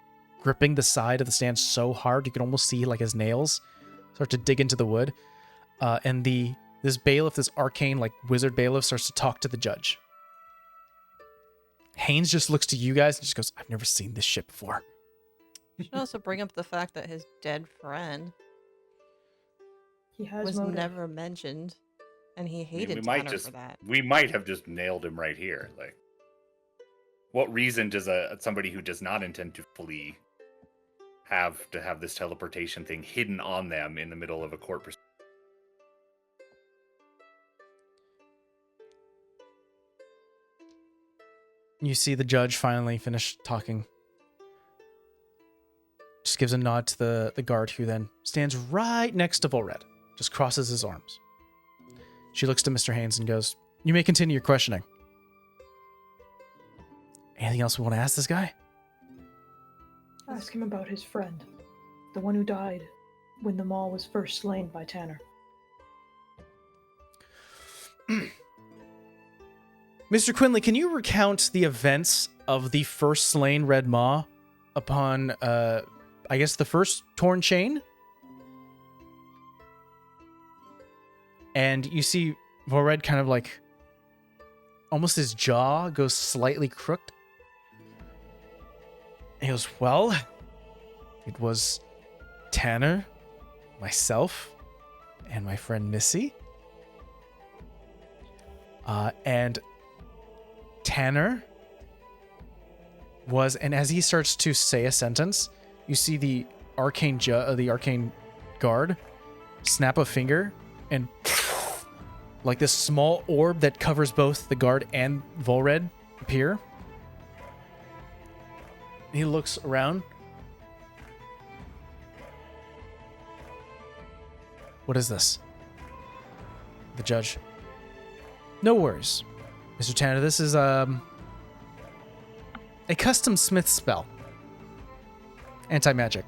gripping the side of the stand so hard you can almost see like his nails start to dig into the wood. And this bailiff, this arcane like wizard bailiff, starts to talk to the judge. Haynes just looks to you guys and just goes, I've never seen this shit before. You should also bring up the fact that his dead friend He has was motive. never mentioned, and he hated we might Tanner just for that. we might have just nailed him right here. Like, what reason does somebody who does not intend to flee have to have this teleportation thing hidden on them in the middle of a court proceeding? You see the judge finally finish talking. Just gives a nod to the guard, who then stands right next to Volred. Just crosses his arms. She looks to Mr. Haynes and goes, you may continue your questioning. Anything else we want to ask this guy? Ask him about his friend, the one who died when the mall was first slain by Tanner. Mr. Quinley, can you recount the events of the first slain Red Maw upon, I guess, the first torn chain? And you see Volred kind of like, almost his jaw goes slightly crooked. And he goes, well, it was Tanner, myself, and my friend Missy. And Tanner was, and as he starts to say a sentence, you see the arcane guard snap a finger, and like this small orb that covers both the guard and Volred appear. He looks around. What is this? The judge. No worries, Mr. Tanner. This is a custom smith spell. Anti-magic.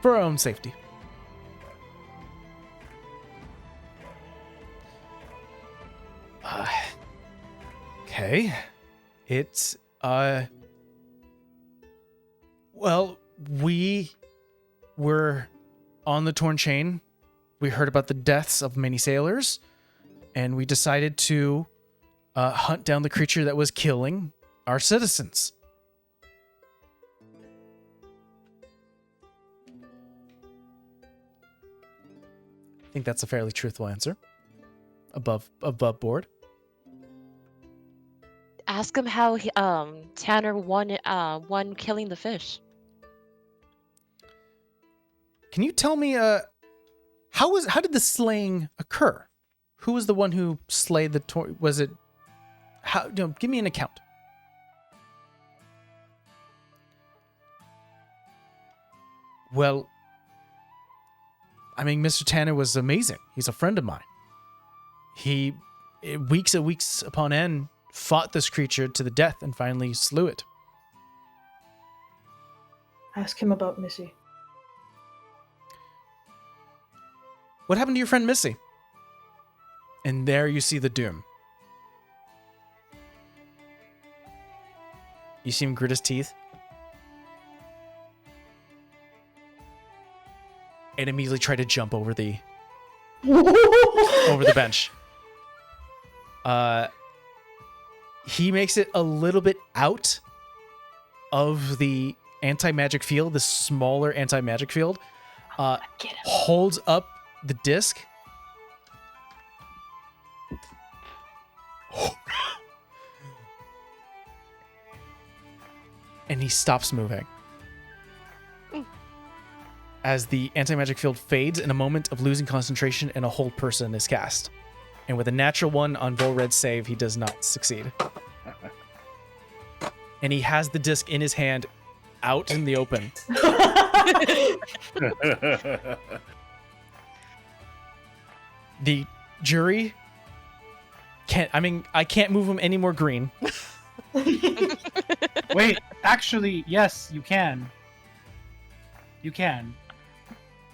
For our own safety. Okay. It's, well, we were on the torn chain. We heard about the deaths of many sailors, and we decided to hunt down the creature that was killing our citizens. I think that's a fairly truthful answer. Above board. Ask him how Tanner won killing the fish. Can you tell me how did the slaying occur? Who was the one who slayed the was it how give me an account. Well, I mean, Mr. Tanner was amazing. He's a friend of mine. He, weeks and weeks upon end, fought this creature to the death and finally slew it. Ask him about Missy. What happened to your friend Missy? And there you see the Doom. You see him grit his teeth. And immediately try to jump over the bench. He makes it a little bit out of the anti-magic field, the smaller anti-magic field. Holds up the disc. And he stops moving. As the anti-magic field fades in a moment of losing concentration and a hold person is cast. And with a natural 1 on Volred's save, he does not succeed. And he has the disc in his hand out in the open. The jury I can't move him any more green. Wait, actually, yes, you can. You can.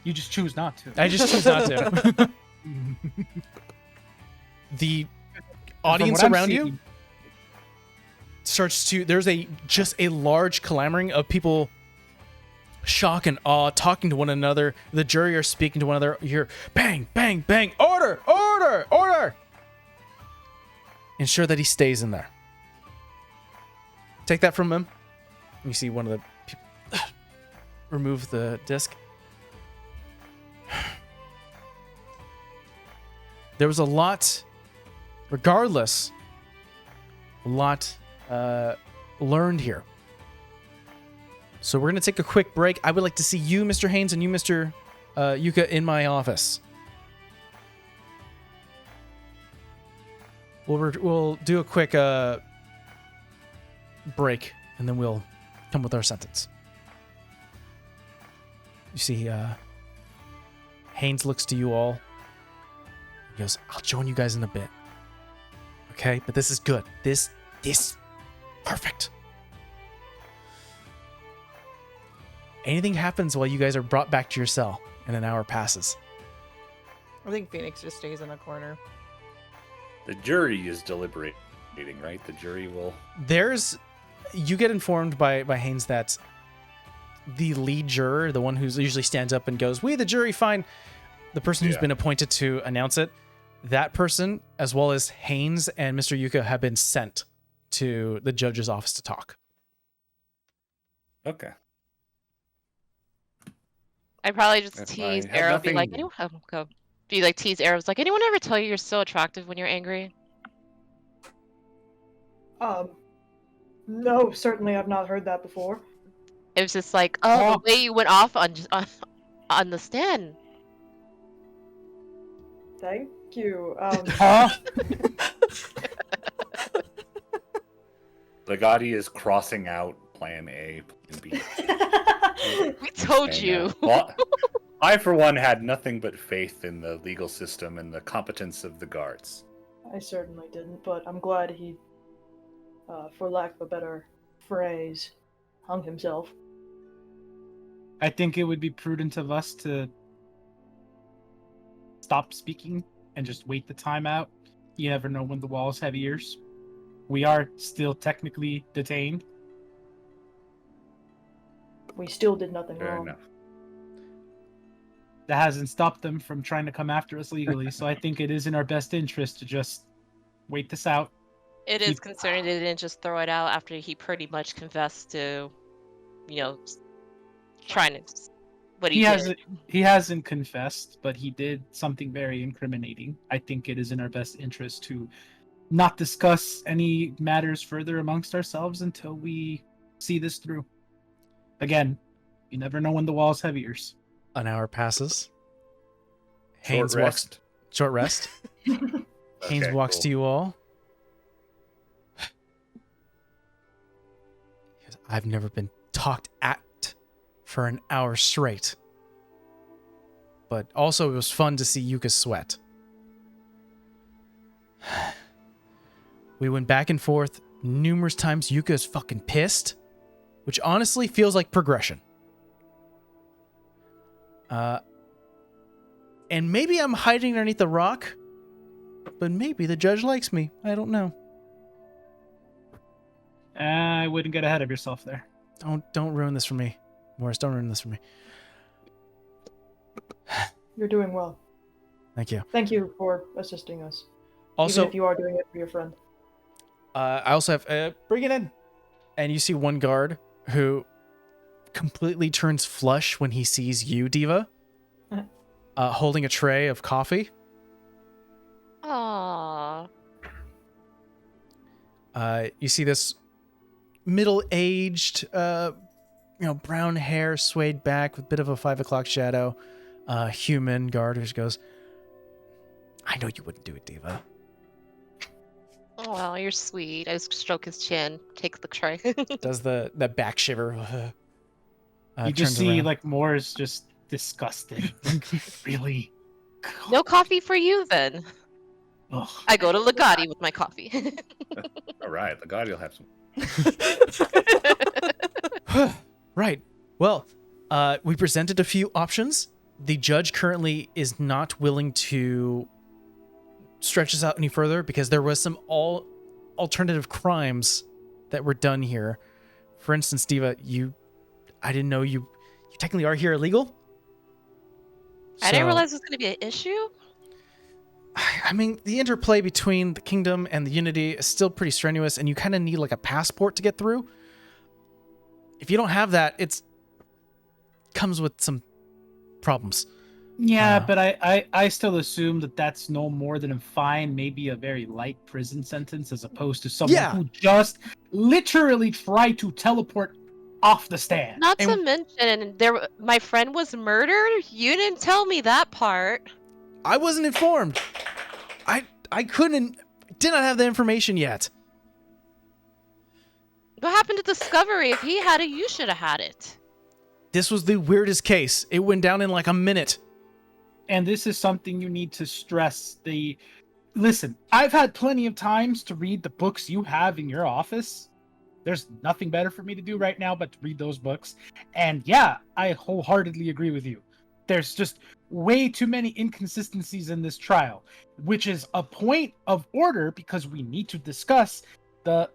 You just choose not to. I just choose not to. The audience around you starts to, there's just a large clamoring of people, shock and awe, talking to one another. The jury are speaking to one another. You hear bang, bang, bang, order, order, order. Ensure that he stays in there. Take that from him. You see one of the people remove the disc. There was a lot, regardless, a lot learned here. So we're going to take a quick break. I would like to see you, Mr. Haynes, and you, Mr. Yuka, in my office. We'll do a quick break, and then we'll come with our sentence. You see, Haynes looks to you all. He goes, I'll join you guys in a bit. Okay? But this is good. This, perfect. Anything happens while you guys are brought back to your cell, and an hour passes. I think Phoenix just stays in a corner. The jury is deliberating, right? The jury will... You get informed by Haynes that the lead juror, the one who usually stands up and goes, we, the jury, find the person who's been appointed to announce it, that person, as well as Haynes and Mr. Yuka, have been sent to the judge's office to talk. Okay. I'd probably just If tease I had Arrow, be like, nothing- tease Arrow's like, anyone ever tell you you're so attractive when you're angry? No, certainly I've not heard that before. It was just like, the way you went off on the stand. Thank you. Legati is crossing out plan A, plan B. We told And, you. well, I, for one, had nothing but faith in the legal system and the competence of the guards. I certainly didn't, but I'm glad he, for lack of a better phrase, hung himself. I think it would be prudent of us to stop speaking and just wait the time out. You never know when the walls have ears. We are still technically detained. We still did nothing Fair wrong. enough. That hasn't stopped them from trying to come after us legally, so I think it is in our best interest to just wait this out. It is concerning they didn't just throw it out after he pretty much confessed to, trying to what he did. He hasn't confessed, but he did something very incriminating. I think it is in our best interest to not discuss any matters further amongst ourselves until we see this through. Again, you never know when the walls have ears. An hour passes. Short rest. Short rest. Haynes Okay, walks cool. to you all. He goes, I've never been talked at for an hour straight. But also it was fun to see Yuka sweat. We went back and forth numerous times. Yuka is fucking pissed, which honestly feels like progression. And maybe I'm hiding underneath the rock, but maybe the judge likes me. I don't know. I wouldn't get ahead of yourself there. Don't ruin this for me. Morris, don't ruin this for me. You're doing well. Thank you. Thank you for assisting us. Also, even if you are doing it for your friend. I also have bring it in, and you see one guard who completely turns flush when he sees you, Diva, holding a tray of coffee. Aww. You see this middle-aged, brown hair swayed back with a bit of a 5 o'clock shadow, human guard who just goes, "I know you wouldn't do it, Diva." Oh, well, you're sweet. I just stroke his chin, take the tray. Does the back shiver. You just turns see around. like Moore's just disgusted. Really? No coffee for you, then. Ugh. I go to Legati with my coffee. All right, the God, you'll have some. Right. Well, we presented a few options. The judge currently is not willing to stretch this out any further because there was some alternative crimes that were done here. For instance, Diva, I didn't know you technically are here illegal. I didn't realize it was going to be an issue. I mean, the interplay between the kingdom and the unity is still pretty strenuous, and you kind of need like a passport to get through. If you don't have that, it comes with some problems. Yeah, but I still assume that that's no more than a fine, maybe a very light prison sentence, as opposed to someone who just literally tried to teleport off the stand. Not to mention, my friend was murdered. You didn't tell me that part. I wasn't informed. I did not have the information yet. What happened to Discovery? If he had it, you should have had it. This was the weirdest case. It went down in like a minute. And this is something you need to stress. Listen, I've had plenty of times to read the books you have in your office. There's nothing better for me to do right now but to read those books. And yeah, I wholeheartedly agree with you. There's just way too many inconsistencies in this trial, which is a point of order because we need to discuss the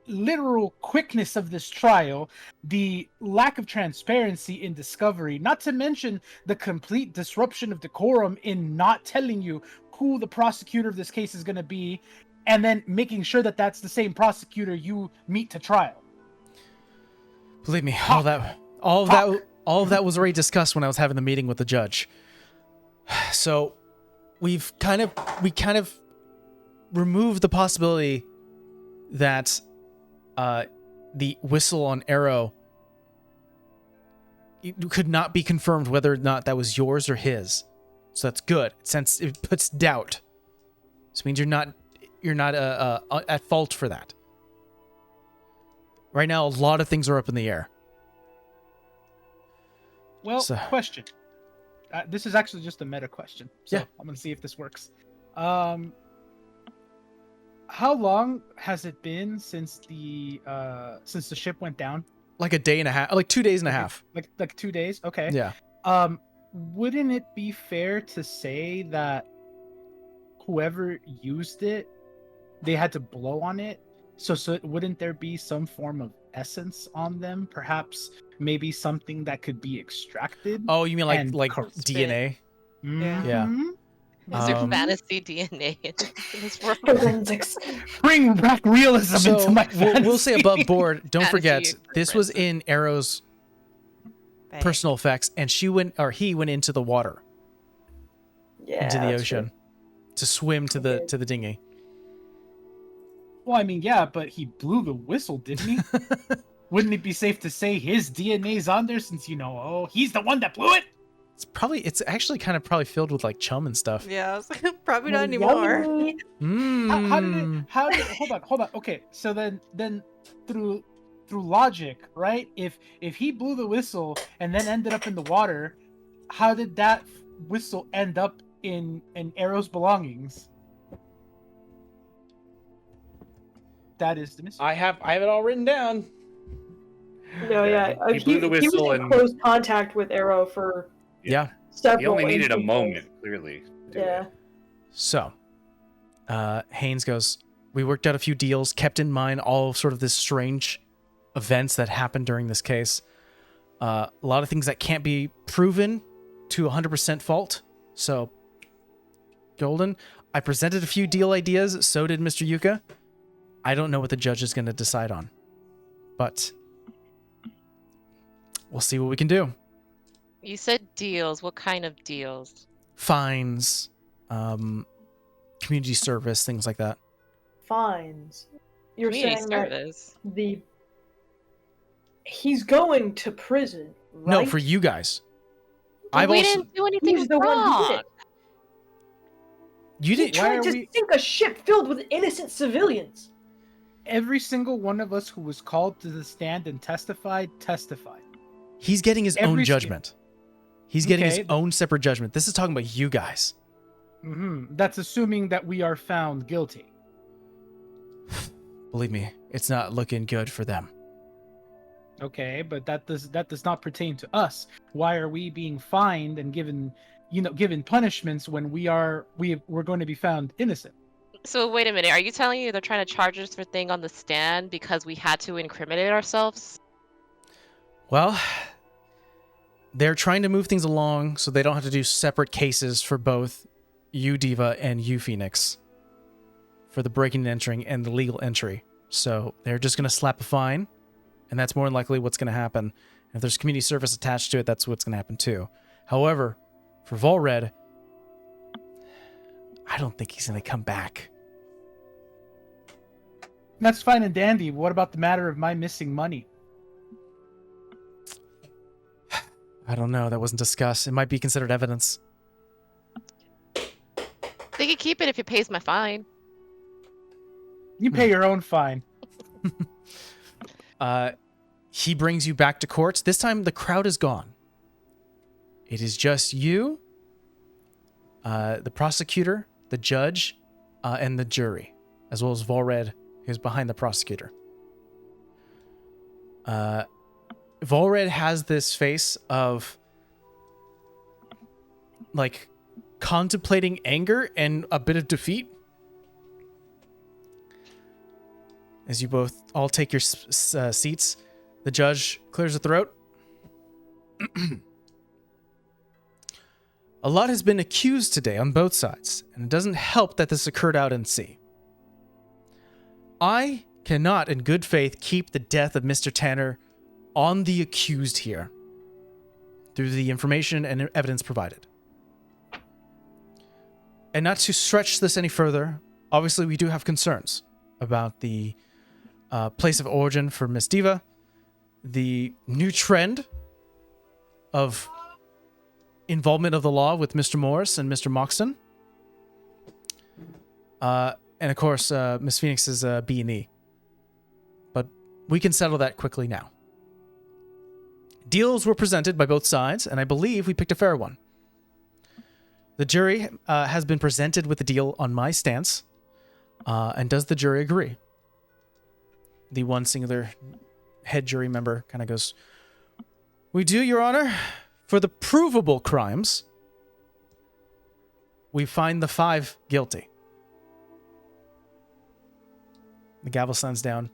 literal quickness of this trial, the lack of transparency in Discovery, not to mention the complete disruption of decorum in not telling you who the prosecutor of this case is going to be, and then making sure that that's the same prosecutor you meet to trial. Believe me, all of that was already discussed when I was having the meeting with the judge. So we kind of removed the possibility that the whistle on Arrow, it could not be confirmed whether or not that was yours or his. So that's good, since it puts doubt. This means you're not at fault for that. Right now, a lot of things are up in the air. Well, question. This is actually just a meta question, so yeah. I'm gonna see if this works. How long has it been since the ship went down? Like a day and a half, like 2 days and a half. Like 2 days? Okay. Yeah. Wouldn't it be fair to say that whoever used it, they had to blow on it? So wouldn't there be some form of essence on them? Perhaps maybe something that could be extracted? Oh, you mean like DNA? Mm-hmm. Yeah. Is there fantasy DNA in this world? Forensics. Bring back realism into my fantasy. We'll say above board. Don't forget, Fantasy this was in Arrow's personal effects, and he went into the water, Yeah. into the that's ocean, true. to swim to the dinghy. Well, I mean, yeah, but he blew the whistle, didn't he? Wouldn't it be safe to say his DNA's on there since, he's the one that blew it? It's actually kind of probably filled with like chum and stuff. Yeah, I was like, probably not anymore. Yummy. How did it, hold on. Okay, so then through logic, right? If he blew the whistle and then ended up in the water, how did that whistle end up in Arrow's belongings? That is the mystery. I have it all written down. No, yeah. He blew the He was whistle in and- close contact with Arrow for Yeah. He only needed a instances. moment, clearly. to do Yeah. it. So, Haynes goes, we worked out a few deals, kept in mind all sort of this strange events that happened during this case. A lot of things that can't be proven to 100% fault. So, Golden, I presented a few deal ideas, so did Mr. Yuka. I don't know what the judge is going to decide on, but we'll see what we can do. You said deals. What kind of deals? Fines, community service, things like that. Fines. You're Community saying that service. he's going to prison, right? No, for you guys. But we also didn't do anything He's the one who did wrong. it. you He didn't. Why tried are to we- sink a ship filled with innocent civilians. Every single one of us who was called to the stand and testified. He's getting his own Every judgment. He's getting his Okay. own separate judgment. This is talking about you guys. That's assuming that we are found guilty. Believe me, it's not looking good for them. Okay, but that does not pertain to us. Why are we being fined and given punishments when we're going to be found innocent? So wait a minute. Are you telling me they're trying to charge us for thing on the stand because we had to incriminate ourselves? Well, they're trying to move things along so they don't have to do separate cases for both you, Diva, and you, Phoenix, for the breaking and entering and the legal entry. So they're just going to slap a fine, and that's more than likely what's going to happen. If there's community service attached to it, that's what's going to happen too. However, for Volred, I don't think he's going to come back. That's fine and dandy. What about the matter of my missing money? I don't know. That wasn't discussed. It might be considered evidence. They can keep it if it pays my fine. You pay your own fine. He brings you back to court. This time the crowd is gone. It is just you, the prosecutor, the judge, and the jury, as well as Volred, who's behind the prosecutor. Volred has this face of like contemplating anger and a bit of defeat. As you both all take your seats, the judge clears the throat. A lot has been accused today on both sides, and it doesn't help that this occurred out in sea. I cannot, in good faith, keep the death of Mr. Tanner on the accused here through the information and evidence provided. And not to stretch this any further, obviously we do have concerns about the place of origin for Miss Diva, the new trend of involvement of the law with Mr. Morris and Mr. Moxton, and of course Miss Phoenix's B&E. But we can settle that quickly now. Deals were presented by both sides, and I believe we picked a fair one. The jury has been presented with the deal on my stance, and does the jury agree? The one singular head jury member kind of goes, "We do, Your Honor. For the provable crimes, we find the 5 guilty." The gavel slams down.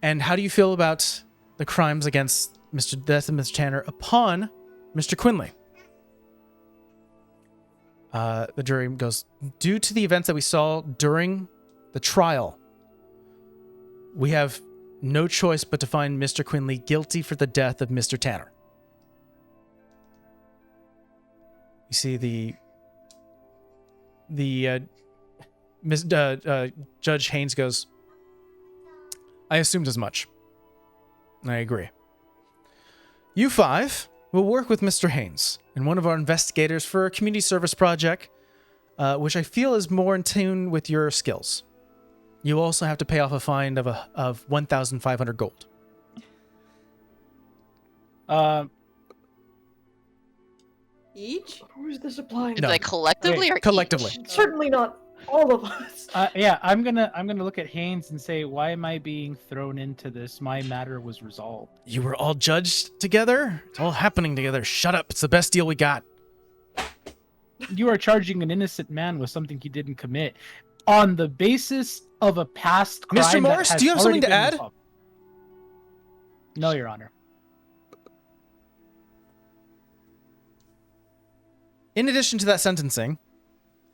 "And how do you feel about the crimes against Mr. Death and Mr. Tanner upon Mr. Quinley?" The jury goes, "Due to the events that we saw during the trial, we have no choice but to find Mr. Quinley guilty for the death of Mr. Tanner." You see Judge Haynes goes, "I assumed as much. I agree. You 5 will work with Mr. Haynes and one of our investigators for a community service project, which I feel is more in tune with your skills. You also have to pay off a fine of 1,500 gold." Each? Who is this applying? Is No. it like collectively or Collectively. each? Certainly not All of us. Yeah, I'm gonna look at Haynes and say, why am I being thrown into this? My matter was resolved. You were all judged together? It's all happening together. Shut up. It's the best deal we got. You are charging an innocent man with something he didn't commit on the basis of a past crime. Mr. Morris, do you have something to add? No, Your Honor. In addition to that sentencing,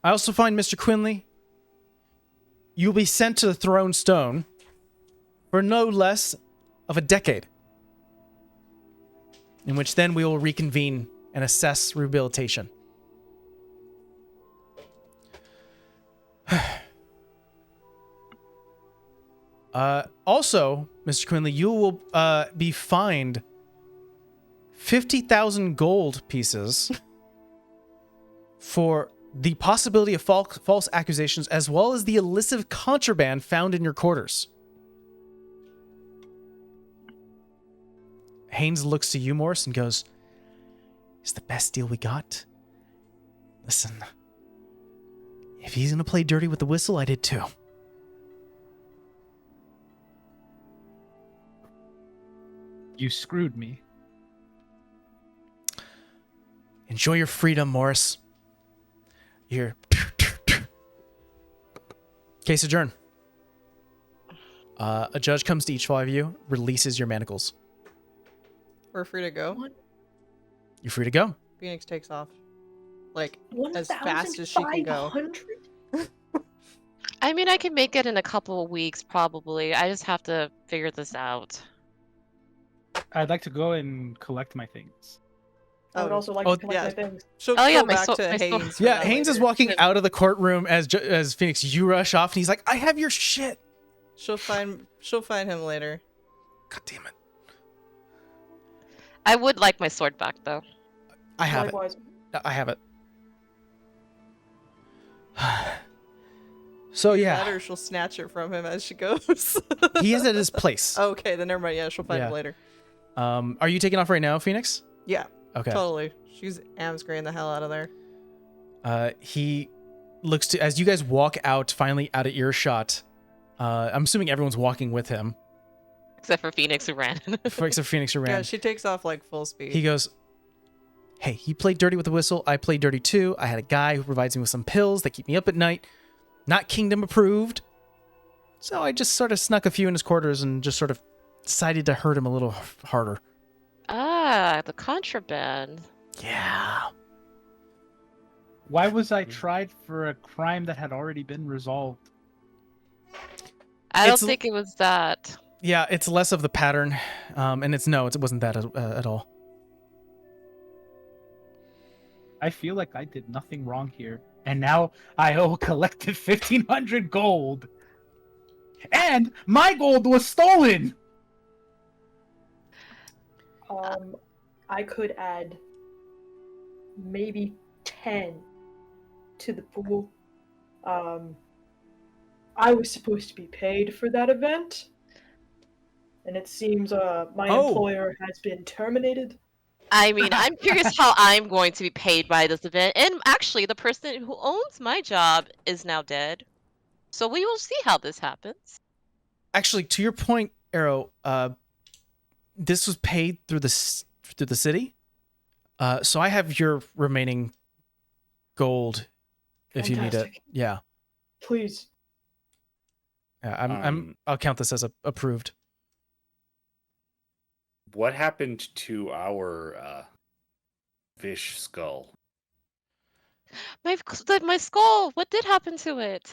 I also find Mr. Quinley, you'll be sent to the Throne Stone for no less of a decade, in which then we will reconvene and assess rehabilitation. Also, Mr. Quinley, you will be fined 50,000 gold pieces for the possibility of false accusations, as well as the illicit contraband found in your quarters. Haynes looks to you, Morris, and goes, "It's the best deal we got. Listen, if he's gonna play dirty with the whistle, I did too." You screwed me. Enjoy your freedom, Morris. Here. Case adjourned. A judge comes to each five of you, releases your manacles. We're free to go. You're free to go. Phoenix takes off. Like, as fast as she can go. 1,500? I mean, I can make it in a couple of weeks, probably. I just have to figure this out. I'd like to go and collect my things. I would also like to collect my things. She'll Oh, yeah, go my back so- to my so- Haynes. for Yeah, that Haynes is later. walking out of the courtroom as Phoenix, you rush off, and he's like, "I have your shit." She'll find him later. God damn it. I would like my sword back, though. I have it. Likewise. I have it. So yeah, That or she'll snatch it from him as she goes. he is at his place. Okay, then never mind. Yeah, she'll find Yeah. him later. Are you taking off right now, Phoenix? Yeah, Okay. totally. She's amscraying the hell out of there. He looks to, as you guys walk out, finally out of earshot. I'm assuming everyone's walking with him, Except for Phoenix, who ran. except for Phoenix who ran. Yeah, she takes off like full speed. He goes, "Hey, he played dirty with the whistle. I played dirty too. I had a guy who provides me with some pills that keep me up at night. Not Kingdom approved. So I just sort of snuck a few in his quarters and just sort of decided to hurt him a little harder." Ah, the contraband. Yeah. Why was I tried for a crime that had already been resolved? I don't It's- think it was that. Yeah, it's less of the pattern. And it wasn't that at all. I feel like I did nothing wrong here, and now I owe a collective 1,500 gold. And my gold was stolen! I could add maybe 10 to the pool. I was supposed to be paid for that event, and it seems my employer has been terminated. I mean, I'm curious how I'm going to be paid by this event. And actually, the person who owns my job is now dead. So we will see how this happens. Actually, to your point, Arrow, this was paid through the city. So I have your remaining gold if you need it. Fantastic. Yeah. Please. Yeah, I'll count this as approved. What happened to our fish skull? My skull. What did happen to it?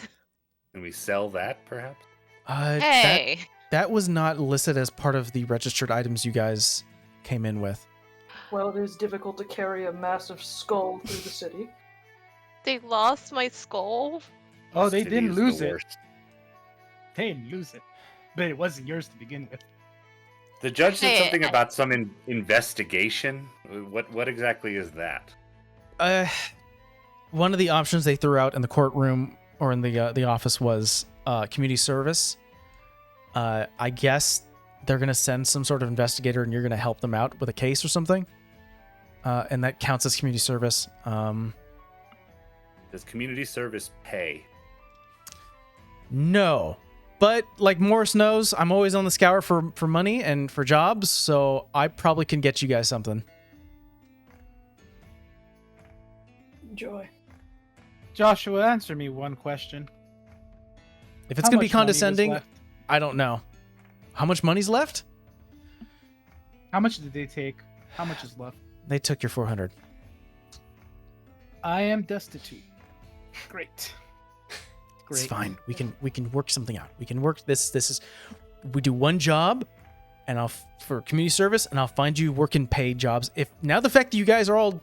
Can we sell that, perhaps? Hey. That was not listed as part of the registered items you guys came in with. Well, it is difficult to carry a massive skull through the city. They lost my skull. Oh, they City didn't is the lose it. worst. They didn't lose it. But it wasn't yours to begin with. The judge said Hey, something about some investigation. What exactly is that? One of the options they threw out in the courtroom or in the office was community service. I guess they're gonna send some sort of investigator, and you're gonna help them out with a case or something. And that counts as community service. Does community service pay? No. But like Morris knows, I'm always on the scour for money and for jobs, so I probably can get you guys something. Joy. Joshua, answer me one question. If it's How going to be much money was condescending, left? I don't know. How much money's left? How much did they take? How much is left? They took your 400. I am destitute. Great. It's fine. We can work something out. We can work this. We do one job, and for community service, and I'll find you working paid jobs. If now the fact that you guys are all,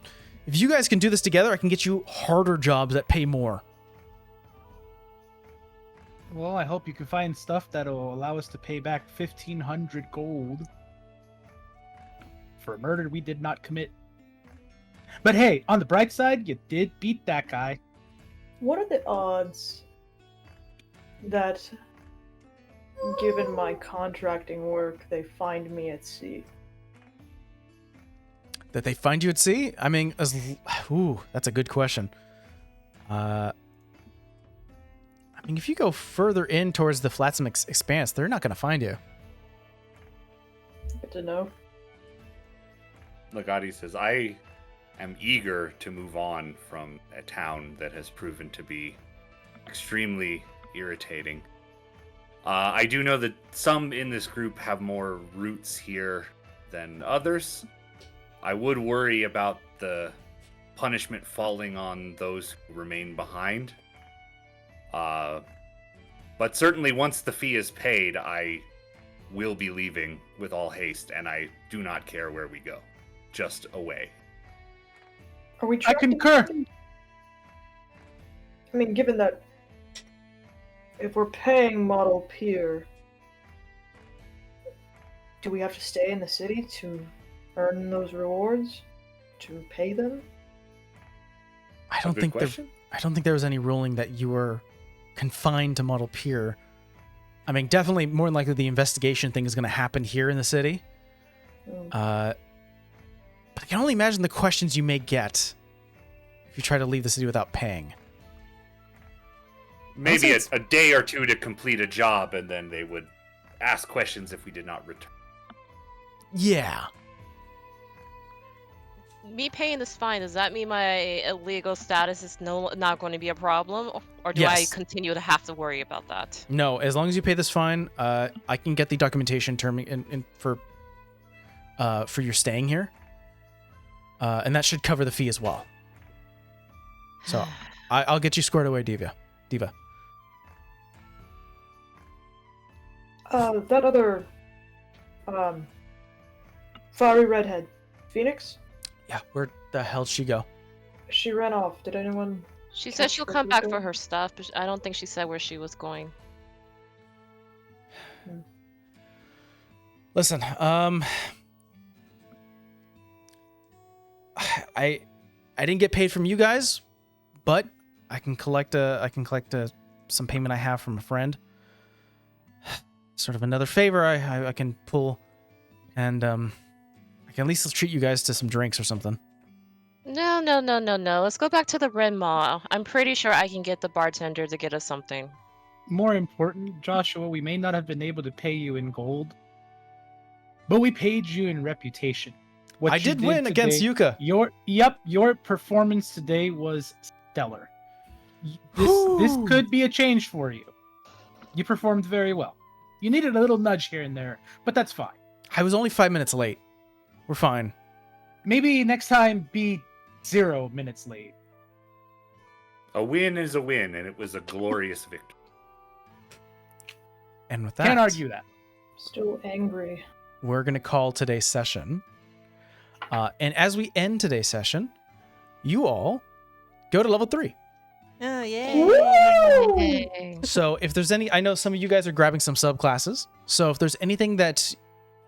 if you guys can do this together, I can get you harder jobs that pay more. Well, I hope you can find stuff that'll allow us to pay back 1,500 gold for a murder we did not commit. But hey, on the bright side, you did beat that guy. What are the odds that, given my contracting work, they find me at sea? That they find you at sea? I mean, that's a good question. I mean, if you go further in towards the Flatsome Expanse, they're not going to find you. Good to know. Legati says, I am eager to move on from a town that has proven to be extremely irritating. I do know that some in this group have more roots here than others. I would worry about the punishment falling on those who remain behind. But certainly once the fee is paid, I will be leaving with all haste, and I do not care where we go. Just away. Are we I tracking concur. something? I mean, given that if we're paying Model Pier, do we have to stay in the city to earn those rewards? To pay them? I don't think there was any ruling that you were confined to Model Pier. I mean, definitely more than likely the investigation thing is going to happen here in the city. But I can only imagine the questions you may get if you try to leave the city without paying. Maybe a day or two to complete a job, and then they would ask questions if we did not return. Yeah. Me paying this fine, does that mean my illegal status is not going to be a problem? Or do Yes. I continue to have to worry about that? No, as long as you pay this fine, I can get the documentation for your staying here. And that should cover the fee as well. So I'll get you squared away, Diva. That other, fiery redhead, Phoenix? Yeah, where the hell did she go? She ran off. Did anyone? She said she'll come back for her stuff, but I don't think she said where she was going. Listen, I didn't get paid from you guys, but I can collect some payment I have from a friend. Sort of another favor I can pull, and I can at least treat you guys to some drinks or something. No. Let's go back to the Red Mall. I'm pretty sure I can get the bartender to get us something. More important, Joshua, we may not have been able to pay you in gold, but we paid you in reputation. What I you did win against today- Yuka. Your performance today was stellar. This could be a change for you. You performed very well. You needed a little nudge here and there, but that's fine. I was only 5 minutes late. We're fine. Maybe next time be 0 minutes late. A win is a win, and it was a glorious victory. And with that, Can't argue that. Still angry. we're going to call today's session. And as we end today's session, you all go to level 3. Oh, yeah. Woo! Yay. So if there's any, I know some of you guys are grabbing some subclasses. So if there's anything that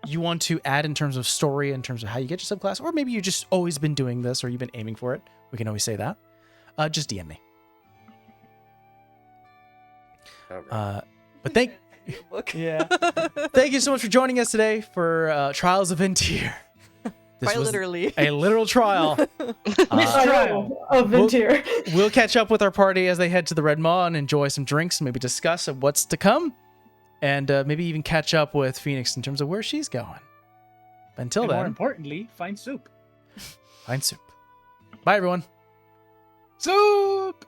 you want to add in terms of story, in terms of how you get your subclass, or maybe you've just always been doing this or you've been aiming for it, we can always say that. Just DM me. All right. But thank Look. Yeah. Thank you so much for joining us today for Trials of VinTear. This Quite was literally. a literal trial. Mistrial. Of VinTear. We'll catch up with our party as they head to the Red Maw and enjoy some drinks and maybe discuss what's to come. And maybe even catch up with Phoenix in terms of where she's going. But until And more then, importantly, find soup. find soup. Bye, everyone. Soup!